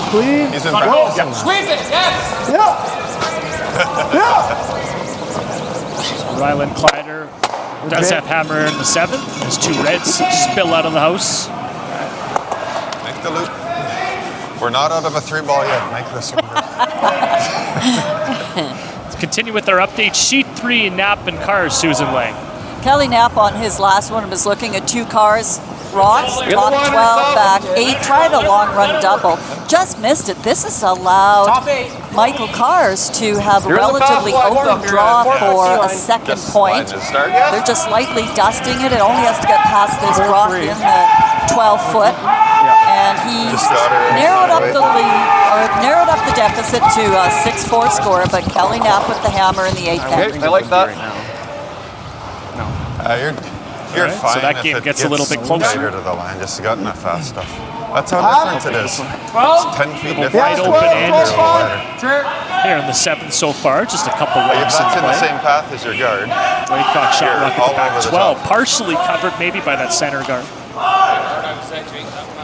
Clean.
He's in back.
Yeah. Squeeze it, yes!
Ryland Kleiter does have hammer in the 7th. His 2 reds spill out of the house.
Make the loop. We're not out of a 3-ball yet. Make this one good.
Let's continue with our update. Sheet 3, Knapp and Cars, Susan Lang.
Kelly Knapp on his last one was looking at 2 cars. Rocks, top 12, back 8, tried a long run double. Just missed it. This has allowed Michael Cars to have a relatively open draw for a second point. They're just slightly dusting it. It only has to get past this rock in the 12-foot. And he narrowed up the lead, or narrowed up the deficit to a 6-4 score, but Kelly Knapp with the hammer in the 8th end.
I like that.
You're fine.
So that game gets a little bit closer
to the line. Just gotten that fast stuff. That's how different it is. 10 feet different.
Wide open end here in the 7th so far. Just a couple
If
walks
that's
in
in the
play.
same path as your guard.
Laycock shot rock at the back 12. Partially covered maybe by that center guard.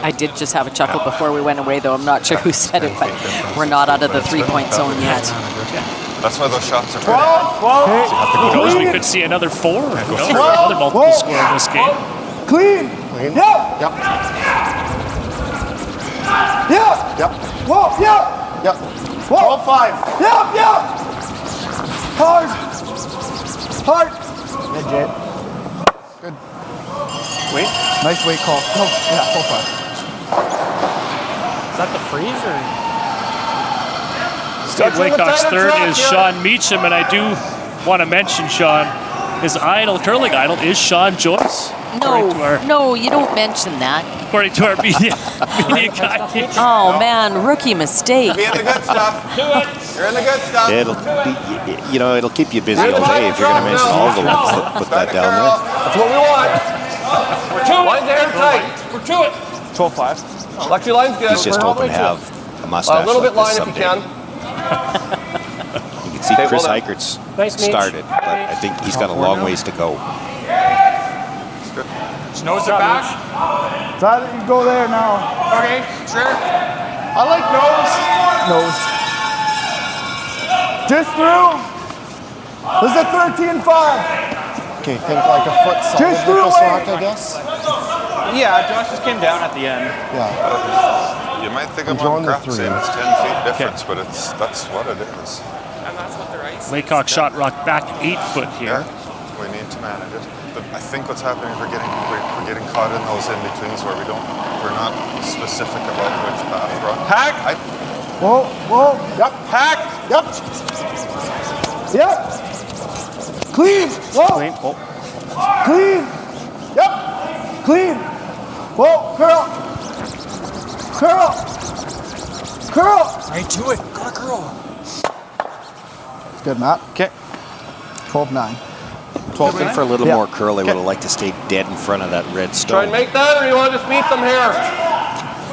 I did just have a chuckle before we went away, though. I'm not sure who said it, but we're not out of the 3-point zone yet.
That's why those shots are pretty.
Who knows, we could see another 4. Who knows, another multiple score in this game.
Clean.
Yep.
Yep.
Yep.
Whoa. Yep.
Yep.
12-5. Yep. Hard. Legit.
Good.
Wait. Nice weight call. No. Yeah. 12-5.
Is that the freeze or?
Steve Laycock's 3rd is Sean Meacham, and I do want to mention, Sean, his curling idol is Sean Joyce.
No, you don't mention that.
According to our media guy.
Oh man, rookie mistake.
Be in the good stuff. Do it. You're in the good stuff.
It'll keep you busy all day if you're going to mention all the ones that put that down there.
That's what we want. We're to it. Line's airtight. We're to it.
12-5.
Lucky line's good.
He's just hoping to have a mustache
A little bit
like
line
this
if you
someday.
can.
You can see Chris Eichert's started, but I think he's got a long ways to go.
Nose it back.
Tyler, you go there now.
Okay, sure.
I like nose.
Just through. This is a 13-5.
Okay, think like a foot solid
Just
with
threw
this
away.
rock, I guess.
Yeah, Josh just came down at the end.
Yeah.
You might think
I'm
I'm on
throwing the
crap
three.
saying it's 10 feet difference, but that's what it is.
And that's what they're ice.
Laycock shot rock back 8 foot here.
Yeah, we need to manage it. But I think what's happening is we're getting caught in those in-betweens where we're not specific about which path we're on.
Hack! Whoa, whoa, yep, hack, yep. Yep. Clean, whoa.
Clean. Oh.
Clean, yep. Clean. Whoa, curl. Curl. Curl.
Right to it. Gotta curl.
Good, Matt.
Okay.
12-9.
12 for a little more curl. I would have liked to stay dead in front of that red stone.
Try and make that, or you want to just meet them here?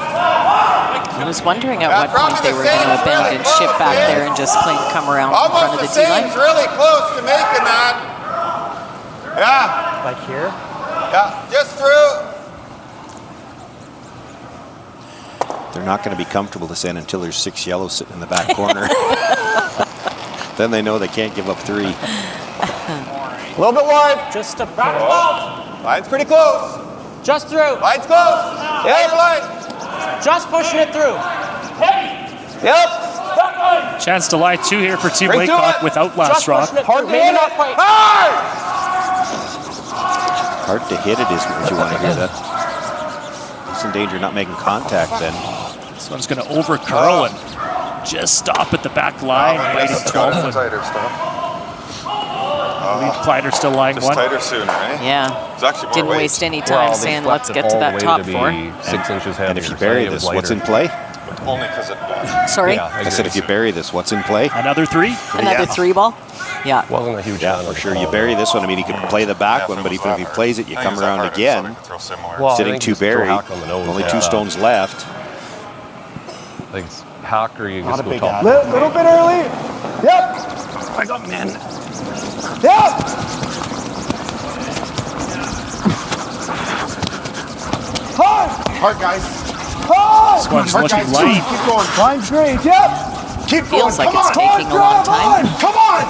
I was wondering at what point they were going to abandon ship back there and just come around in front of the D-line.
Almost really close to making that. Yeah.
Like here?
Yeah, just through.
They're not going to be comfortable to send until there's 6 yellows sitting in the back corner. Then they know they can't give up 3.
A little bit wide.
Just a
Line's pretty close.
Just through.
Line's close.
Yeah.
Line.
Just pushing it through.
Yep.
Chance to lie 2 here for Team
Bring to
Laycock
it.
without last
Just
rock.
pushing it
Hard
through.
to
Maybe
hit
not
it.
quite.
Hard to hit it is what you want to hear. That. It's in danger of not making contact then.
This one's going to over curl and just stop at the back line. Biting 12 foot.
Tighter stuff.
I believe Kleiter still lying
Just
1.
tighter sooner, eh?
Yeah.
It's actually more
Didn't
weight.
waste any time saying, let's get to that top 4.
6 inches heavier.
And if you bury this, what's in play?
Only because it bent.
Sorry?
Yeah,
I said if you bury this, what's in play?
Another 3?
Another 3 ball? Yeah.
Wasn't a huge
Yeah, for sure. You bury this one. I mean, you can play the back one, but if he plays it, you come around again.
Well,
Sitting 2 buried. Only 2 stones left.
Like hack or you just go
big
top.
Little bit early. Yep.
I got men.
Yep. Hard, guys. Hard.
This one's
Hard,
looking
guys.
light.
Keep going. Line's great. Yep. Keep
Feels
going.
like it's taking a long time.
Come on.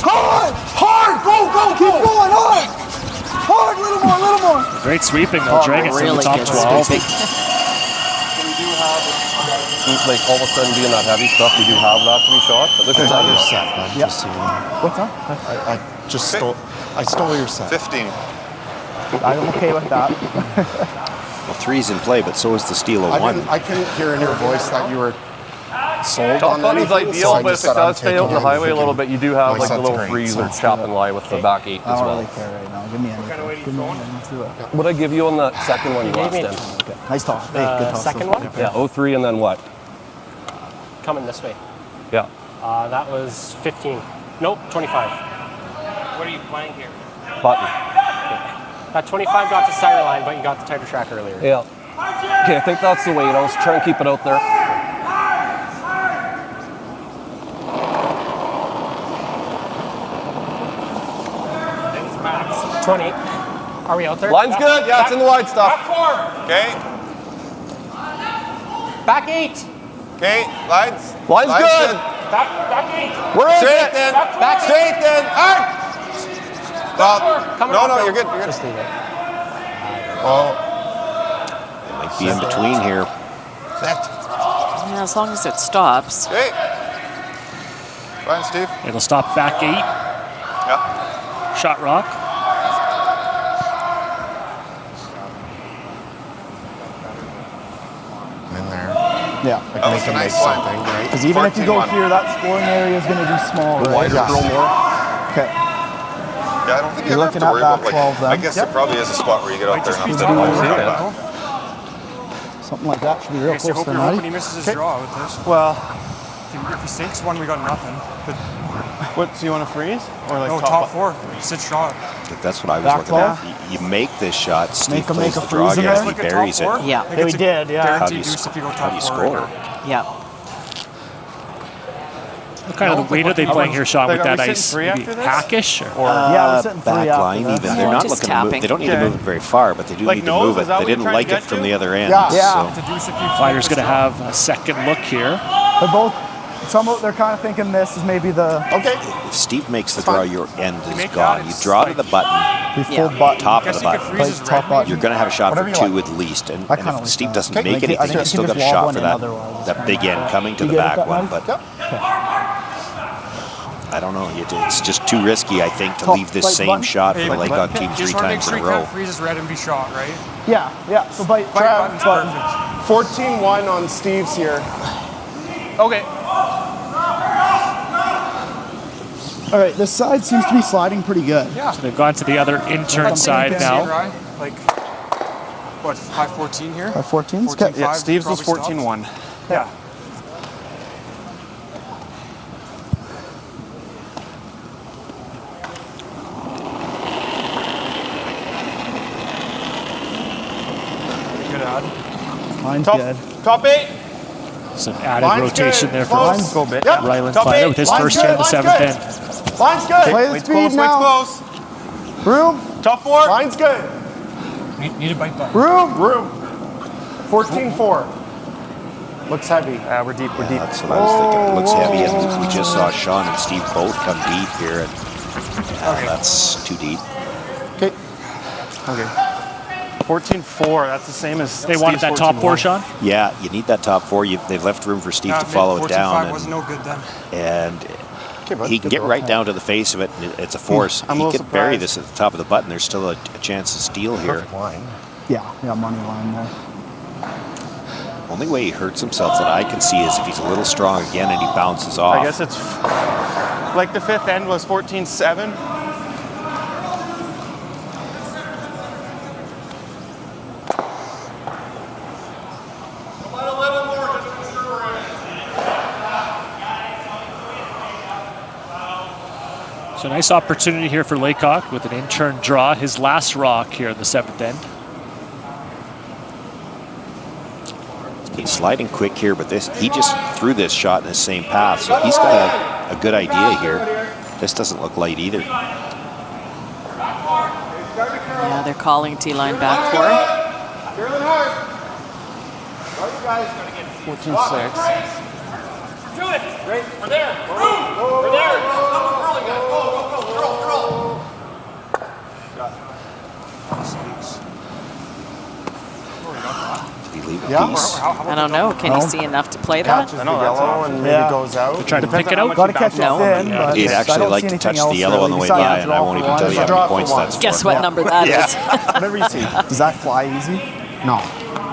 Hard. Hard. Go. Keep going. Hard. Hard. Little more.
Great sweeping though. Dragons in the
Really
top
good
12.
sweeping.
Like all of a sudden being that heavy stuff, we do have that to be shot. But this is
Your set, bud.
Yep.
Just so you know.
What's that?
I stole your set.
15.
I'm okay with that.
Well, 3's in play, but so is the steal of 1.
I couldn't hear in your voice that you were sold
Top
on
gun is
anything,
ideal,
so I
but
just
if it
said I'm
does stay out in
taking
the
it.
highway a little bit, you do have
My
like the
set's
little
great,
freeze
so
or
it's
chop
good.
and lie with the back 8
I
as
don't
well.
really care right now. Give me anything. Give me anything. Let's do it.
What I give you on that second one you
gave
lost
me
in?
Okay. Nice talk. Hey, good talk.
Second one?
Yeah, 03 and then what?
Coming this way.
Yeah.
That was 15. Nope, 25. What are you playing here?
Button.
That 25 got to center line, but you got the tighter track earlier.
Yeah. Okay, I think that's the way. I'll try and keep it out there.
20. Are we out there?
Line's good. Yeah, it's in the wide stuff.
Back 4.
Okay.
Back 8.
Okay. Line's
good.
Back 8.
We're in
Straight
it.
then.
Back
Straight then. Hard. Stop.
Coming
No,
up,
no,
Bill.
you're good. You're good.
Just leave it.
Oh.
Might be in between here.
Yeah, as long as it stops.
Okay. Fine, Steve.
It'll stop back 8.
Yeah.
Shot rock.
In there. Yeah. Like
That was
make
a
it
nice
make
one.
something, right? Because even if you go
14-1.
here, that scoring area is going to be small.
The
right?
wider throw more.
Okay.
Yeah, I don't think you
You're
ever have
looking
to worry
at
about
that 12
I
then.
guess
Yep.
there probably is a spot where you get out there and have to
be
hold
one.
it back.
Something like that should be real
Okay, so
close
hope
to
you're hoping
90.
he misses his
Okay.
draw with this.
Well,
If he sinks one, we got nothing. But
what, so you want to freeze? Or like
no, top 4. Sit shot.
That's what I was
Back
looking at.
12?
You make this shot, Steve
Make
plays
a
the draw
freeze in
again,
there?
he
Look at
buries
top 4.
it.
Yeah.
I think
Yeah, we
it's a
did, yeah.
How do
Guaranteed
you,
deuce if you go
how
top
do you
4.
score?
Yeah.
What kind of weight are they playing here, Sean,
Like,
with
are
that
we
ice?
sitting 3
Maybe
after this?
hackish? Or
Yeah, we're sitting 3
Back
after
line
this.
even. They're not
just
looking to move.
tapping.
They don't need to
Okay.
move it very far, but they do
Like
need to
nose,
move
is
it.
that
They
what you're
didn't
trying to
like it
get
from
to?
the other end.
Yeah.
It's a
So
deuce if you
Kleiter's
flip
going to
the
have a second look here.
They're both
they're kind of thinking this is maybe the...
Okay.
If Steve makes the draw, your end is gone. You draw to the button, top of the button.
Top button.
You're going to have a shot for
Whatever you
2
like.
at least. And
kinda
if
like
Steve
that.
doesn't
Okay.
make
I think
anything,
you
you still
can
got a
just
shot
lob
for
one in otherwise.
that big end coming to
You
the
get it,
back
that
one.
one?
But
Yep.
I don't know. It's just too risky, I think, to
Top
leave this
right
same
button.
shot for the Laycock team 3 times in a row.
freezes red and be shot, right?
Yeah. So bite
Trav,
button.
14-1 on Steve's here.
Okay.
All right, this side seems to be sliding pretty good.
Yeah.
So they've gone to the other intern side now.
Like, what, 5-14 here?
5-14?
14-5,
Yeah, Steve's was
probably
14-1.
Yeah. Good ad.
Mine's good.
Top 8.
Some added
Line's
rotation
good.
there for
Close.
Go bit.
Yep.
Ryland
Top
Kleiter
8.
with his
Line's
first
good.
hit in the
Line's
7th
good.
end.
Line's good.
Play the
Wait's
speed
close,
now.
Wait's close.
Room.
Top 4. Line's good.
Need a bite button.
Room. 14-4. Looks heavy.
We're deep.
That's what I was thinking. It looks heavy, and we just saw Sean and Steve both come deep here, and that's too deep.
Okay.
14-4. That's the same as
They wanted that top 4, Sean?
Yeah, you need that top 4. They've left room for Steve to follow it down.
14-5 was no good then.
And
bud.
he can
Good
get
throw.
right down to the face of it, and it's a force.
I'm a
He
little
could bury
surprised.
this at the top of the button. There's still a chance to steal here.
Line.
Yeah, money line there.
Only way he hurts himself that I can see is if he's a little strong again and he bounces off.
I guess it's like the 5th end was 14-7.
So nice opportunity here for Laycock with an in-turn draw. His last rock here in the 7th end.
He's sliding quick here, but he just threw this shot in the same path, so he's got a good idea here. This doesn't look light either.
Yeah, they're calling T-line back for it.
14-6.
Great. We're there. We're there.
Did he leave a
Yeah.
piece?
I don't know. Can he see enough to play that?
Catches the yellow and maybe goes out.
They're trying to pick it out.
Got to catch it
No.
thin, but
He'd
I
actually
don't
like
see
to
anything
touch
else
the yellow on the way
really
by,
besides
and I won't even tell you how
Draw
many
for
points
one.
that's
Guess
for.
what number that is?
Whatever you see.
Does that fly easy? No.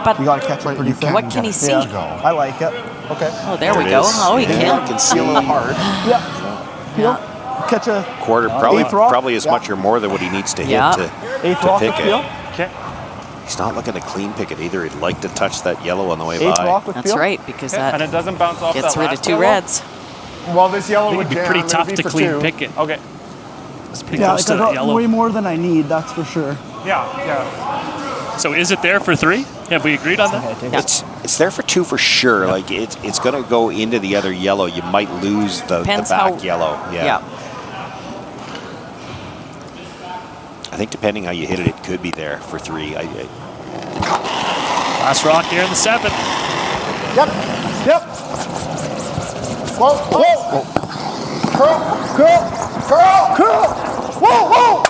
But
You got to catch it pretty thin.
what can he see?
Yeah, I like it.
Okay.
Oh, there we
it
go.
is.
Oh, he
Yeah,
can.
you can see
A little hard.
Yeah. Peel. Catch a
quarter,
eighth rock.
probably as much or more than what he needs to
Yeah.
hit
eighth
to
rock
pick
with
it.
peel.
Okay.
He's not looking to clean pick it either. He'd like to touch that yellow on the way
Eighth
by.
rock with
That's
peel.
right, because
And
that
it doesn't bounce off
gets
that
rid
last
of 2
yellow?
reds.
Well, this yellow
It'd
would
be
jam.
pretty
It'd
tough
be
to
for
clean
2.
pick it.
Okay.
It's pretty
Yeah,
close
like
to
I
that
got
yellow.
way more than I need, that's for sure.
Yeah.
So is it there for 3? Have we agreed on that?
It's there for 2 for sure. Like it's going to go into the other yellow. You might lose the
Depends
back
how-
yellow.
Yeah.
I think depending how you hit it, it could be there for 3.
Last rock here in the 7th.
Yep. Whoa. Curl. Whoa.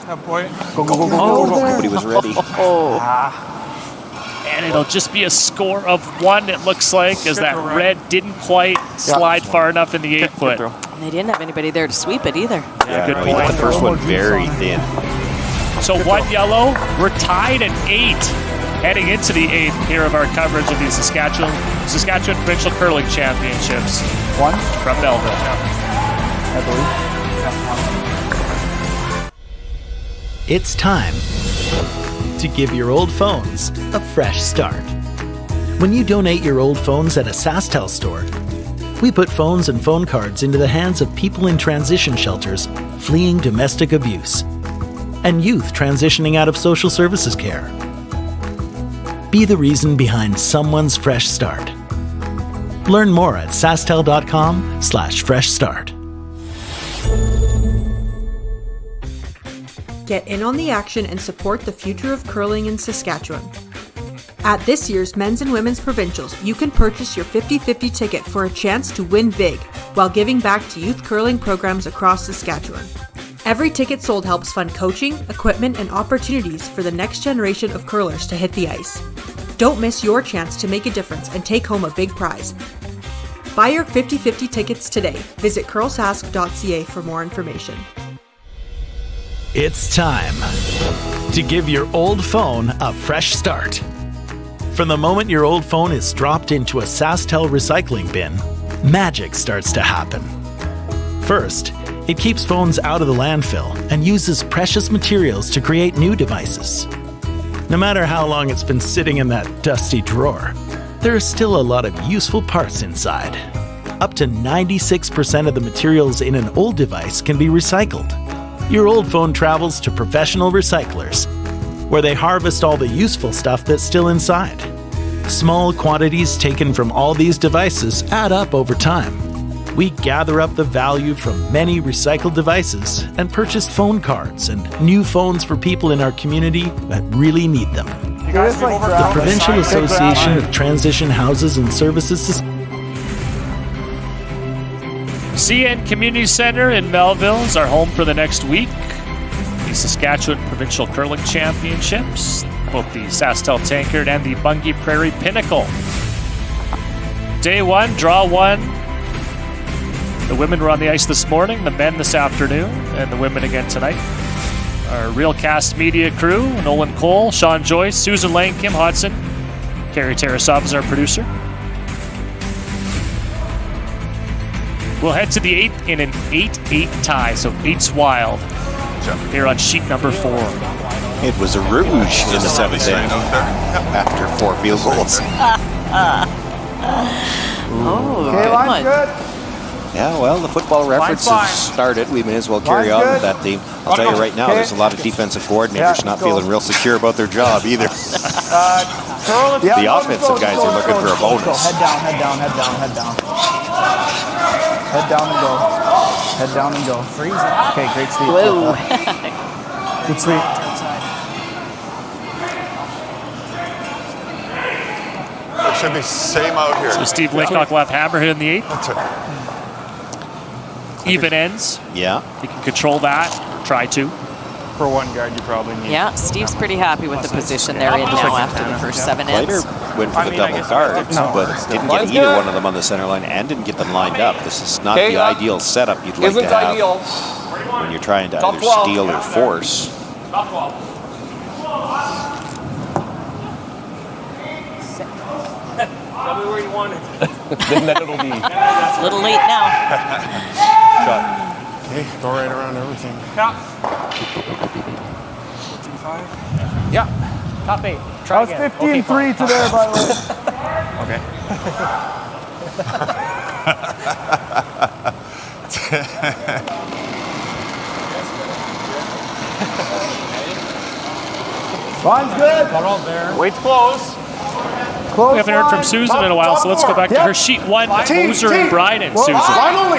That boy.
Go.
Nobody was ready.
And it'll just be a score of 1, it looks like, as that red didn't quite slide far enough in the 8 foot.
And they didn't have anybody there to sweep it either.
Yeah,
good
no, he hit
point.
the first one very thin.
So 1 yellow. We're tied at 8 heading into the 8th here of our coverage of the Saskatchewan Provincial Curling Championships.
1
from Belleville.
I believe.
It's time to give your old phones a fresh start. When you donate your old phones at a SaskTel store, we put phones and phone cards into the hands of people in transition shelters fleeing domestic abuse and youth transitioning out of social services care. Be the reason behind someone's fresh start. Learn more at SaskTel.com/fresh start.
Get in on the action and support the future of curling in Saskatchewan. At this year's Men's and Women's Provincials, you can purchase your 50-50 ticket for a chance to win big while giving back to youth curling programs across Saskatchewan. Every ticket sold helps fund coaching, equipment, and opportunities for the next generation of curlers to hit the ice. Don't miss your chance to make a difference and take home a big prize. Buy your 50-50 tickets today. Visit curlsask.ca for more information.
It's time to give your old phone a fresh start. From the moment your old phone is dropped into a SaskTel recycling bin, magic starts to happen. First, it keeps phones out of the landfill and uses precious materials to create new devices. No matter how long it's been sitting in that dusty drawer, there are still a lot of useful parts inside. Up to 96% of the materials in an old device can be recycled. Your old phone travels to professional recyclers, where they harvest all the useful stuff that's still inside. Small quantities taken from all these devices add up over time. We gather up the value from many recycled devices and purchase phone cards and new phones for people in our community that really need them. The Provincial Association of Transition Houses and Services.
CN Community Centre in Melville is our home for the next week. The Saskatchewan Provincial Curling Championships, both the SaskTel Tankard and the Bungie Prairie Pinnacle. Day 1, draw 1. The women were on the ice this morning, the men this afternoon, and the women again tonight. Our Real Cast media crew, Nolan Cole, Sean Joyce, Susan Lang, Kim Hodson, Carrie Tarasov is our producer. We'll head to the 8th in an 8-8 tie, so 8's wild here on sheet number 4.
It was a rouge in the 7th inning after 4 field goals.
Good.
Yeah, well, the football reference has started. We may as well carry on with that theme. I'll tell you right now, there's a lot of defensive coordinators not feeling real secure about their job either. The offensive guys are looking for a bonus.
Head down, head down, head down, head down. Head down and go. Head down and go. Freeze. Okay, great sweep.
Whoa.
Good sweep.
It should be same out here.
So Steve Laycock will have hammerhead in the 8th.
That's it.
Even ends.
Yeah.
You can control that, try to.
For one guard, you probably need.
Yeah, Steve's pretty happy with the position they're in now after the first 7 ends.
Kleiter went for the double guards, but didn't get either one of them on the center line and didn't get them lined up. This is not the ideal setup you'd like to have when you're trying to either steal or force.
Tell me where you want it.
Then it'll be.
It's a little late now.
Shot.
Okay, go right around everything.
Yeah. 14-5?
Yeah. Top 8.
Try again. That was 15-3 today, by the way. Line's good.
Weight's close.
We haven't heard from Susan in a while, so let's go back to her sheet 1. Moser and Bryden, Susan.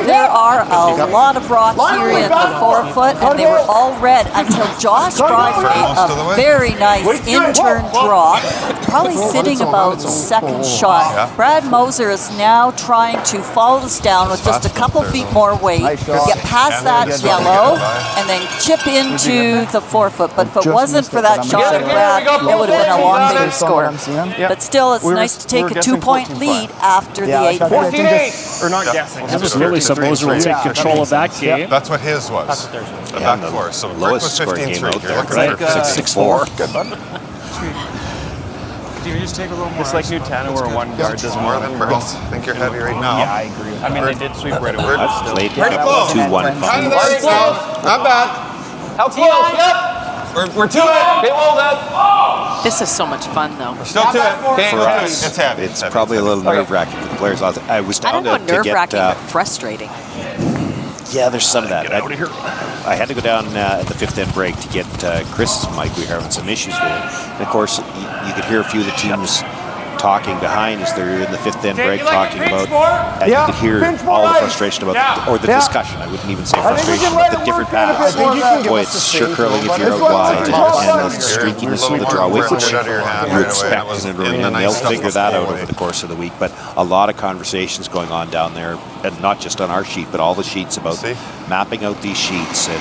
There are a lot of rocks here in the 4-foot, and they were all red until Josh Bryden made a very nice in-turn drop, probably sitting about second shot. Brad Moser is now trying to follow this down with just a couple feet more weight, get past that yellow, and then chip into the 4-foot. But if it wasn't for that shot of Brad, it would have been a long bigger score. But still, it's nice to take a 2-point lead after the 8th.
14-8. Or not guessing.
This was really some Moser will take control of that game.
That's what his was. The back four. So
lowest
was
score game
15-3.
out
You're
there,
looking
right?
for
6-6-4.
Good, bud.
Do you just take a little more? It's like Newtown where one guard doesn't
more than Birds. I think you're heavy right now.
Yeah, I agree.
I mean, they did sweep right away.
I've played
Pretty close.
2-1.
Not bad.
How close? Yep. We're to it. Okay, well done.
This is so much fun, though.
We're still to it. Okay,
For us,
it's heavy.
it's probably a little nerve-wracking for the players. I was
I
down
don't know,
to
nerve-wracking,
get...
but frustrating.
Yeah, there's some of that. I had to go down at the 5th end break to get Chris's mic. We were having some issues with it. And of course, you could hear a few of the teams talking behind as they're in the fifth end break talking about, and
Yeah,
you could hear
pinch more
all the
ice.
frustration about,
Yeah.
or the
Yeah.
discussion, I wouldn't even say
I think we
frustration,
can
but
let
the
him
different
work in a bit
paths.
more. I think you can give
Boy,
us
it's
the
sure
save,
curling
though,
if
but
you're
this
out
one's
wide,
a
and
tough
the
one.
streakiness of the draw, which you expect in a ring, and they'll figure that out over the course of the week. But a lot of conversations going on down there, and not just on our sheet, but all the sheets about mapping out these sheets, and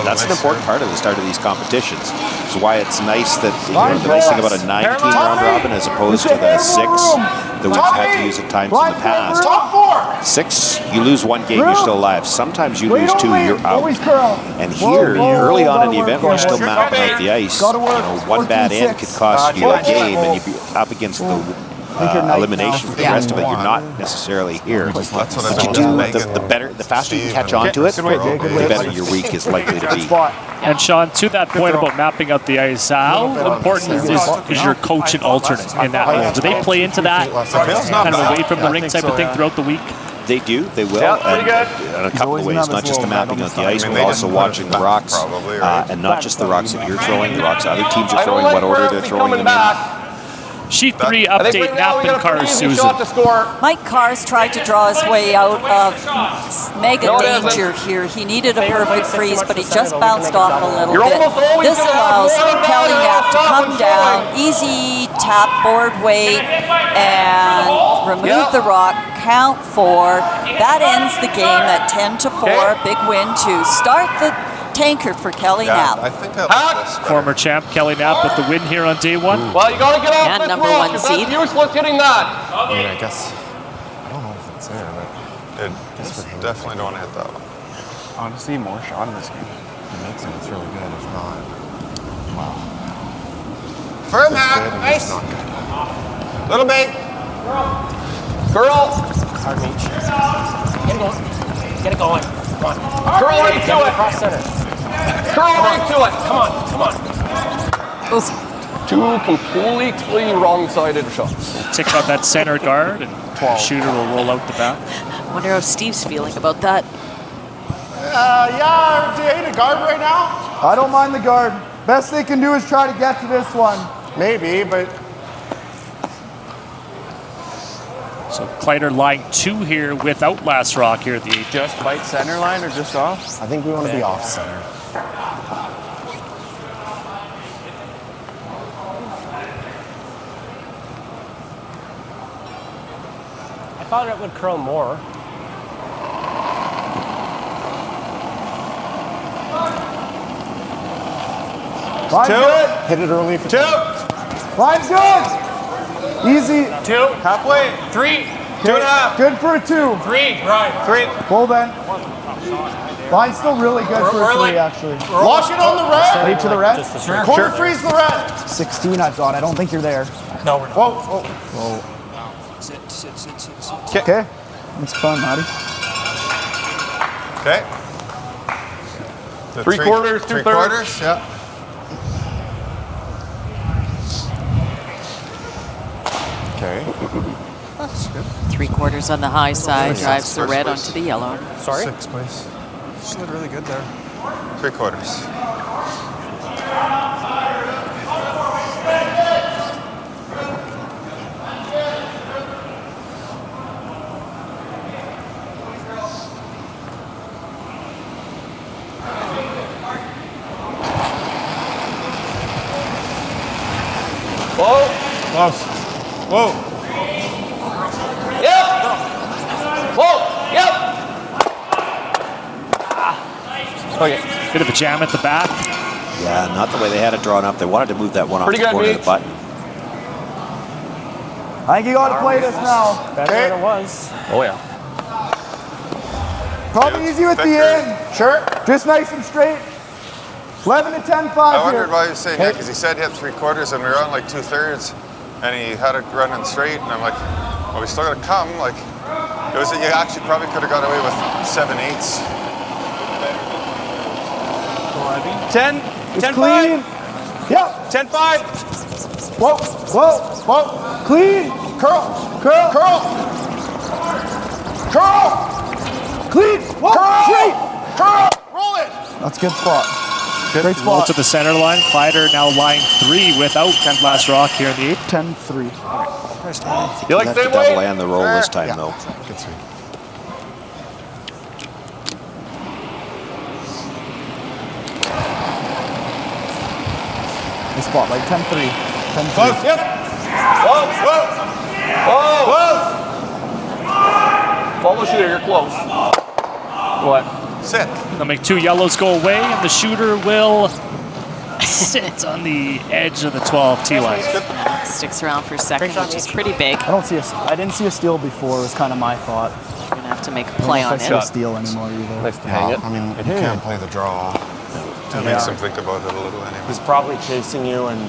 that's an important part of the start of these competitions. It's why it's nice that, you know, the nice thing about a 9-team round robin as opposed to the 6 that we've had to use at times in the past.
Top 4.
6, you lose one game, you're still alive. Sometimes you lose 2, you're out.
Always curl.
And here, early on in the event, we're still
Gotta
mapping out the ice.
Gotta work.
You know, one bad end could cost you a game, and you'd be up against the elimination for the rest of it. You're not necessarily here.
That's what
But
I
you do, the faster you catch on to it, the better your week is likely to be.
And Sean, to that point about mapping out the ice, how important is your coach and alternate in that role? Do they play into that kind of away from the rink type of thing throughout the week?
They do, they will, and in a couple of ways, not just the mapping out the ice, but also watching the rocks, and not just the rocks that you're throwing, the rocks other teams are throwing, what order they're throwing them in.
Sheet 3 update, Knapp and Carr, Susan.
Mike Carr's tried to draw his way out of mega danger here. He needed a perfect freeze, but he just bounced off a little bit. This allows Kelly Knapp to come down, easy tap board weight, and remove the rock, count 4. That ends the game at 10-4. Big win to start the Tankard for Kelly Knapp.
I think I like this.
Former champ Kelly Knapp with the win here on day 1.
Well, you got to get off
And
this
number
rock,
1
'cause
seed.
That's useless hitting that.
I mean, I guess, I don't know if it's there, but definitely don't want to hit that one.
Honestly, more shot in this game.
If it makes it, it's really good. If not, wow.
For
It's
Matt.
good and
Nice.
it's not good.
Little bait.
Girl,
Hard reach. Get it going. Get it going. Come on.
girl, right to it.
Cross center.
Girl, right to it.
Come on. Come on.
Those
2 completely wrong-sided shots.
Tick out that center guard, and the shooter will roll out the back.
wonder how Steve's feeling about that.
Yeah, do you hate a guard right now?
I don't mind the guard. Best they can do is try to get to this one.
Maybe, but
So Kleiter line 2 here without last rock here at the 8.
Just bite center line or just off?
I think we want to be off center.
I thought it would curl more.
Line's good.
Hit it early for
2.
Line's good. Easy.
2. Halfway. 3. 2.5.
Good for a 2.
3. Right. 3.
Well then. Line's still really good for a 3, actually.
Lock it on the red.
Ready to the red?
Quarter freeze the red.
16 I've got. I don't think you're there.
No, we're not.
Whoa.
Okay. That's fun, Matty.
Okay. The
3/4, 2/3.
3/4, yeah. Okay. That's good.
3/4 on the high side, drives the red onto the yellow.
Sorry?
6, please. Slid really good there. 3/4.
Whoa.
Close. Whoa.
Yep. Whoa. Yep.
Okay. Bit of a jam at the back.
Yeah, not the way they had it drawn up. They wanted to move that one off
Pretty
the
good,
corner of the
Beach.
button.
I think you got to play this now.
Better than it was.
Oh, yeah.
Probably easy with the end.
Sure.
Just nice and straight. 11 to 10, 5
I
here.
wondered why he was saying that, because he said he had 3/4 and we were on like 2/3, and he had it running straight, and I'm like, well, we still got to come. Like, it was, you actually probably could have got away with 7/8.
10.
It's
10
clean.
5.
Yep.
10 5.
Whoa, whoa, whoa. Clean.
Curl.
Curl.
Curl. Curl.
Clean. Whoa,
Curl.
straight.
Curl. Roll it.
That's a good spot. Great
Roll
spot.
to the center line. Kleiter now line 3 without last rock here in the 8.
10-3. Twist, man.
You like
Left
the
the
same way?
double and the roll this time, though.
Good swing.
The spotlight, 10-3. 10-3.
Close, yep. Close, close. Close. Follow shooter, you're close. What?
Sit.
They'll make 2 yellows go away, and the shooter will sit on the edge of the 12 tee line.
Sticks around for a second, which is pretty big.
I didn't see a steal before. It was kind of my thought.
You're gonna have to make a play on
I don't know if I see a
it.
steal anymore either.
Nice to hang it.
I mean, you can't play the draw. It makes him think about it a little anyway.
He's probably chasing you and.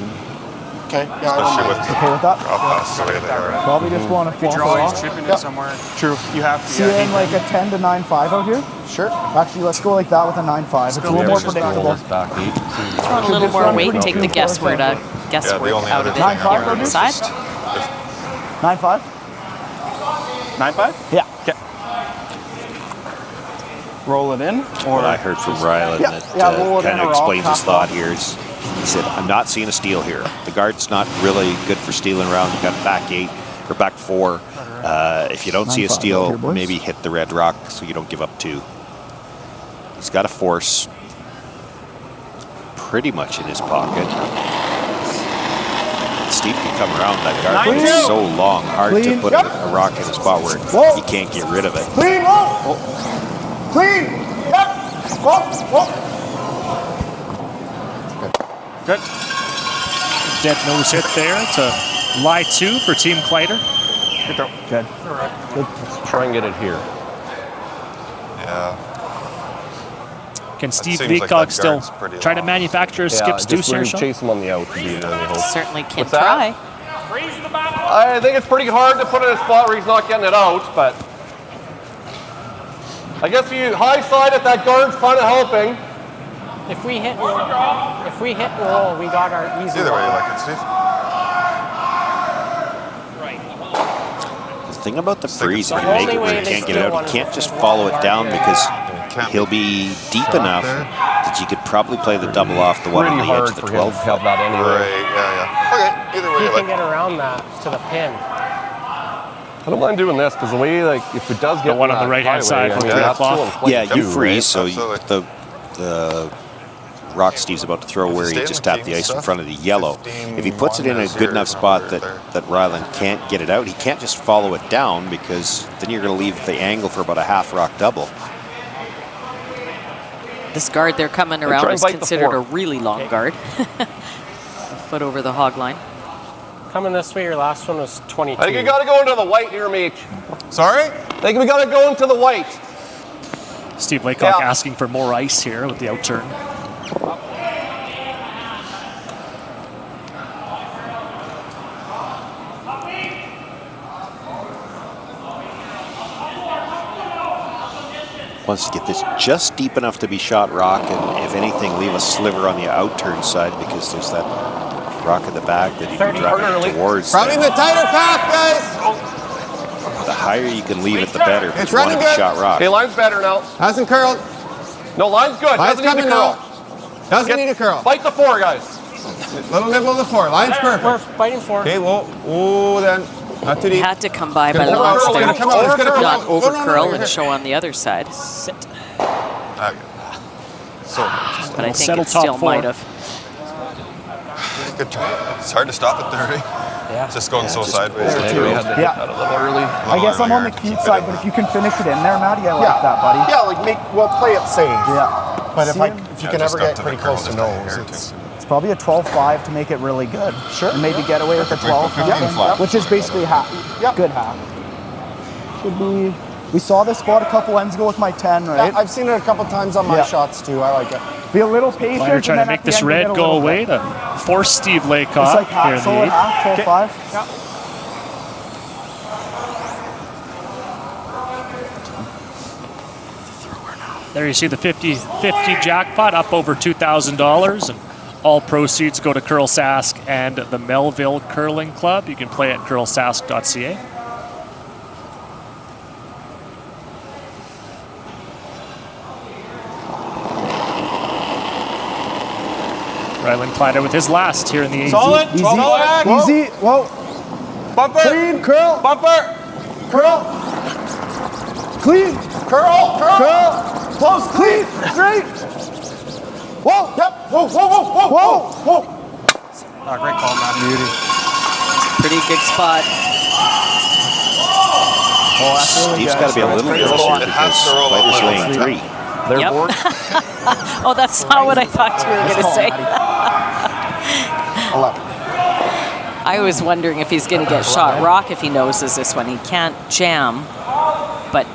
Okay, yeah,
Especially with
Okay with that?
draw pass the way they are.
Probably just want to flop it
Draw,
off.
he's chipping it somewhere. True. You have to.
See it in like a 10 to 9-5 out here?
Sure.
Actually, let's go like that with a 9-5. It's a little more predictable.
Back eight.
Throw in a little more weight, take the guesswork out of it.
9-5 over
Side.
9-5?
9-5?
Yeah.
Okay. Roll it in, or
What I heard from Rylan
Yeah,
that
yeah, roll it
kind
in
of
or I'll
explains his
pass
thought here is, he said, I'm not seeing a steal here. The guard's not really good for stealing around. You got back 8 or back 4. If you don't see a
9-5
steal,
here, boys.
maybe hit the red rock so you don't give up 2. He's got a force pretty much in his pocket. Steve can come around that guard, but it's so long, hard to put a rock in a spot where he can't get rid of it.
Clean, whoa! Clean! Yep! Whoa, whoa!
Good. Dead nose hit there to lie 2 for Team Kleiter.
good throw.
Good.
Let's try and get it here.
Yeah.
Can Steve
seems like
Laycock
that
still
guard's pretty
try to
long.
manufacture a skips deuce here, Sean?
Chase him on the out to be really hope.
Certainly can
What's that?
try.
I think it's pretty hard to put in a spot where he's not getting it out, but I guess you high side at that guard's kind of helping.
If we hit roll, we got our easy.
Either way you like it, Steve.
The thing about the freeze, if you make it where you can't get it out, you can't just follow it down because he'll be deep enough that you could probably play the double off the one on the edge of the 12.
Have that anyway.
Right, yeah. Okay, either way
He
you
can
like
get around that to the pin.
I don't mind doing this because the way, like, if it does get
The one on the right-hand side
I
with
mean,
the
that's
cloth.
still in play
Yeah,
too,
you freeze, so
Absolutely.
the rock Steve's about to throw where he just tapped the ice in front of the yellow. If he puts it in a good enough spot that Rylan can't get it out, he can't just follow it down because then you're going to leave the angle for about a half rock double.
This guard they're coming
try
around
and
is
bite the
considered a
fork.
really long guard. A foot over the hog line.
Coming this way, your last one was 22.
I think you got to go into the white here, Meech.
Sorry?
I think we got to go into the white.
Steve Laycock
Yeah.
asking for more ice here with the outturn.
Wants to get this just deep enough to be shot rock, and if anything, leave a sliver on the outturn side because there's that rock in the back that you can drive it towards.
Probably the tighter path, guys.
The higher you can leave it, the better. If
It's
you want to
running
be
good.
shot rock.
Okay, line's better now.
Hasn't curled.
No, line's good.
Line's
Doesn't need to
coming
curl.
now. Doesn't need a curl.
Bite the 4, guys.
Little nibble of the 4. Line's perfect.
We're fighting for.
Okay, well, ooh, then. Not too deep.
Had to come by
Gonna
the
come out,
lines
it's
there.
gonna come out, it's gonna come
Not
out.
over
No, no,
curl
no,
and
no.
show on the other side.
Sit.
So,
But I think
settle
it still
top 4.
might have.
good try. It's hard to stop it there, eh?
Yeah.
Just going so sideways.
We had to hit that a little early.
I guess I'm on the cute side, but if you can finish it in there, Matty, I like that, buddy.
Yeah, like play it safe.
Yeah.
But if
See,
you can ever get pretty close to nose,
it's probably a 12-5 to make it really good. Sure. And maybe get away with a 12, which is basically half. Good half. Should be. We saw this spot a couple ends ago with my 10, right?
Yeah, I've seen it a couple times on my shots too. I like it.
Be a little patient.
Kleiter
and
trying
then
to
at
make
the
this
end, we
red
get a
go
little
away
bit.
to force Steve
It's
Laycock
like
here in
half,
the
solid
8.
half, 12-5.
There you see the 50-50 jackpot up over $2,000, and all proceeds go to Curl Sask and the Melville Curling Club. You can play at curlsask.ca. Rylan Kleiter with his last here in the AZ.
Easy. Whoa.
Bumper.
Clean. Curl.
Bumper.
Curl. Clean.
Curl.
Curl. Close. Clean. Straight. Whoa.
Yep. Whoa, whoa, whoa, whoa, whoa.
Oh, great call, man. Beauty.
Pretty good spot.
Oh, that's really
Steve's
good.
got to be a little nervous here
It has
because
to roll
Kleiter's
a
laying
little.
3.
They're
Yep.
bored.
Oh, that's not what I thought you were going to say.
11.
I was wondering if he's going to get shot rock if he noses this one. He can't jam, but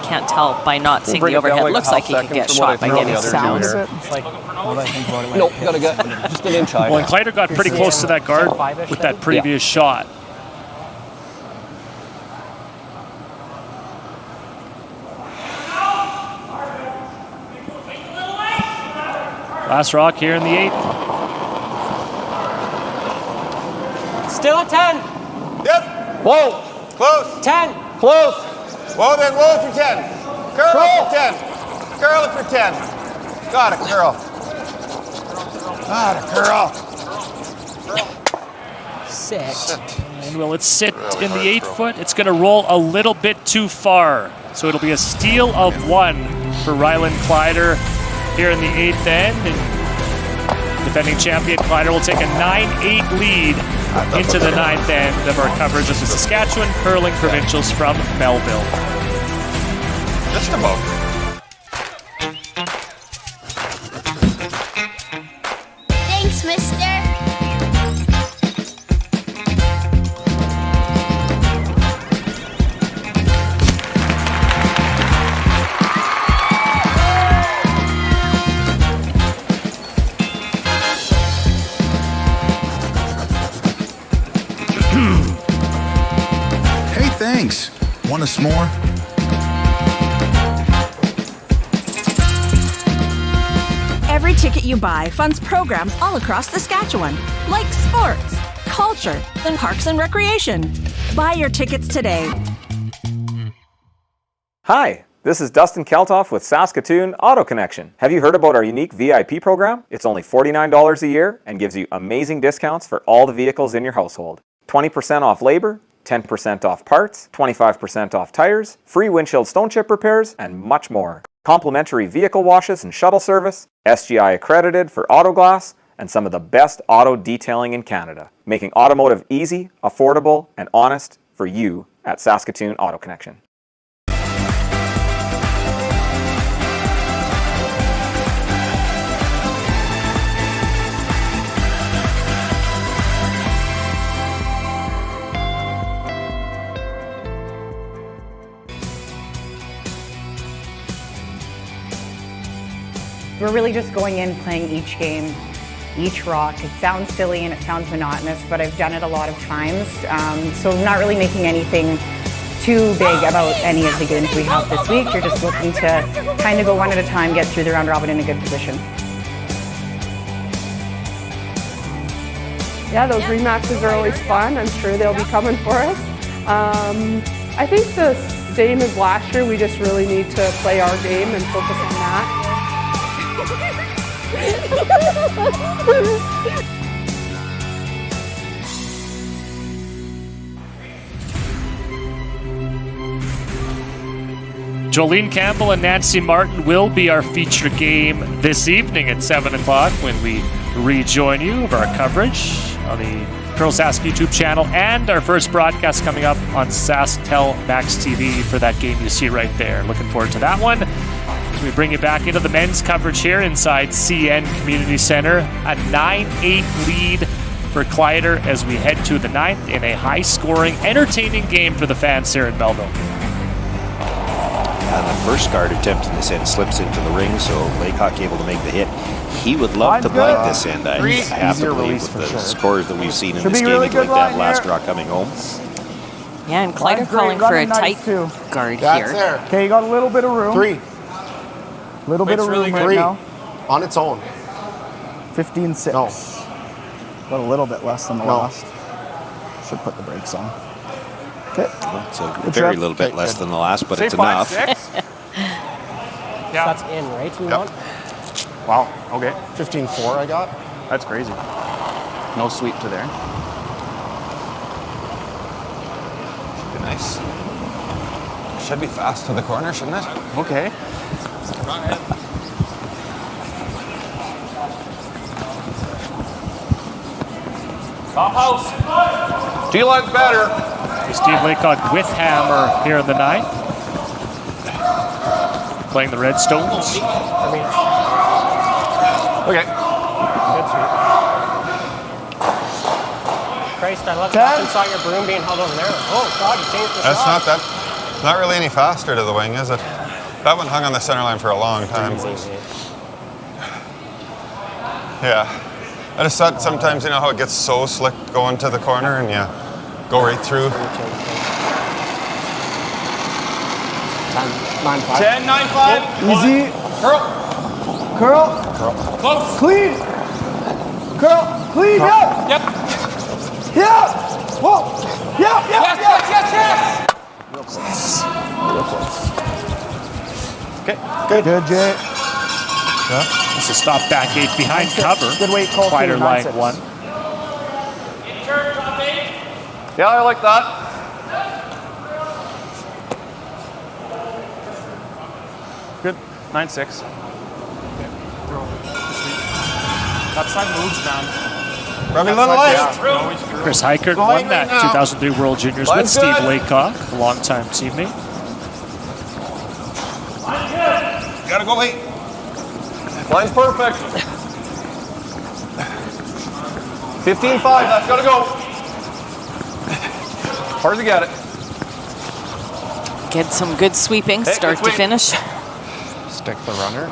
can't tell by not seeing the overhead. Looks like he can get shot by getting sounds.
It's like, what I think about it.
Nope, gotta get just an inch high.
Well, and Kleiter got pretty close to that guard with that previous shot. Last rock here in the 8th.
Still at 10.
Yep.
Whoa!
Close.
10.
Close!
Whoa, then whoa for 10. Curl it for 10. Curl it for 10. Got it, curl. Got it, curl.
Sit.
And will it sit in the 8 foot? It's going to roll a little bit too far. So it'll be a steal of 1 for Ryland Kleiter here in the 8th end. And defending champion Kleiter will take a 9-8 lead into the 9th end of our coverage of the Saskatchewan Curling Provincials from Belleville.
Just about.
Thanks, mister.
Hey, thanks. Want a s'more?
Every ticket you buy funds programs all across Saskatchewan, like sports, culture, and parks and recreation. Buy your tickets today.
Hi, this is Dustin Keltoff with Saskatoon Auto Connection. Have you heard about our unique VIP program? It's only $49 a year and gives you amazing discounts for all the vehicles in your household. 20% off labor, 10% off parts, 25% off tires, free windshield stone chip repairs, and much more. Complimentary vehicle washes and shuttle service, SGI accredited for auto glass, and some of the best auto detailing in Canada, making automotive easy, affordable, and honest for you at Saskatoon Auto Connection.
We're really just going in, playing each game, each rock. It sounds silly and it sounds monotonous, but I've done it a lot of times. So I'm not really making anything too big about any of the games we have this week. You're just looking to kind of go one at a time, get through the round robin in a good position.
Yeah, those rematches are always fun. I'm sure they'll be coming for us. I think the same as last year, we just really need to play our game and focus on that.
Jolene Campbell and Nancy Martin will be our feature game this evening at 7 o'clock when we rejoin you of our coverage on the Curl Sask YouTube channel and our first broadcast coming up on SaskTel Max TV for that game you see right there. Looking forward to that one. As we bring you back into the men's coverage here inside CN Community Center, a 9-8 lead for Kleiter as we head to the 9th in a high-scoring, entertaining game for the fans here in Belleville.
The first guard attempt in this end slips into the ring, so Laycock able to make the hit. He would love to blank this end. I have to believe with the scores that we've seen in this game, he'd like that last draw coming home.
Yeah, and Kleiter calling for a tight guard here.
There.
Okay, you got a little bit of room.
3.
Little bit of room right now.
On its own.
15-6.
No.
Got a little bit less than the last. Should put the brakes on. Okay.
Well, it's a very little bit less than the last, but it's enough.
Yeah. That's in, right? You want?
Wow. Okay. 15-4 I got.
That's crazy. No sweep to there.
Nice. Should be fast to the corner, shouldn't it?
Okay.
Top house.
D-line's better.
Steve Laycock with hammer here in the 9th. Playing the Redstones.
Okay.
Good sweep. Christ, I love that. Saw your broom being held over there. Oh, God, you changed the
That's
shot.
not really any faster to the wing, is it? That one hung on the center line for a long time. Yeah. I just thought sometimes, you know how it gets so slick going to the corner and you go right through.
10,
9-5.
10, 9-5.
Easy.
Curl.
Curl.
Close.
Clean. Curl. Clean. Yeah.
Yep.
Yeah. Whoa. Yeah.
Yes, yes.
Okay. Good, Jay.
It's a stop back 8 behind cover.
Good weight call.
Kleiter line 1.
Yeah, I like that.
Good. 9-6. That side moves down.
Rubbing a little light.
Chris Heikert won that 2003 World Juniors with Steve Laycock, a longtime teammate.
Gotta go late.
Line's perfect. 15-5, that's gotta go. Hard to get it.
Get some good sweeping, start to finish.
Stick the runner.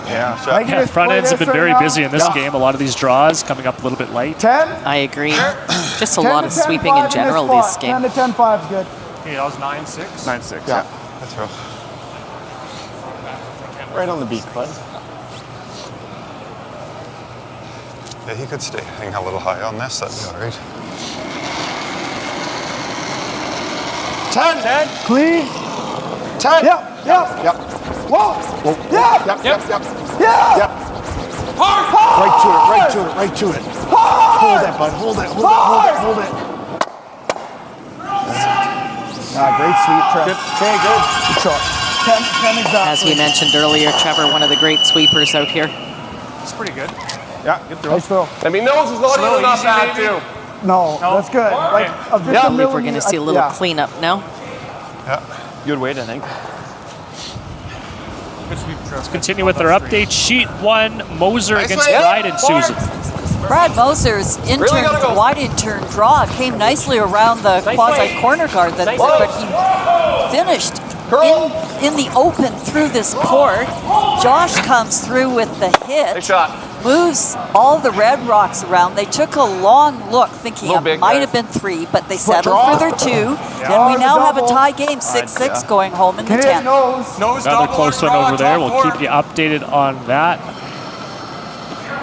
Yeah, front ends have been very busy in this game. A lot of these draws coming up a little bit late.
10.
I agree. Just a lot of sweeping in general this game.
10 to 10-5 is good.
Yeah, that was 9-6.
9-6. Yeah.
That's rough.
Right on the beak, bud.
Yeah, he could stay hang a little high on this. That'd be all right.
10. 10. Clean. 10. Yep. Yep. Yep. Whoa. Whoa. Yep. Yep. Yep. Yep. Yeah. Yep. Hard. Right to it. Right to it. Right to it. Hard. Hold it, bud. Hold it. Hold it. Hold it. Hold it. Great sweep, Trevor. Okay, good. Good shot. 10 exactly.
As we mentioned earlier, Trevor, one of the great sweepers out here.
It's pretty good.
Yeah, good throw. Nice throw.
I mean, nose is not even enough bad too.
No, that's good. Like,
I believe we're going to see a little cleanup now.
Yeah.
Good weight, I think. Good sweep, Trevor.
Let's continue with our update. Sheet 1, Moser against Bryden Susan.
Brad Moser's wide turn draw came nicely around the quasi-corner guard, but he finished in the open through this port. Josh comes through with the hit.
Good shot.
Moves all the red rocks around. They took a long look, thinking it might have been 3, but they settled for their 2. And we now have a tie game, 6-6, going home in the 10th.
Another close one over there. We'll keep you updated on that.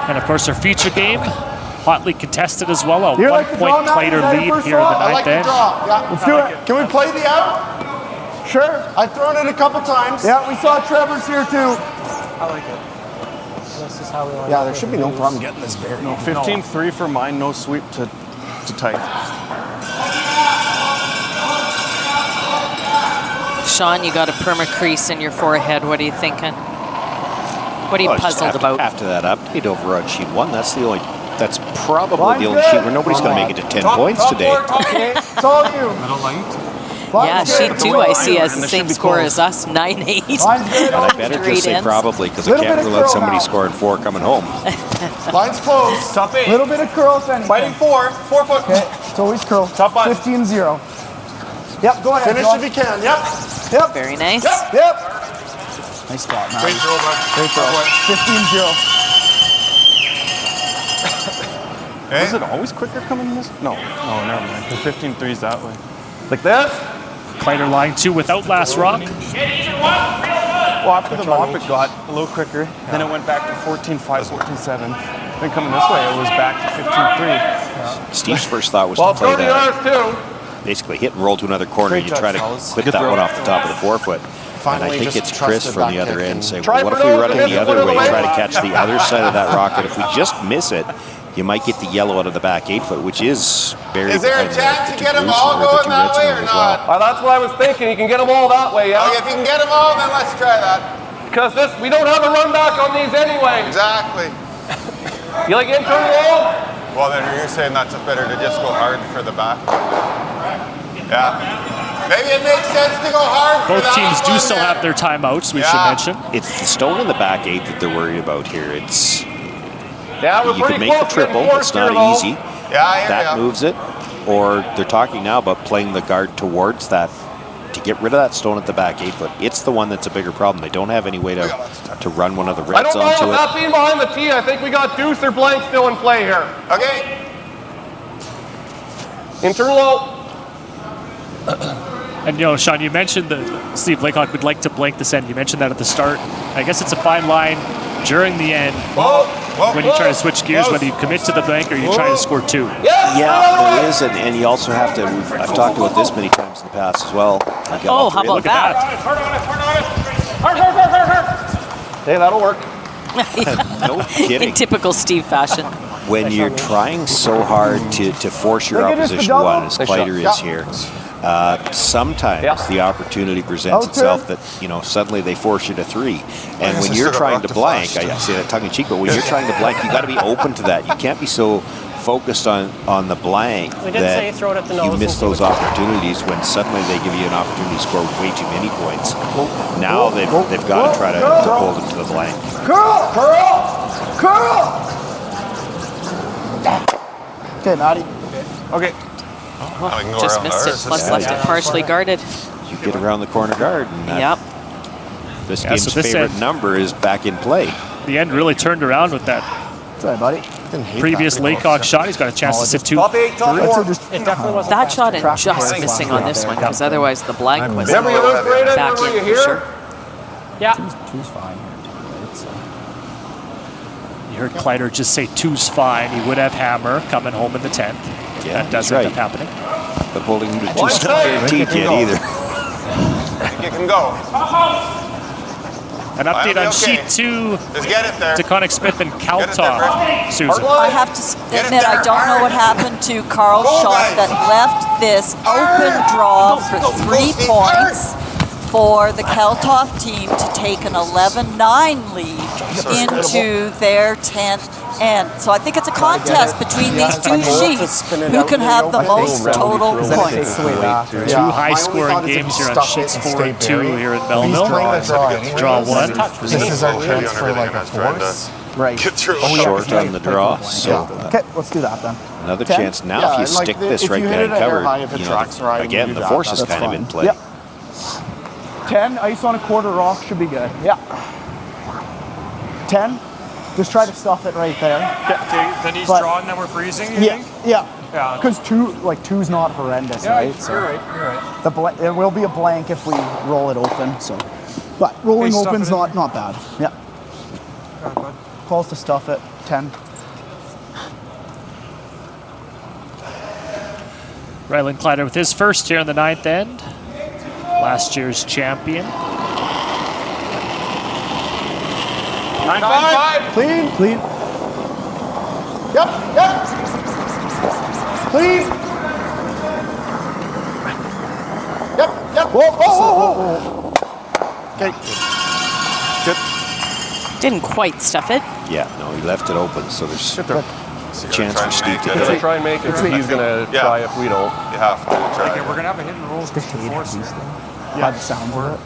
And of course, our feature game, hotly contested as well. A 1-point Kleiter lead here in the 9th end.
Let's do it. Can we play the out? Sure. I've thrown it a couple times. Yeah, we saw Trevor's here too.
I like it. This is how we want
there should be no problem getting this bear.
No, 15-3 for mine, no sweep to tight.
Sean, you got a perma crease in your forehead. What are you thinking? What are you puzzled about?
After that update over on sheet 1, that's probably the only sheet where nobody's going to make it to 10 points today.
Okay, it's all you.
Middle light.
Yeah, sheet 2 I see has the same score as us, 9-8.
And I better just say probably, because I can't rule out somebody scoring 4 coming home.
Line's closed.
Top 8.
Little bit of curl if anything.
Fighting 4. 4 foot.
Okay, it's always curl.
Top 5.
15-0. Yep, go ahead. Finish if you can. Yep. Yep.
Very nice.
Yep. Nice spot, man.
Great throw, bud.
Great throw. 15-0.
Is it always quicker coming in this? No. Oh, never mind. The 15-3's that way.
Like that?
Kleiter line 2 without last rock.
Well, after the mop, it got a little quicker. Then it went back to 14-5, 14-7. Then coming this way, it was back to 15-3.
Steve's first thought was to play that. Basically hit and roll to another corner. You try to clip that one off the top of the forefoot. And I think it's Chris from the other end saying, well, what if we run it the other way, try to catch the other side of that rocket? If we just miss it, you might get the yellow out of the back 8 foot, which is very.
Is there a chance to get them all going that way or not?
That's what I was thinking. You can get them all that way, yeah?
Okay, if you can get them all, then let's try that.
Because we don't have a run back on these anyway.
Exactly.
You like internal roll?
Well, then you're saying that's better to just go hard for the back? Yeah.
Maybe it makes sense to go hard for
Both
that
teams do
one
still
there.
have their timeouts, we should mention.
It's the stone in the back 8 that they're worried about here. It's
we're
you can make the triple. It's not easy.
Yeah, I hear
that
ya.
moves it. Or they're talking now about playing the guard towards that to get rid of that stone at the back 8 foot. It's the one that's a bigger problem. They don't have any way to run one of the
I
reds
don't know
onto
with
it.
that being behind the tee. I think we got deuce or blank still in play here.
Okay.
Internal low.
And Sean, you mentioned that Steve Laycock would like to blank this end. You mentioned that at the start. I guess it's a fine line during the end when you try to switch gears, whether you commit to the blank or you try to score 2.
Yeah, there is, and you also have to. I've talked about this many times in the past as well.
Oh, how about that?
Hey, that'll work.
No kidding.
In typical Steve fashion.
When you're trying so hard to force your opposition one, as Kleiter is here, sometimes the opportunity presents itself that suddenly they force you to 3, and when you're trying to blank, I say that tongue in cheek, but when you're trying to blank, you got to be open to that. You can't be so focused on the blank that you miss those opportunities when suddenly they give you an opportunity to score way too many points. Now they've got to try to hold it to the blank.
Curl! Okay, Maddie.
Okay.
Just missed it. Plus left it partially guarded.
You get around the corner guard, and this game's favorite number is back in play.
The end really turned around with that
Sorry, buddy.
previous Laycock shot. He's got a chance to sit 2.
That shot and just missing on this one, because otherwise the blank was back in for sure.
Yeah.
Two's fine.
You heard Kleiter just say 2's fine. He would have hammer coming home in the 10th.
Yeah,
that does end up happening.
But holding him to 2's not guaranteed yet either.
You can go.
An update on sheet 2.
Just get it there.
Taconic Smith and Kaltoff. Susan.
I have to admit, I don't know what happened to Carl's shot that left this open draw for 3 points for the Kaltoff team to take an 11-9 lead into their 10th end. So I think it's a contest between these 2 sheets. Who can have the most total points?
2 high-scoring games here on sheets 4 and 2 here in Belleville. Draw 1.
This is our chance for like a force. Right.
Get through.
Short on the draw. So
okay, let's do that then.
another chance now. If you stick this right behind cover, again, the force is kind of in play.
10, ice on a quarter rock should be good. Yeah. 10, just try to stuff it right there.
Then he's drawing, then we're freezing, you think?
Yeah. Because 2's not horrendous, right?
You're right.
It will be a blank if we roll it open. So, but rolling open's not bad. Yeah. Calls to stuff it. 10.
Ryland Kleiter with his first here in the 9th end. Last year's champion.
9-5. Clean. Yep. Clean. Yep. Whoa. Okay.
Good.
Didn't quite stuff it.
Yeah, no, he left it open, so there's a chance for Steve to
He's going to try and make it. He's going to try if we don't.
You have to try.
Okay, we're going to have a hidden rules to force it.
By the sound of it.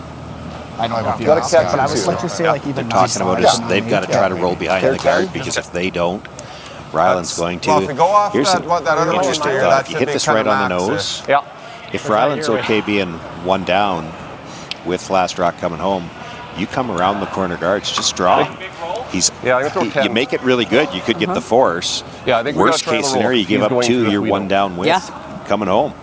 I don't know if you
got to catch
but I
it
was
too.
like to say like even
They're talking about is they've got to try to roll behind the guard, because if they don't, Ryland's going to.
Well, if we go off
Here's
that other
interesting
one,
thought. If you hit this right on the nose, if Ryland's okay being 1 down with last rock coming home, you come around the corner guards, just draw. You make it really good. You could get the force.
Yeah, I think
worst case scenario, you give up 2, you're 1 down with coming home.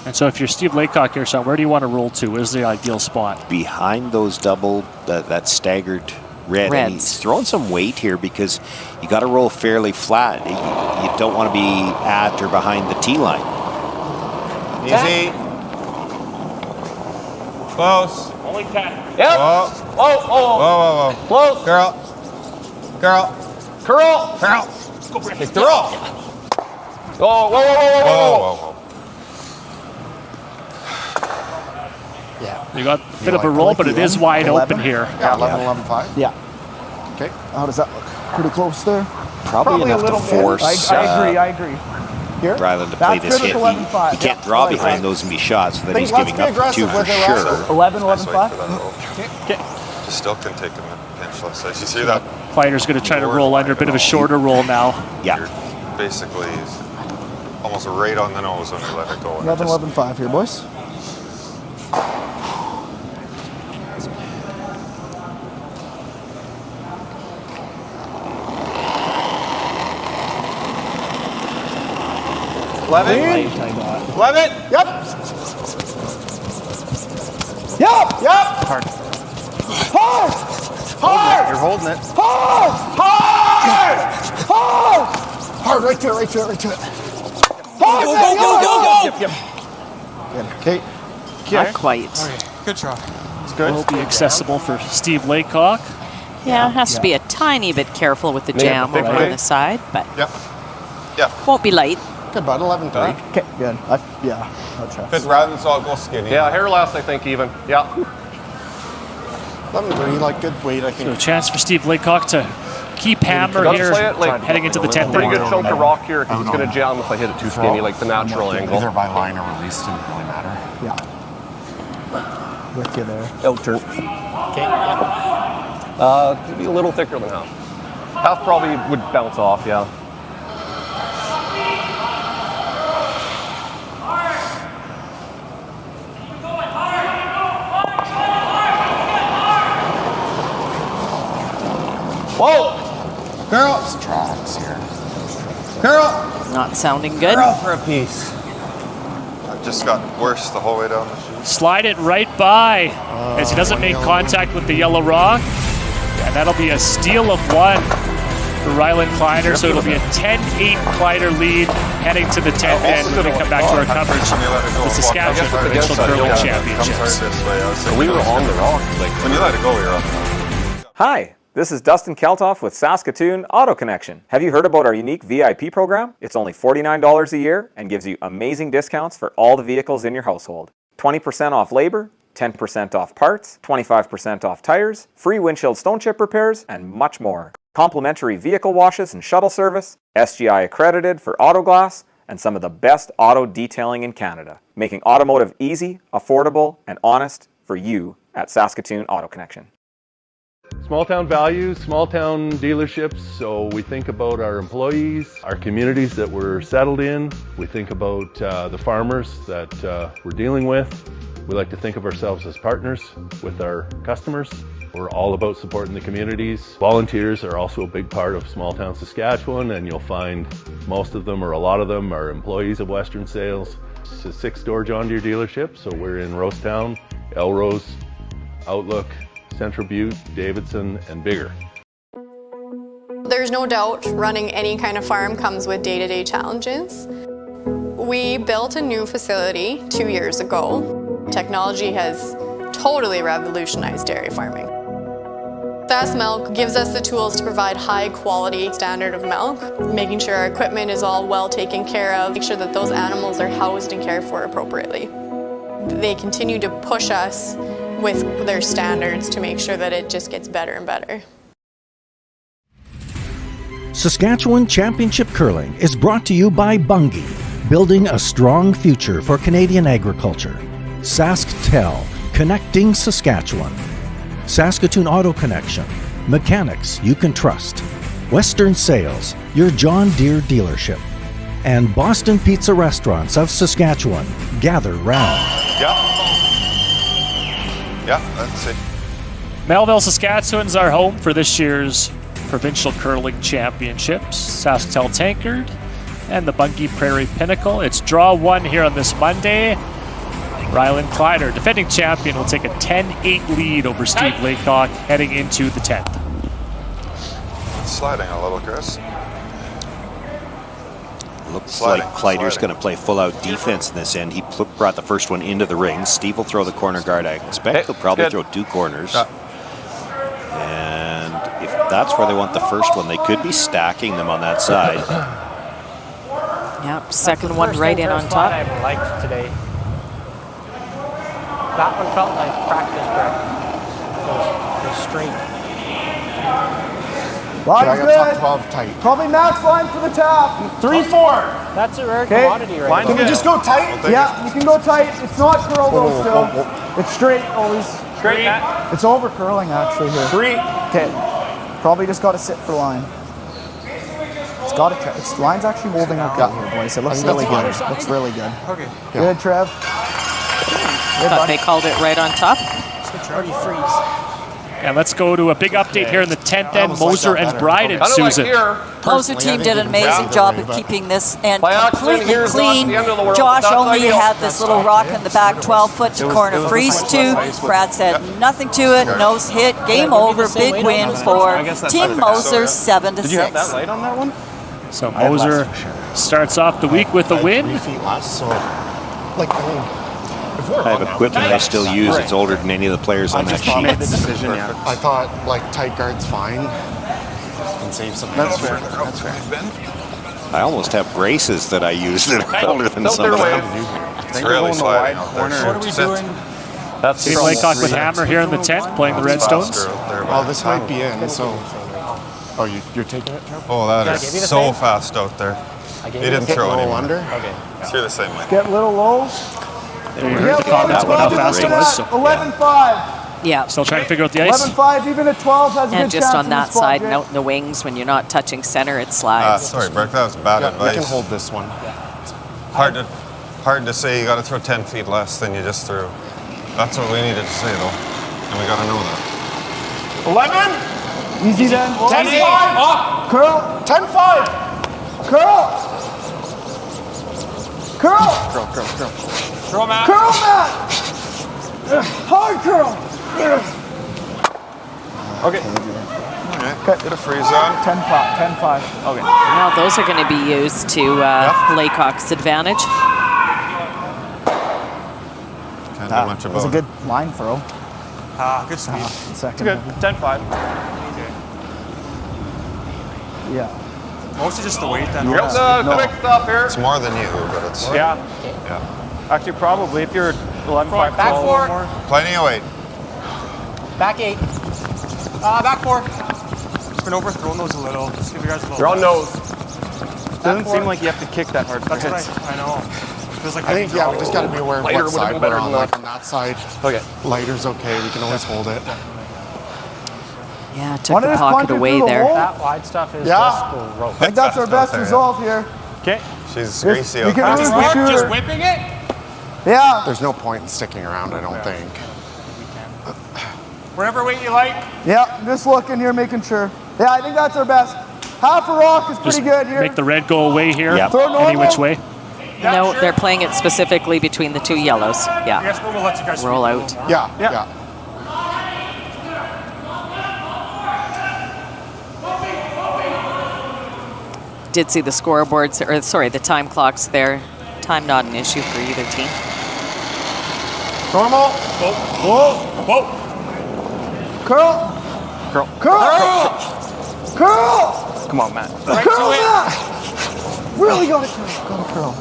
And so if you're Steve Laycock here, Sean, where do you want to roll to? Where's the ideal spot?
Behind those double, that staggered red. And he's throwing some weight here because you got to roll fairly flat. You don't want to be at or behind the tee line.
Easy. Close.
Only 10.
Yep.
Whoa.
Whoa, whoa.
Whoa.
Close.
Girl.
Curl.
Go, Brent.
Take the roll. Oh, whoa, whoa, whoa, whoa, whoa.
You got a bit of a roll, but it is wide open here.
Yeah, 11-11-5.
Yeah.
Okay.
How does that look? Pretty close there.
Probably enough
a little
to force
I agree. Here.
Ryland to play this hit. He can't draw behind those and be shot, so then he's giving up 2 for sure.
11-11-5. Okay.
Just still can take the pinch left side. You see that?
Kleiter's going to try to roll under, a bit of a shorter roll now.
Yeah.
You're basically almost right on the nose when you let it go.
11-11-5 here, boys.
Yep.
Hard.
You're holding it.
Hard. Right to it.
Go.
Good.
Okay.
Not quite.
Good try. It's good.
Will be accessible for Steve Laycock.
Yeah, has to be a tiny bit careful with the jam over on the side, but won't be light.
Good, bud. 11-3.
Okay, good. I'll try.
If it's rather than so, I'll go skinny.
Yeah, hair last, I think, even. Yeah.
11-3, like good weight, I think.
So a chance for Steve Laycock to keep hammer here, heading into the 10th
Pretty
inning.
good chunk of rock here, because it's going to jam if I hit it too skinny, like the natural angle.
Either by line or release, didn't really matter.
Yeah. With you there.
Out turn. Okay. Could be a little thicker than half. Half probably would bounce off, yeah.
Whoa! Girl! It's tracks here. Girl!
Not sounding good.
Girl for a piece.
It just got worse the whole way down the chute.
Slide it right by as he doesn't make contact with the yellow rock. And that'll be a steal of 1 for Ryland Kleiter. So it'll be a 10-8 Kleiter lead heading to the 10th end when we come back to our coverage of the Saskatchewan Provincial Curling Championships.
We were on the rock.
When you let it go, you're up.
Hi, this is Dustin Keltoff with Saskatoon Auto Connection. Have you heard about our unique VIP program? It's only $49 a year and gives you amazing discounts for all the vehicles in your household. 20% off labor, 10% off parts, 25% off tires, free windshield stone chip repairs, and much more. Complimentary vehicle washes and shuttle service, SGI accredited for auto glass, and some of the best auto detailing in Canada, making automotive easy, affordable, and honest for you at Saskatoon Auto Connection.
Small town values, small town dealerships, so we think about our employees, our communities that we're settled in, we think about the farmers that we're dealing with. We like to think of ourselves as partners with our customers. We're all about supporting the communities. Volunteers are also a big part of small town Saskatchewan, and you'll find most of them or a lot of them are employees of Western Sales. It's a 6-store John Deere dealership, so we're in Rosetown, Elrose, Outlook, Central Butte, Davidson, and Bigger.
There's no doubt running any kind of farm comes with day-to-day challenges. We built a new facility 2 years ago. Technology has totally revolutionized dairy farming. Sask Milk gives us the tools to provide high quality standard of milk, making sure our equipment is all well taken care of, make sure that those animals are housed and cared for appropriately. They continue to push us with their standards to make sure that it just gets better and better.
Saskatchewan Championship Curling is brought to you by Bunge, building a strong future for Canadian agriculture. SaskTel, connecting Saskatchewan. Saskatoon Auto Connection, mechanics you can trust. Western Sales, your John Deere dealership. And Boston Pizza Restaurants of Saskatchewan, gather round.
Yeah, that's it.
Melville, Saskatchewan's our home for this year's Provincial Curling Championships. SaskTel Tankard and the Bunge Prairie Pinnacle. It's draw 1 here on this Monday. Ryland Kleiter, defending champion, will take a 10-8 lead over Steve Laycock heading into the 10th.
Sliding a little, Chris.
Looks like Kleiter's going to play full-out defense in this end. He brought the first one into the ring. Steve will throw the corner guard. I expect he'll probably throw 2 corners. And if that's where they want the first one, they could be stacking them on that side.
Yep, second one right in on top.
I liked today. That one felt like practice break. It was straight.
Line's good.
12 tight.
Probably max line for the tap.
3-4. That's a rare commodity right
Can we just go tight? Yeah, you can go tight. It's not curl though still. It's straight always.
Straight, Matt.
It's over curling actually here.
3.
Okay. Probably just got to sit for line. It's got to. Its line's actually holding up good here, boys. It looks really good. Looks really good.
Okay.
Good, Trev.
Thought they called it right on top.
Already freeze.
And let's go to a big update here in the 10th end. Moser and Bryden, Susan.
Moser team did an amazing job of keeping this end
By accident,
completely
here's
clean.
not the end of the world,
Josh
but that's
only
ideal.
had this little rock in the back, 12-foot to corner freeze to. Brad said nothing to it, no hit, game over, big win for Team Moser, 7-6.
Did you have that light on that one?
So Moser starts off the week with a win.
3 feet less, so like
I have equipment I still use. It's older than any of the players on that sheet.
made the decision. I thought like tight guard's fine and save some.
That's fair. That's fair.
I almost have braces that I use that are older than some of them.
It's really sliding out there.
What are we doing?
That's Team Laycock with Hammer here in the 10th, playing the Redstones.
Oh, this might be in. So, oh, you're taking it, Trevor?
Oh, that is so fast out there. He didn't throw
any
anymore.
under.
Okay. Through the same way.
Get a little low.
There you heard the comment about how fast it was. So
11-5.
Yeah.
Still trying to figure out the ice.
11-5, even at 12 has a
And
good
just
chance
on
in
that
the spot,
side,
Jake.
note in the wings, when you're not touching center, it slides.
Sorry, Burke, that was bad advice.
You can hold this one.
Hard to say you got to throw 10 feet less than you just threw. That's what we needed to say, though. And we got to know that.
11. Easy then. 10-5. Curl. 10-5. Curl. Curl.
Throw him out.
Curl, Matt. Hard curl.
Okay. Get a freeze on.
10-5.
Okay.
Now those are going to be used to Laycock's advantage.
Can't do much
That was a
about it.
good line throw.
Good speed.
Second.
It's good. 10-5.
Yeah.
Mostly just the weight then.
Here's the quick stuff here.
It's more than you, but it's...
Yeah.
Yeah.
Actually, probably if you're 11-5,
Back
12
four.
more.
Plenty of weight.
Back 8. Back 4.
Just been overthrown those a little. Just give you guys a little.
You're on nose.
Doesn't seem like you have to kick that hard. That's what I know. Feels like
I think, yeah, we just got to be aware of
Lighter
what
would've
side
been
we're
better
on.
than
Like
that.
on that side,
Okay.
lighter's okay. We can always hold it.
Yeah, took the pocket away there.
That wide stuff is just gross.
I think that's our best result here.
Okay.
She's greasy out
can
there.
lose the shooter.
Just whipping it?
Yeah.
There's no point in sticking around, I don't think.
Whatever weight you like.
Yeah, just looking here, making sure. Yeah, I think that's our best. Half a rock is pretty
Just
good here.
make the red go away here.
Yeah.
Throw normal.
Any which way.
No, they're playing it specifically between the 2 yellows. Yeah.
Yes, we'll let you guys
Roll out.
Yeah.
Did see the scoreboards, or sorry, the time clocks there. Time not an issue for either team.
Normal.
Whoa.
Curl.
Curl.
Curl. Curl.
Come on, Matt.
Curl, Matt. Really got to curl. Got to curl.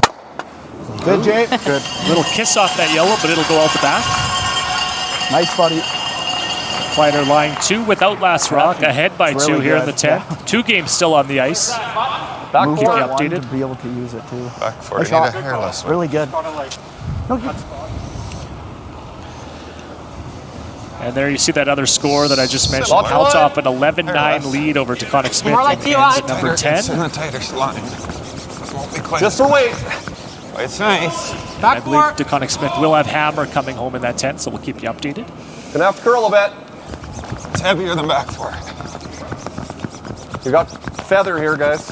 Good, Jay. Good.
Little kiss off that yellow, but it'll go out the back.
Nice, buddy.
Kleiter line 2 without last rock, ahead by 2
really
here in the
good.
10th.
Yeah.
2 games still on the ice.
Back
Move
Keep
four.
you
it one
updated.
to be able to use it too.
Back for
Nice
it. Need a
shot.
hairless one.
Really good. No, good.
And there you see that other score that I just mentioned.
Lots of
Althoff an 11-9 lead over Taconic Smith.
More like
and
you
ends
on.
at number 10.
It's in a tighter line. It won't be quite
Just for weight.
It's nice.
I
Back
believe
4.
Taconic Smith will have Hammer coming home in that 10th, so we'll keep you updated.
Gonna have to curl a bit.
It's heavier than back for it.
You got feather here, guys.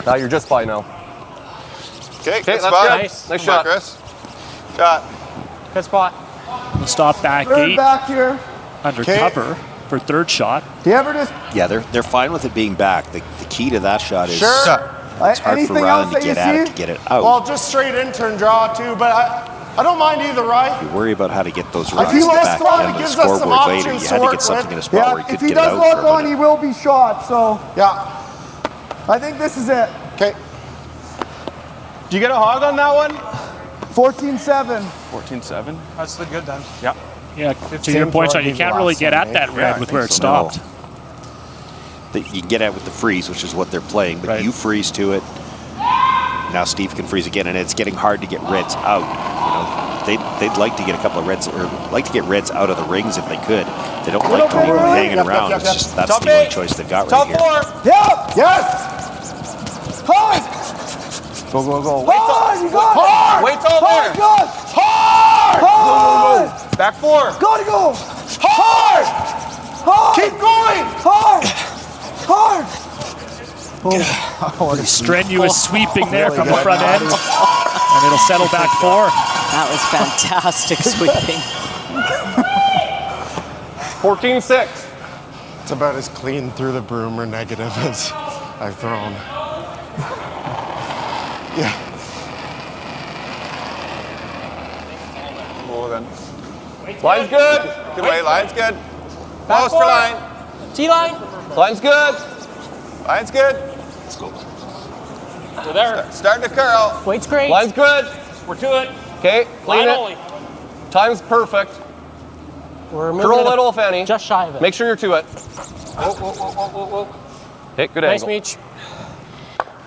Now you're just fine now.
Okay,
Okay,
good
that's
spot.
good. Nice
Come
shot.
on, Chris. Shot.
Good spot.
We'll stop back
Third
8
back here.
under cover for third shot.
Do you ever just
Yeah, they're fine with it being back. The key to that shot is It's hard for Ryland to get at it, to get it out.
Well, just straight in turn draw too, but I don't mind either, right?
You worry about how to get those rods
If he lost
back
one,
down
it
to the
gives us some
scoreboard later.
options
You
to
had to
work
get something
with.
in a spot where he
If
could
he
get it
does
out
lock
for a
on,
minute.
he will be shot. So
Yeah.
I think this is it.
Okay. Do you get a hog on that one?
14-7.
14-7.
That's the good then.
Yeah.
Yeah, to your point, Sean, you can't really get at that red with where it stopped.
You can get at with the freeze, which is what they're playing, but you freeze to it. Now Steve can freeze again, and it's getting hard to get reds out. You know, they'd like to get a couple of reds, or like to get reds out of the rings if they could. They don't like to leave them hanging around. It's just that's
Top
the only
eight.
choice they've got
Top
right here.
4.
Yep.
Yes.
Hard.
Go, go, go.
Hard. You got
Hard.
it.
Wait till there.
Good.
Hard.
Hard.
Back 4.
Gotta go.
Hard.
Hard.
Keep going.
Hard. Hard.
Strenuous sweeping there from the front end. And it'll settle back 4.
That was fantastic sweeping.
14-6.
It's about as clean through the broom or negative as I've thrown. Yeah.
More than.
Line's good.
Good way, line's good. Close for line.
T-line. Line's good.
Line's good.
We're there.
Start to curl.
Weight's great. Line's good.
We're to it.
Okay, clean
Line
it.
only.
Time's perfect.
We're moving
Curl a
it
little, if any.
just shy of it.
Make sure you're to it.
Whoa, whoa, whoa, whoa, whoa, whoa.
Hey, good
Nice
angle.
meet.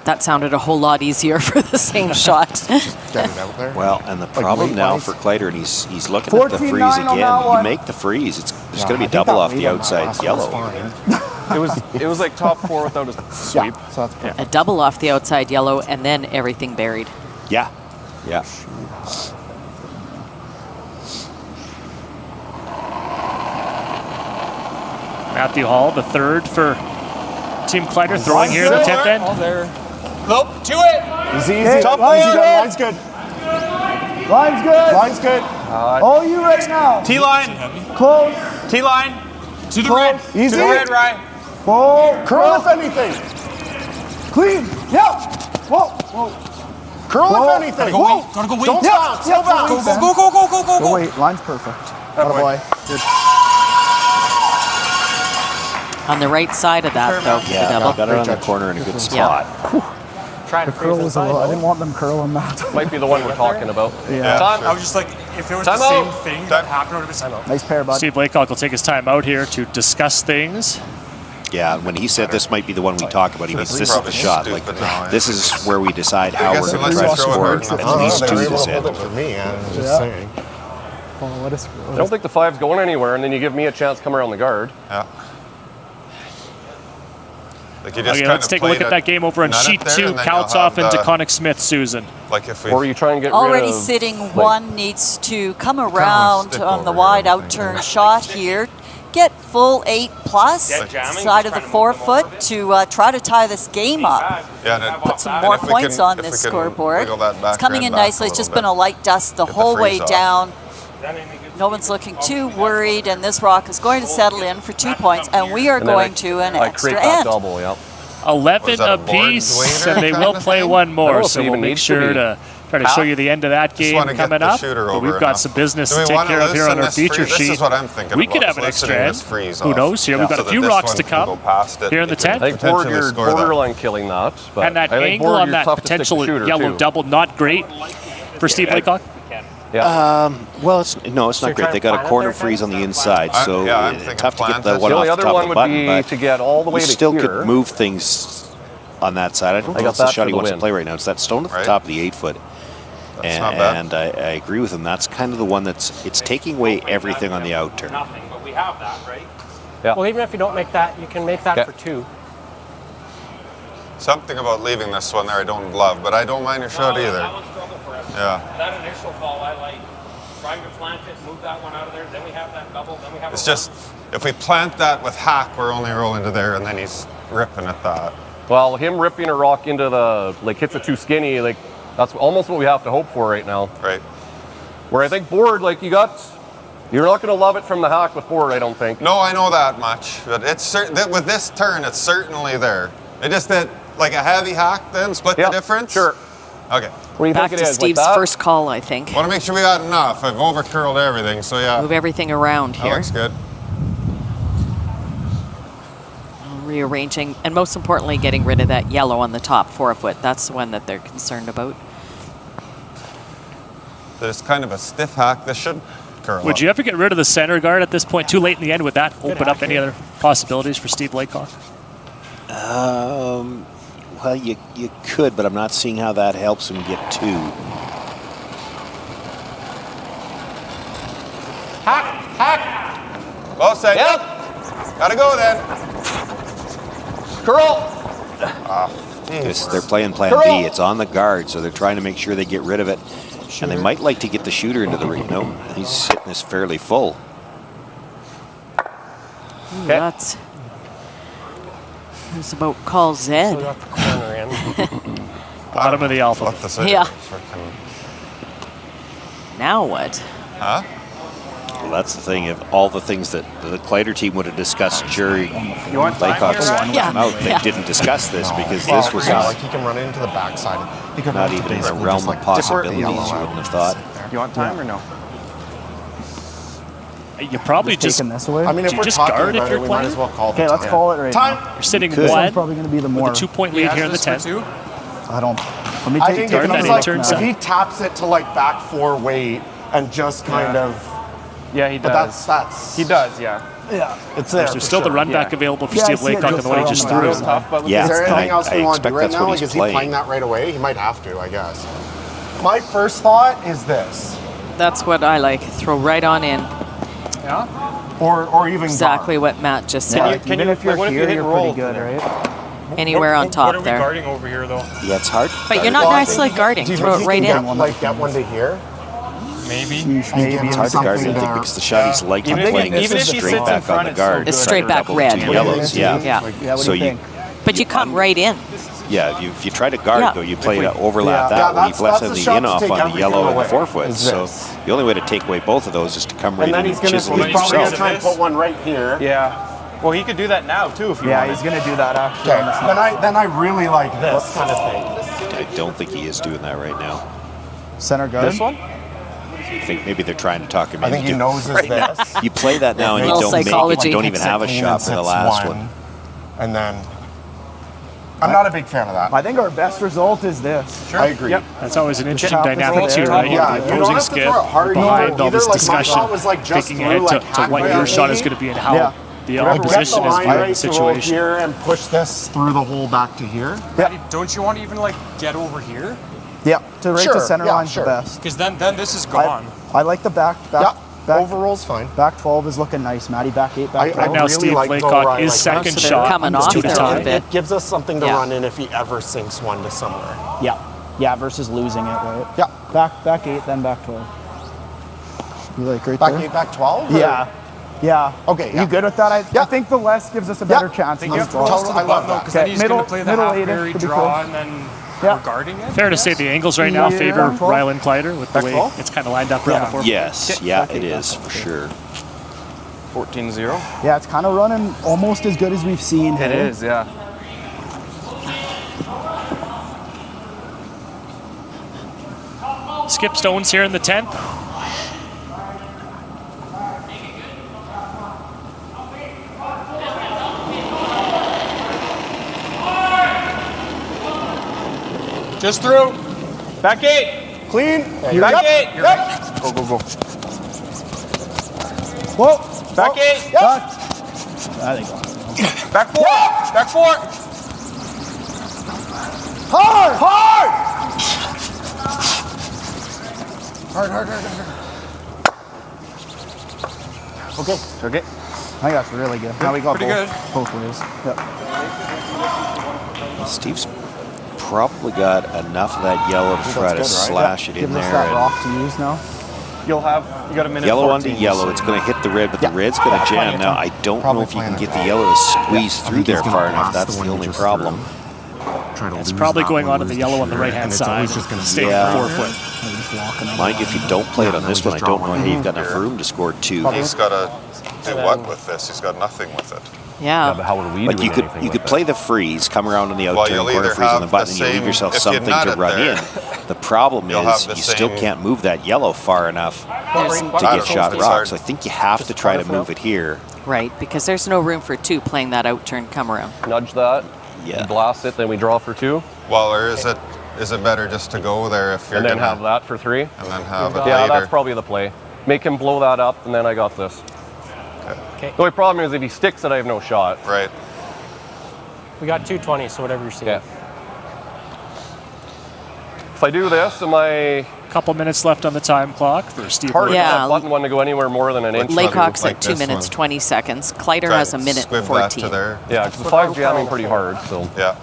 That sounded a whole lot easier for the same shot.
Get it out there.
Well, and the problem now for Kleiter, and he's looking at the
14-9
freeze
on that
again. You
one.
make the freeze, there's going to be double off the outside yellow.
It was like top 4 without a sweep.
Yeah, so that's perfect.
A double off the outside yellow, and then everything buried.
Yeah, yeah.
Matthew Hall, the third for Team Kleiter, throwing here in the 10th end.
Nope, to it.
Easy,
Okay,
easy.
top
Line's
four.
good.
Line's good.
Line's good.
Line's good.
All you right now.
T-line.
Close.
T-line.
To the
Close.
red.
Easy.
To the red, right.
Whoa.
Curl if anything.
Clean. Yep. Whoa. Whoa.
Curl
Whoa.
if anything.
Whoa.
Gotta go wait.
Don't
Yep.
bounce.
Yep.
Don't bounce.
Go,
Go, go, go, go, go,
Go
go.
wait. Line's perfect. Attaboy. Good.
On the right side of that, though, the
Yeah,
double.
got it on the corner in a good spot.
Try to
The curl was a little, I didn't want them curling that.
Might be the one we're talking about.
Yeah.
Time.
I was just like, if it was
Time
the same
out.
thing that happened, it would have been
Nice pair, bud.
Steve Laycock will take his time out here to discuss things.
Yeah, when he said this might be the one we talk about, he means this is the shot. Like, this is where we decide how we're going to try to score. At least two this end.
For me, I was just saying.
Oh, what is
I don't think the 5's going anywhere, and then you give me a chance to come around the guard.
Yeah. Like you just
Okay,
kind
let's
of
take a look
played
at that game over on
nut it
sheet
there,
2.
and then you'll
Kaltoff and
have the-
DeConnick Smith, Susan.
Like if we.
Or you try and get
Already
rid of,
sitting
like,
one needs to come around
stick
on the
over
wide
here, I
out
think.
turn shot here. Get full 8+
Get jamming,
side of
just
the
trying to move them
4-foot to try to tie this game up.
Yeah, and
Put some
and
more
if we
points
can-
on
if we
this
can
scoreboard.
wiggle that
It's
back
coming
end
in
back
nicely. It's just
little
been a light dust the
Get the
whole way
freeze off.
down. No one's looking too worried, and this rock is going to settle in for 2 points, and we are
and then
going to an
I
extra
create that
end.
double, yep.
11
Was that a board
apiece,
waiter
and they
kind
will
of
play
thing?
one
I don't
more.
know if
So
it
we'll
even
make
needs to
sure
be.
to try to show you the end of that game
wanna get
coming
the
up.
shooter
But
over
we've got
enough.
some business
Do
to
we
take
wanna
care of here
loosen
on our
this
feature
freeze? This
sheet.
is what I'm thinking
We
about,
could
is
have an extra
loosening
end.
this freeze
Who
off.
knows? Here we've got
So
a
that
few
this
rocks
one
to
can go
come
past it.
here in the
You can
10th.
I think
potentially
board, you're
score that.
borderline killing that. But
And that
I think
angle
board,
on
you're
that
tough to stick
potential
the shooter,
yellow
too.
double, not great for Steve Laycock.
Yeah.
Well, it's not great. They got a corner freeze on the inside, so
yeah, I'm thinking
tough to get
plant
the
it.
one
The
off
only
the
other
top
one
of the
would
button,
be
but
to get all the way
you
to
still
here.
could move things on that side. I don't
I
know
got
if the
that
shot
for
he
the
wants to
win.
play right now. It's that stone at the
Right.
top of the 8-foot.
That's not bad.
And I agree with him. That's kind of the one it's taking away everything on the out turn.
nothing, but we have that, right?
Yeah.
Well, even if you don't make that, you can make that
Okay.
for 2.
Something about leaving this one there I don't love, but I don't mind your shot either.
That one's struggle for us.
Yeah.
That initial ball, I like. Trying to plant it, move that one out of there, then we have that double, then we have
It's
a
just, if we plant that with hack, we're only rolling to there, and then he's ripping at that.
Well, him ripping a rock into the, like, hits it too skinny, like, that's almost what we have to hope for right now.
Right.
Where I think board, like, you're not going to love it from the hack with board, I don't think.
No, I know that much, but it's certain that with this turn, it's certainly there. It just that, like a heavy hack then? Split the difference?
Sure.
Okay.
What do you
Back
think it
to
is?
Steve's
like that?
first call, I think.
Want to make sure we got enough. I've over curled everything, so yeah.
Move everything around
That
here.
looks good.
Rearranging, and most importantly, getting rid of that yellow on the top forefoot. That's the one that they're concerned about.
There's kind of a stiff hack. This should curl
Would
up.
you ever get rid of the center guard at this point? Too late in the end. Would that open up any other possibilities for Steve Laycock?
Well, you could, but I'm not seeing how that helps him get 2.
Hack.
Well said.
Yep.
Gotta go then.
Curl.
They're playing plan B. It's on the guard, so they're trying to make sure they get rid of it. And they might like to get the shooter into the ring. No, he's hitting this fairly full.
That's about call Z.
Bottom of the alpha.
Yeah. Now what?
Huh?
Well, that's the thing. If all the things that the Kleiter team would have discussed during Laycock's time out, they didn't discuss this because this was
like he can run into the backside. He could
not even in the realm of possibilities. You wouldn't have thought.
You want time or no?
You probably just
this away.
I mean, if
do you
we're
just
talking
guard if
about
you're
it, we might
playing?
as well call
Okay, let's call it right now.
You're sitting
This
one
one's probably going to be the more.
with a 2-point lead here in the 10th.
I don't. Let me
I
take
think
guard
if,
that
it's
in
like,
turn
if
seven.
he taps it to like back 4 weight and just kind of.
Yeah, he
But
does.
that's.
He does, yeah.
Yeah, it's there.
There's still the run back available for
Yeah, I
Steve
see it
Laycock and the one he just threw.
Is there anything else we want to do right now? Like, is he playing that right away? He might have to, I guess. My first thought is this.
That's what I like. Throw right on in.
Yeah.
Or even
Exactly what Matt just said.
Even if you're here, you're pretty good, right?
Anywhere on top
What are we
there.
guarding over here, though?
Yeah, it's hard.
But you're not nicely guarding.
Do you
Throw
think
it right
he can
in.
get one to here?
Maybe.
Maybe.
It's hard to guard anything because the shot he's likely playing is straight back on the guard.
It's straight back
Double
red.
2 yellows, yeah.
Yeah.
So you,
But you come right in.
yeah, if you try to guard
Yeah.
though, you play to overlap
Yeah,
that way.
that's-
You've left
that's
the
the shot
in
to
off
take
on the
everything
yellow and
away,
the forefoot.
is
So
this.
the only way to take away both of those is to come right
And then
in
he's
and
gonna
chisel
he's
it
probably gonna
yourself.
try and put one right here.
Yeah. Well, he could do that now, too, if you
Yeah,
wanted.
he's going to do that actually.
Okay. Then I really like this kind of thing.
I don't think he is doing that right now.
Center guard.
This one?
I think maybe they're trying to talk him
I
into
think he
doing
knows
it
is
right
this.
now. You play that now and you
Little
don't make it.
psychology.
You don't even have a shot for the last one.
And then I'm not a big fan of that.
I think our best result is this.
I agree.
Yep.
That's always an interesting
Top
dynamic
is
too,
there.
right? You
Yeah,
have
you
the
don't
opposing
have to
skip
throw it hard
behind
either.
all this
Like, my
discussion,
thought was like just
thinking
through,
ahead
like,
to what
halfway
your shot
up.
is going to be and how
Yeah.
the
Get the
opposition is
line
viewing
right
the
to roll
situation.
here and push this through the hole back to here.
Don't you want to even, like, get over here?
Yeah, to right
Sure,
to center
yeah,
line's
sure.
the best.
Because then this is gone.
I like the back.
Yeah,
back
overroll's fine.
back 12 is looking nice. Matty, back 8, back
I
12.
Now
really
Steve
like
Laycock
Ryan,
is
like,
second
that's
shot.
Coming
It's
off
2 to
there a
tie.
little bit.
It gives us something to
Yeah.
run in if he ever sinks one to somewhere.
Yeah. Yeah, versus losing it, right?
Yeah.
Back 8, then back 12. You like right
Back
there?
8, back 12? or-
Yeah. Yeah.
Okay, yeah.
You good with that? I think the less gives us a better chance.
I think
in
you
this
have to
draw.
roll to the
I love
button, though,
that.
because then
Okay,
he's going to play the
middle
half
eight,
berry
could be
draw,
close.
and then
Yeah.
we're guarding it.
Fair to say the angles right now
Yeah,
favor
12.
Rylan Kleiter with the
Back
way
12?
it's kind of lined up around the forefoot.
Yes, yeah, it is for sure.
14-0.
Yeah, it's kind of running almost as good as we've seen.
It
hey?
is, yeah.
Skip Stones here in the 10th.
Just through. Back 8.
Clean.
Back 8. You're right. Go, go, go.
Whoa.
Back 8.
I think
Back 4. Back 4.
Hard! Hard! Hard.
Okay.
Okay.
I think that's really good. Now we got
Pretty
both ways. Yep.
Steve's probably got enough of that yellow to try to slash it in
Gives us
there.
that
and
rock to use now.
You got a minute.
yellow
14,
onto yellow,
so-
it's going to hit the red, but the red's going to jam. Now, I don't know if you can get the yellow to squeeze through there far enough. That's the only problem.
It's probably going on in the yellow on the right-hand side. Stay
Yeah.
on the forefoot.
Mind you, if you don't play it on this one, I don't know how you've got enough room to score 2.
He's got to do what with this? He's got nothing with it.
Yeah.
But how are we
But
doing
you could
anything
you
with
could play the freeze, come around on the
Well,
outturn
you'll
corner
either
freeze on
have
the button,
the
and you leave
same-
yourself
if you
something
nut
to
it
run
there,
in. The problem
you'll have
is
the
you still
same-
can't move that yellow far enough to get shot rock. So I think you have to try to move it here.
Right, because there's no room for two playing that out-turn come around.
Nudge that.
Yeah.
Blast it, then we draw for 2.
Well, or is it better just to go there if you're
And then
gonna
have that for 3?
and then have it
Yeah,
later?
that's probably the play. Make him blow that up, and then I got this.
Okay.
The only problem is if he sticks it, I have no shot.
Right.
We got 220, so whatever you're seeing.
Okay. If I do this, am I...
Couple minutes left on the time clock for Steve.
Hard to
Yeah.
get that button one to go anywhere more than an inch.
Laycock's
like
at 2
this
minutes,
one.
20 seconds. Kleiter
Try
has a
to
minute
squiv that
14.
to there.
Yeah, because the 5 jamming pretty hard, so...
Yeah.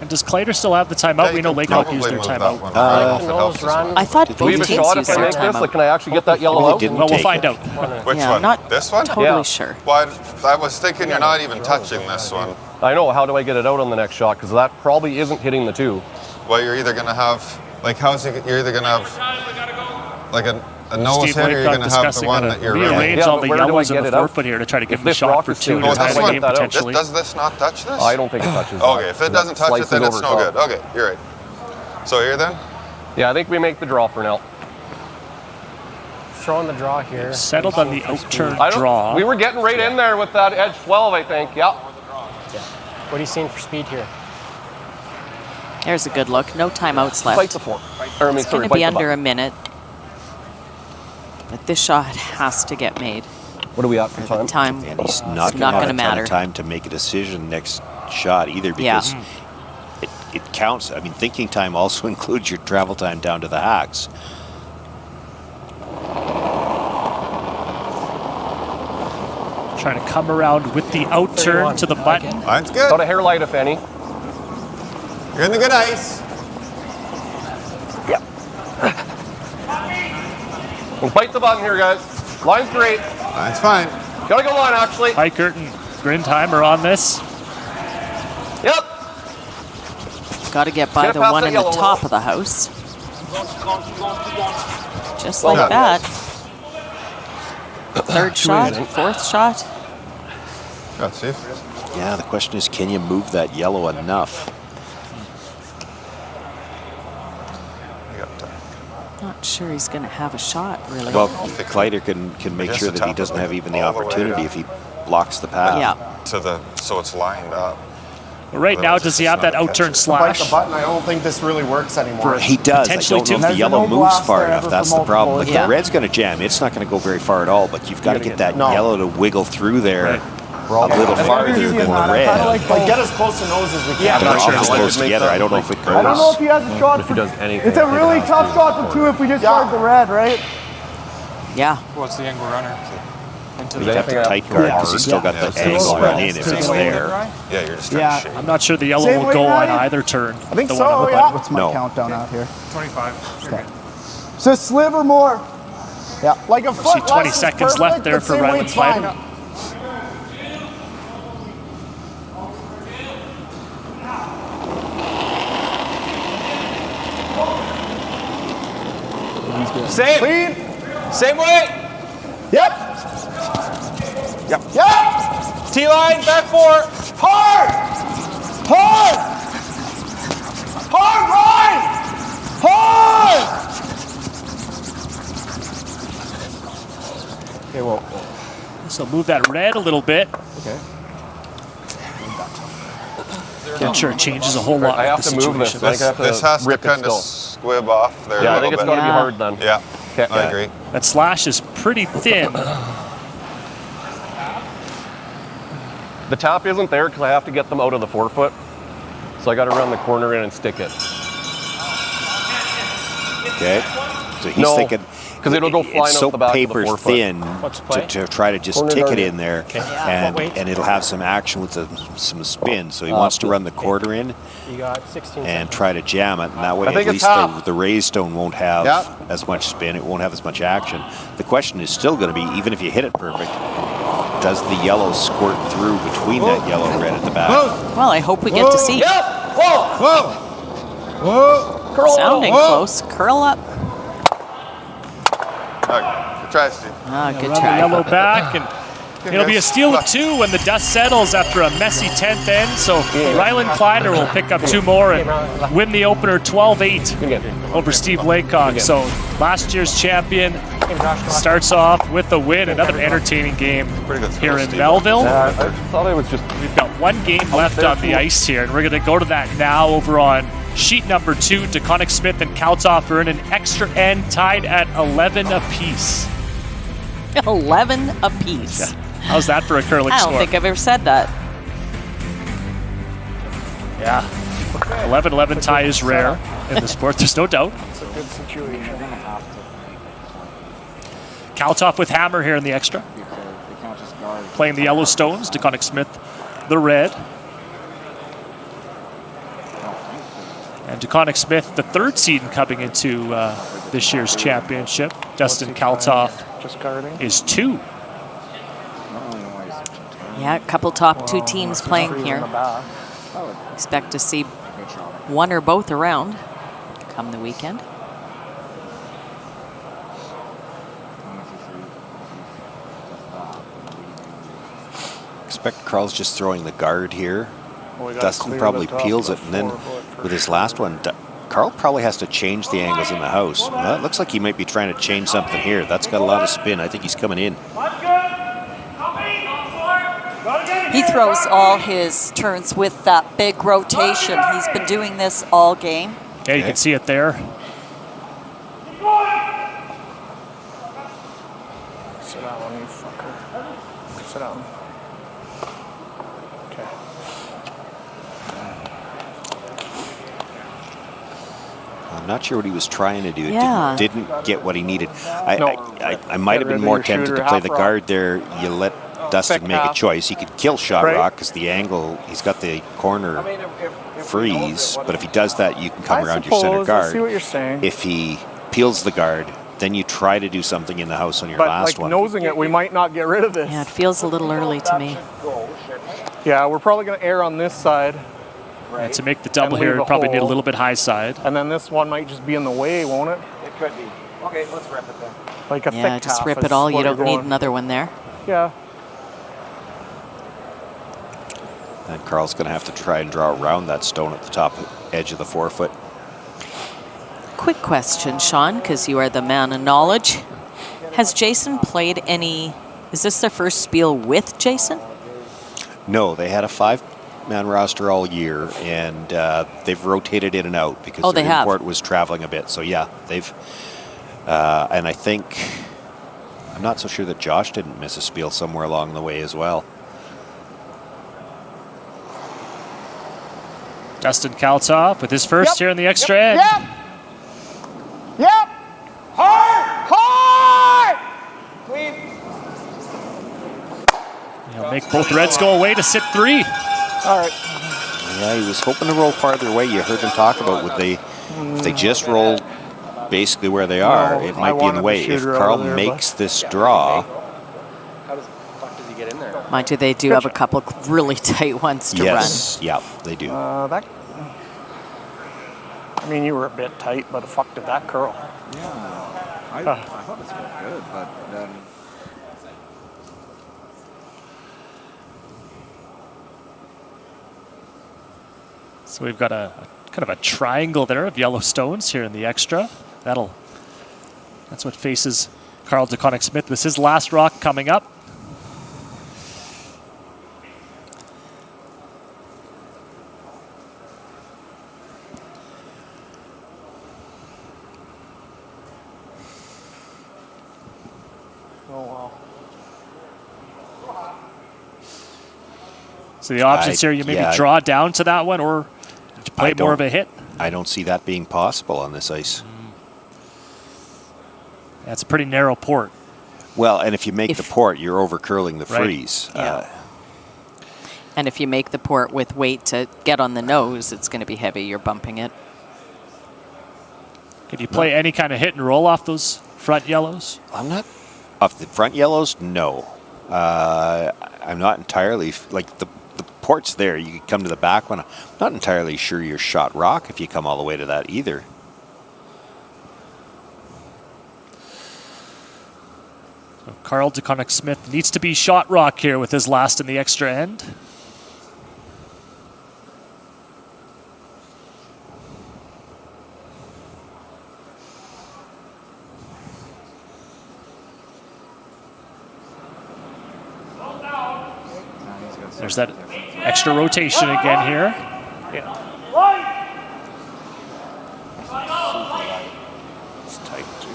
And does Kleiter still have the timeout?
Yeah,
We
you
know
can
Laycock
probably
used their
move that
timeout.
one. I don't know if it helps as well.
I thought
Do we
both
have a
teams
shot if
used
I
their
make this? Like,
timeout.
can I actually get that yellow out?
Didn't
Well, we'll
take
find
it.
out.
Which
Yeah,
one?
not
This one?
totally
Yeah.
sure.
Well, I was thinking you're not even touching this one.
I know. How do I get it out on the next shot? Because that probably isn't hitting the 2.
Well, you're either gonna have like you're either gonna have like a nose
Steve
hit, or you're
Laycock
gonna have the
discussing
one
how
that
to
you're
rearrange
running.
Yeah,
all
but
the
where do I
yellows in
get
the
it out?
forefoot here to try to give
If
him a
this
shot
rock
for
is
2
too
and
low,
tie
this
the
one,
game potentially.
does this not touch this?
I don't think it touches that.
Okay, if it doesn't touch it, then it's no
Slices
good.
over
Okay, you're right. So here then?
Yeah, I think we make the draw for now.
Throwing the draw here.
Settled on the out-turn
I don't,
draw.
We were getting right in there with that edge 12, I think. Yeah.
What are you seeing for speed here?
There's a good look. No timeouts left.
Bite the 4. Or, I mean,
It's
sorry,
going to
bite
be
the
under
button.
a minute. But this shot has to get made.
What are we at for time?
Time.
And he's
It's
not
not
going to have
gonna
a ton
matter.
of time to make a decision next shot either,
Yeah.
because it counts. I mean, thinking time also includes your travel time down to the hacks.
Trying to come around with the out-turn to the button.
That's good.
Got a hair light, if any.
You're in the good ice.
We'll bite the button here, guys. Line's great.
That's fine.
Gotta go line, actually.
Eichert and Grindheimer on this.
Yep.
Got to get by
Get
the
past
one
that
in the
yellow
top
wall.
of the house. Just
Well
like
done.
that. Third shot, fourth shot.
Got Steve.
Yeah, the question is, can you move that yellow enough?
Not sure he's going to have a shot, really.
Well, Kleiter can make
Just
sure
the
that he
top
doesn't
of it
have even the
all the way
opportunity
up.
if he blocks the path.
Yeah.
So it's lined up.
But right now, does he have that out-turn
Bite the
slash?
button. I don't think this really works anymore.
He does. I
Potentially
don't know
two.
if the
There's
yellow
no
moves
blast
far
there
enough.
ever
That's
for
the problem.
multiple.
Like
Yeah.
the red's going to jam. It's not going to go very far at all. But you've got to get that
No.
yellow to wiggle through there
Right.
a little farther than the red.
Like get as close to nose as we can.
Yeah, they're
sure
awful
how I
close
would make
together.
that
I don't know
look
if it
like-
I don't know
goes.
if he has a shot
If he
for.
does anything,
It's a
I think
really
it has
tough
to
shot for 2 if we just guard the red, right?
Yeah.
What's the angle runner? Into
Is
the
anything
Have to tight guard because he's still got
Yeah,
the
so
angle
it's
run in if
right.
it's there.
Yeah, you're just trying
Yeah.
to shake.
I'm not sure the yellow
Same
will
way,
go on
Maddie?
either turn.
I think
the
so,
one on the
yeah.
button.
What's my
No.
countdown out here?
25.
Okay. So sliver more. Yeah, like a foot.
20
less is
seconds left
perfect,
there
but
for
same
Ryland
weight's fine.
Kleiter.
Same.
Clean.
Same way.
Yep.
Yep.
Yep.
T-line, back 4.
Hard. Hard. Hard line. Hard.
Okay, well.
So move that red a little bit.
Okay.
Not sure it changes a whole lot.
I have
with the
to move this.
situation.
I think I have to
This has to
rip it
kind of
still.
squib off there
Yeah,
a
I think
little
it's
bit.
going to be
Yeah.
hard then.
Yeah,
Okay.
I agree.
That slash is pretty thin.
The tap isn't there because I have to get them out of the forefoot. So I got to run the corner in and stick it.
Okay. So he's
No,
thinking
'cause it'll go flying
it's
out
so
the back of the
paper
forefoot.
thin
What's the play?
to try to just
Corner
tick it
target.
in there,
Yeah. What weight?
and it'll have some action with some spin. So he wants to run the quarter in
You got 16
and
seconds.
try to jam it, and that way
I think
at
it's
least
half.
the raised stone won't have
Yeah.
as much spin. It won't have as much action. The question is still going to be, even if you hit it perfect, does the yellow squirt through between that yellow red at the back?
Well, I hope we get to see.
Yep. Whoa. Whoa. Whoa.
Curl
Sounding
Whoa.
close. Curl up.
Okay, good try, Steve.
Ah, good
Run the
try.
yellow back and It'll be a steal of 2 when the dust settles after a messy 10th end. So Ryland Kleiter will pick up 2 more and win the opener 12-8 over Steve Laycock. So last year's champion starts off with a win. Another entertaining game here in Melville.
I thought it was just...
We've got 1 game left on the ice here, and we're going to go to that now over on sheet number 2. DeConnick Smith and Kaltoff earn an extra end, tied at 11 apiece.
11 apiece.
Yeah. How's that for a curling
I
score?
don't think I've ever said that.
Yeah. 11-11 tie is rare in the sport, there's no doubt.
It's a good situation.
Kaltoff with hammer here in the extra. Playing the Yellowstones, DeConnick Smith the red. And DeConnick Smith, the 3rd seed coming into this year's championship. Dustin Kaltoff is 2.
Yeah, a couple top 2 teams playing here. Expect to see one or both around come the weekend.
Expect Carl's just throwing the guard here.
Well,
Dustin probably peels it, and then with his last one, Carl probably has to change the angles in the house. Well, it looks like he might be trying to change something here. That's got a lot of spin. I think he's coming in.
He throws all his turns with that big rotation. He's been doing this all game.
Yeah, you can see it there.
Sit down, you fucker. Sit down. Okay.
I'm not sure what he was trying to do. It
Yeah.
didn't get what he needed. I might have been more tempted to play the guard there. You let Dustin make a choice. He could kill shot rock because the angle, he's got the corner freeze, but if he does that, you can come around your center guard.
I see what you're saying.
If he peels the guard, then you try to do something in the house on your last one.
But nosing it, we might not get rid of this.
Yeah, it feels a little early to me.
Yeah, we're probably going to err on this side.
And to make the double here, you probably need a little bit high side.
And then this one might just be in the way, won't it?
It could be. Okay, let's rip it then.
Like a thick
Yeah, just
half
rip
is
it all.
what
You don't
we're
need
going.
another one there.
Yeah.
And Carl's going to have to try and draw around that stone at the top edge of the 4-foot.
Quick question, Sean, because you are the man of knowledge. Has Jason played any... Is this their first spiel with Jason?
No, they had a 5-man roster all year, and they've rotated in and out because
they
their
have.
import was traveling a bit. So yeah, they've, and I think, I'm not so sure that Josh didn't miss a spiel somewhere along the way as well.
Dustin Kaltoff with his first here in the extra end.
Yep. Hard. Clean.
He'll make both Reds go away to sit 3.
All right.
Yeah, he was hoping to roll farther away. You heard him talk about if they just roll basically where they are, it might be in the way. If Carl makes this draw.
How the fuck does he get in there?
Mind you, they do have a couple really tight ones to
Yes, yeah, they do.
I mean, you were a bit tight, but the fuck did that curl?
Yeah. I thought this looked good, but then...
So we've got a kind of a triangle there of Yellowstones here in the extra. That's what faces Carl DeConnick Smith. This is last rock coming up. So the options here, you maybe draw down to that one or play more of a hit.
I don't see that being possible on this ice.
That's a pretty narrow port.
Well, and if you make the port, you're over curling the freeze.
Yeah. And if you make the port with weight to get on the nose, it's going to be heavy. You're bumping it.
Can you play any kind of hit and roll off those front yellows?
I'm not. Off the front yellows, no. I'm not entirely, like the port's there. You could come to the back one. I'm not entirely sure you're shot rock if you come all the way to that either.
So Carl DeConnick-Smith needs to be shot rock here with his last in the extra end. There's that extra rotation again here.
Yeah. It's tight too.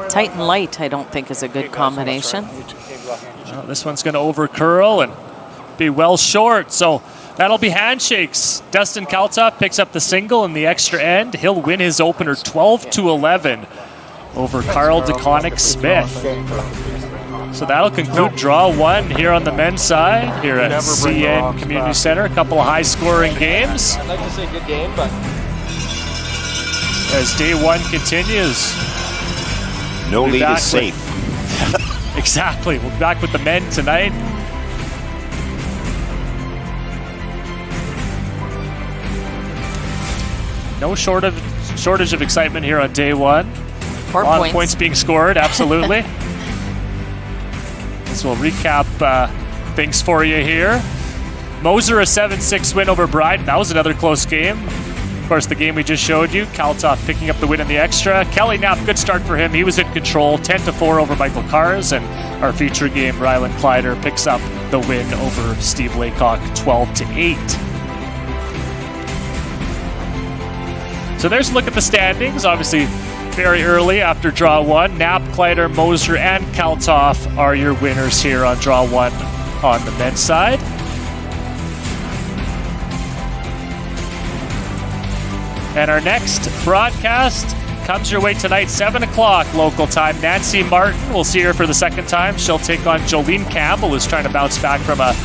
Tight and light, I don't think, is a good combination.
Well, this one's going to over curl and be well short, so that'll be handshakes. Dustin Kaltoff picks up the single in the extra end. He'll win his opener 12-11 over Carl DeConnick-Smith. So that'll conclude draw one here on the men's side here at CN Community Center. A couple of high-scoring games.
I'd like to say good game, but
as day one continues.
No lead is safe.
Exactly. We'll be back with the men tonight. No shortage of excitement here on day one. A lot of points being scored, absolutely. So we'll recap things for you here. Moser, a 7-6 win over Bryden. That was another close game. Of course, the game we just showed you, Kaltoff picking up the win in the extra. Kelly Knapp, good start for him. He was in control, 10-4 over Michael Kars. And our feature game, Rylan Kleiter, picks up the win over Steve Laycock, 12-8. So there's a look at the standings. Obviously, very early after draw one. Knapp, Kleiter, Moser, and Kaltoff are your winners here on draw one on the men's side. And our next broadcast comes your way tonight, 7 o'clock local time. Nancy Martin, we'll see her for the second time. She'll take on Jolene Campbell, who's trying to bounce back from a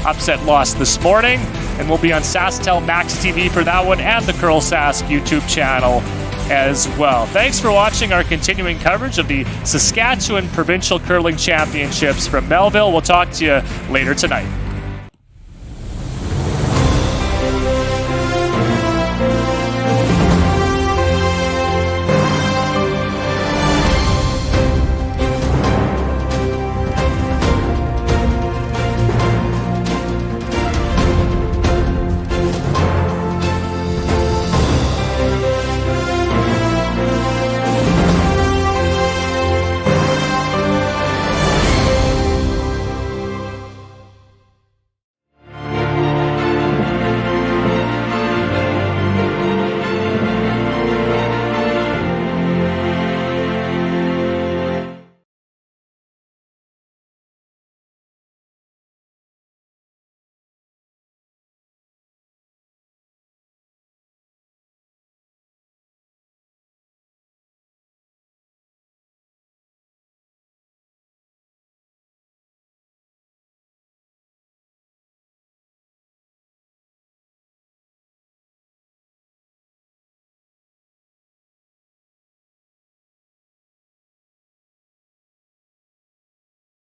upset loss this morning. And we'll be on SaskTel Max TV for that one and the Curl Sask YouTube channel as well. Thanks for watching our continuing coverage of the Saskatchewan Provincial Curling Championships from Melville. We'll talk to you later tonight.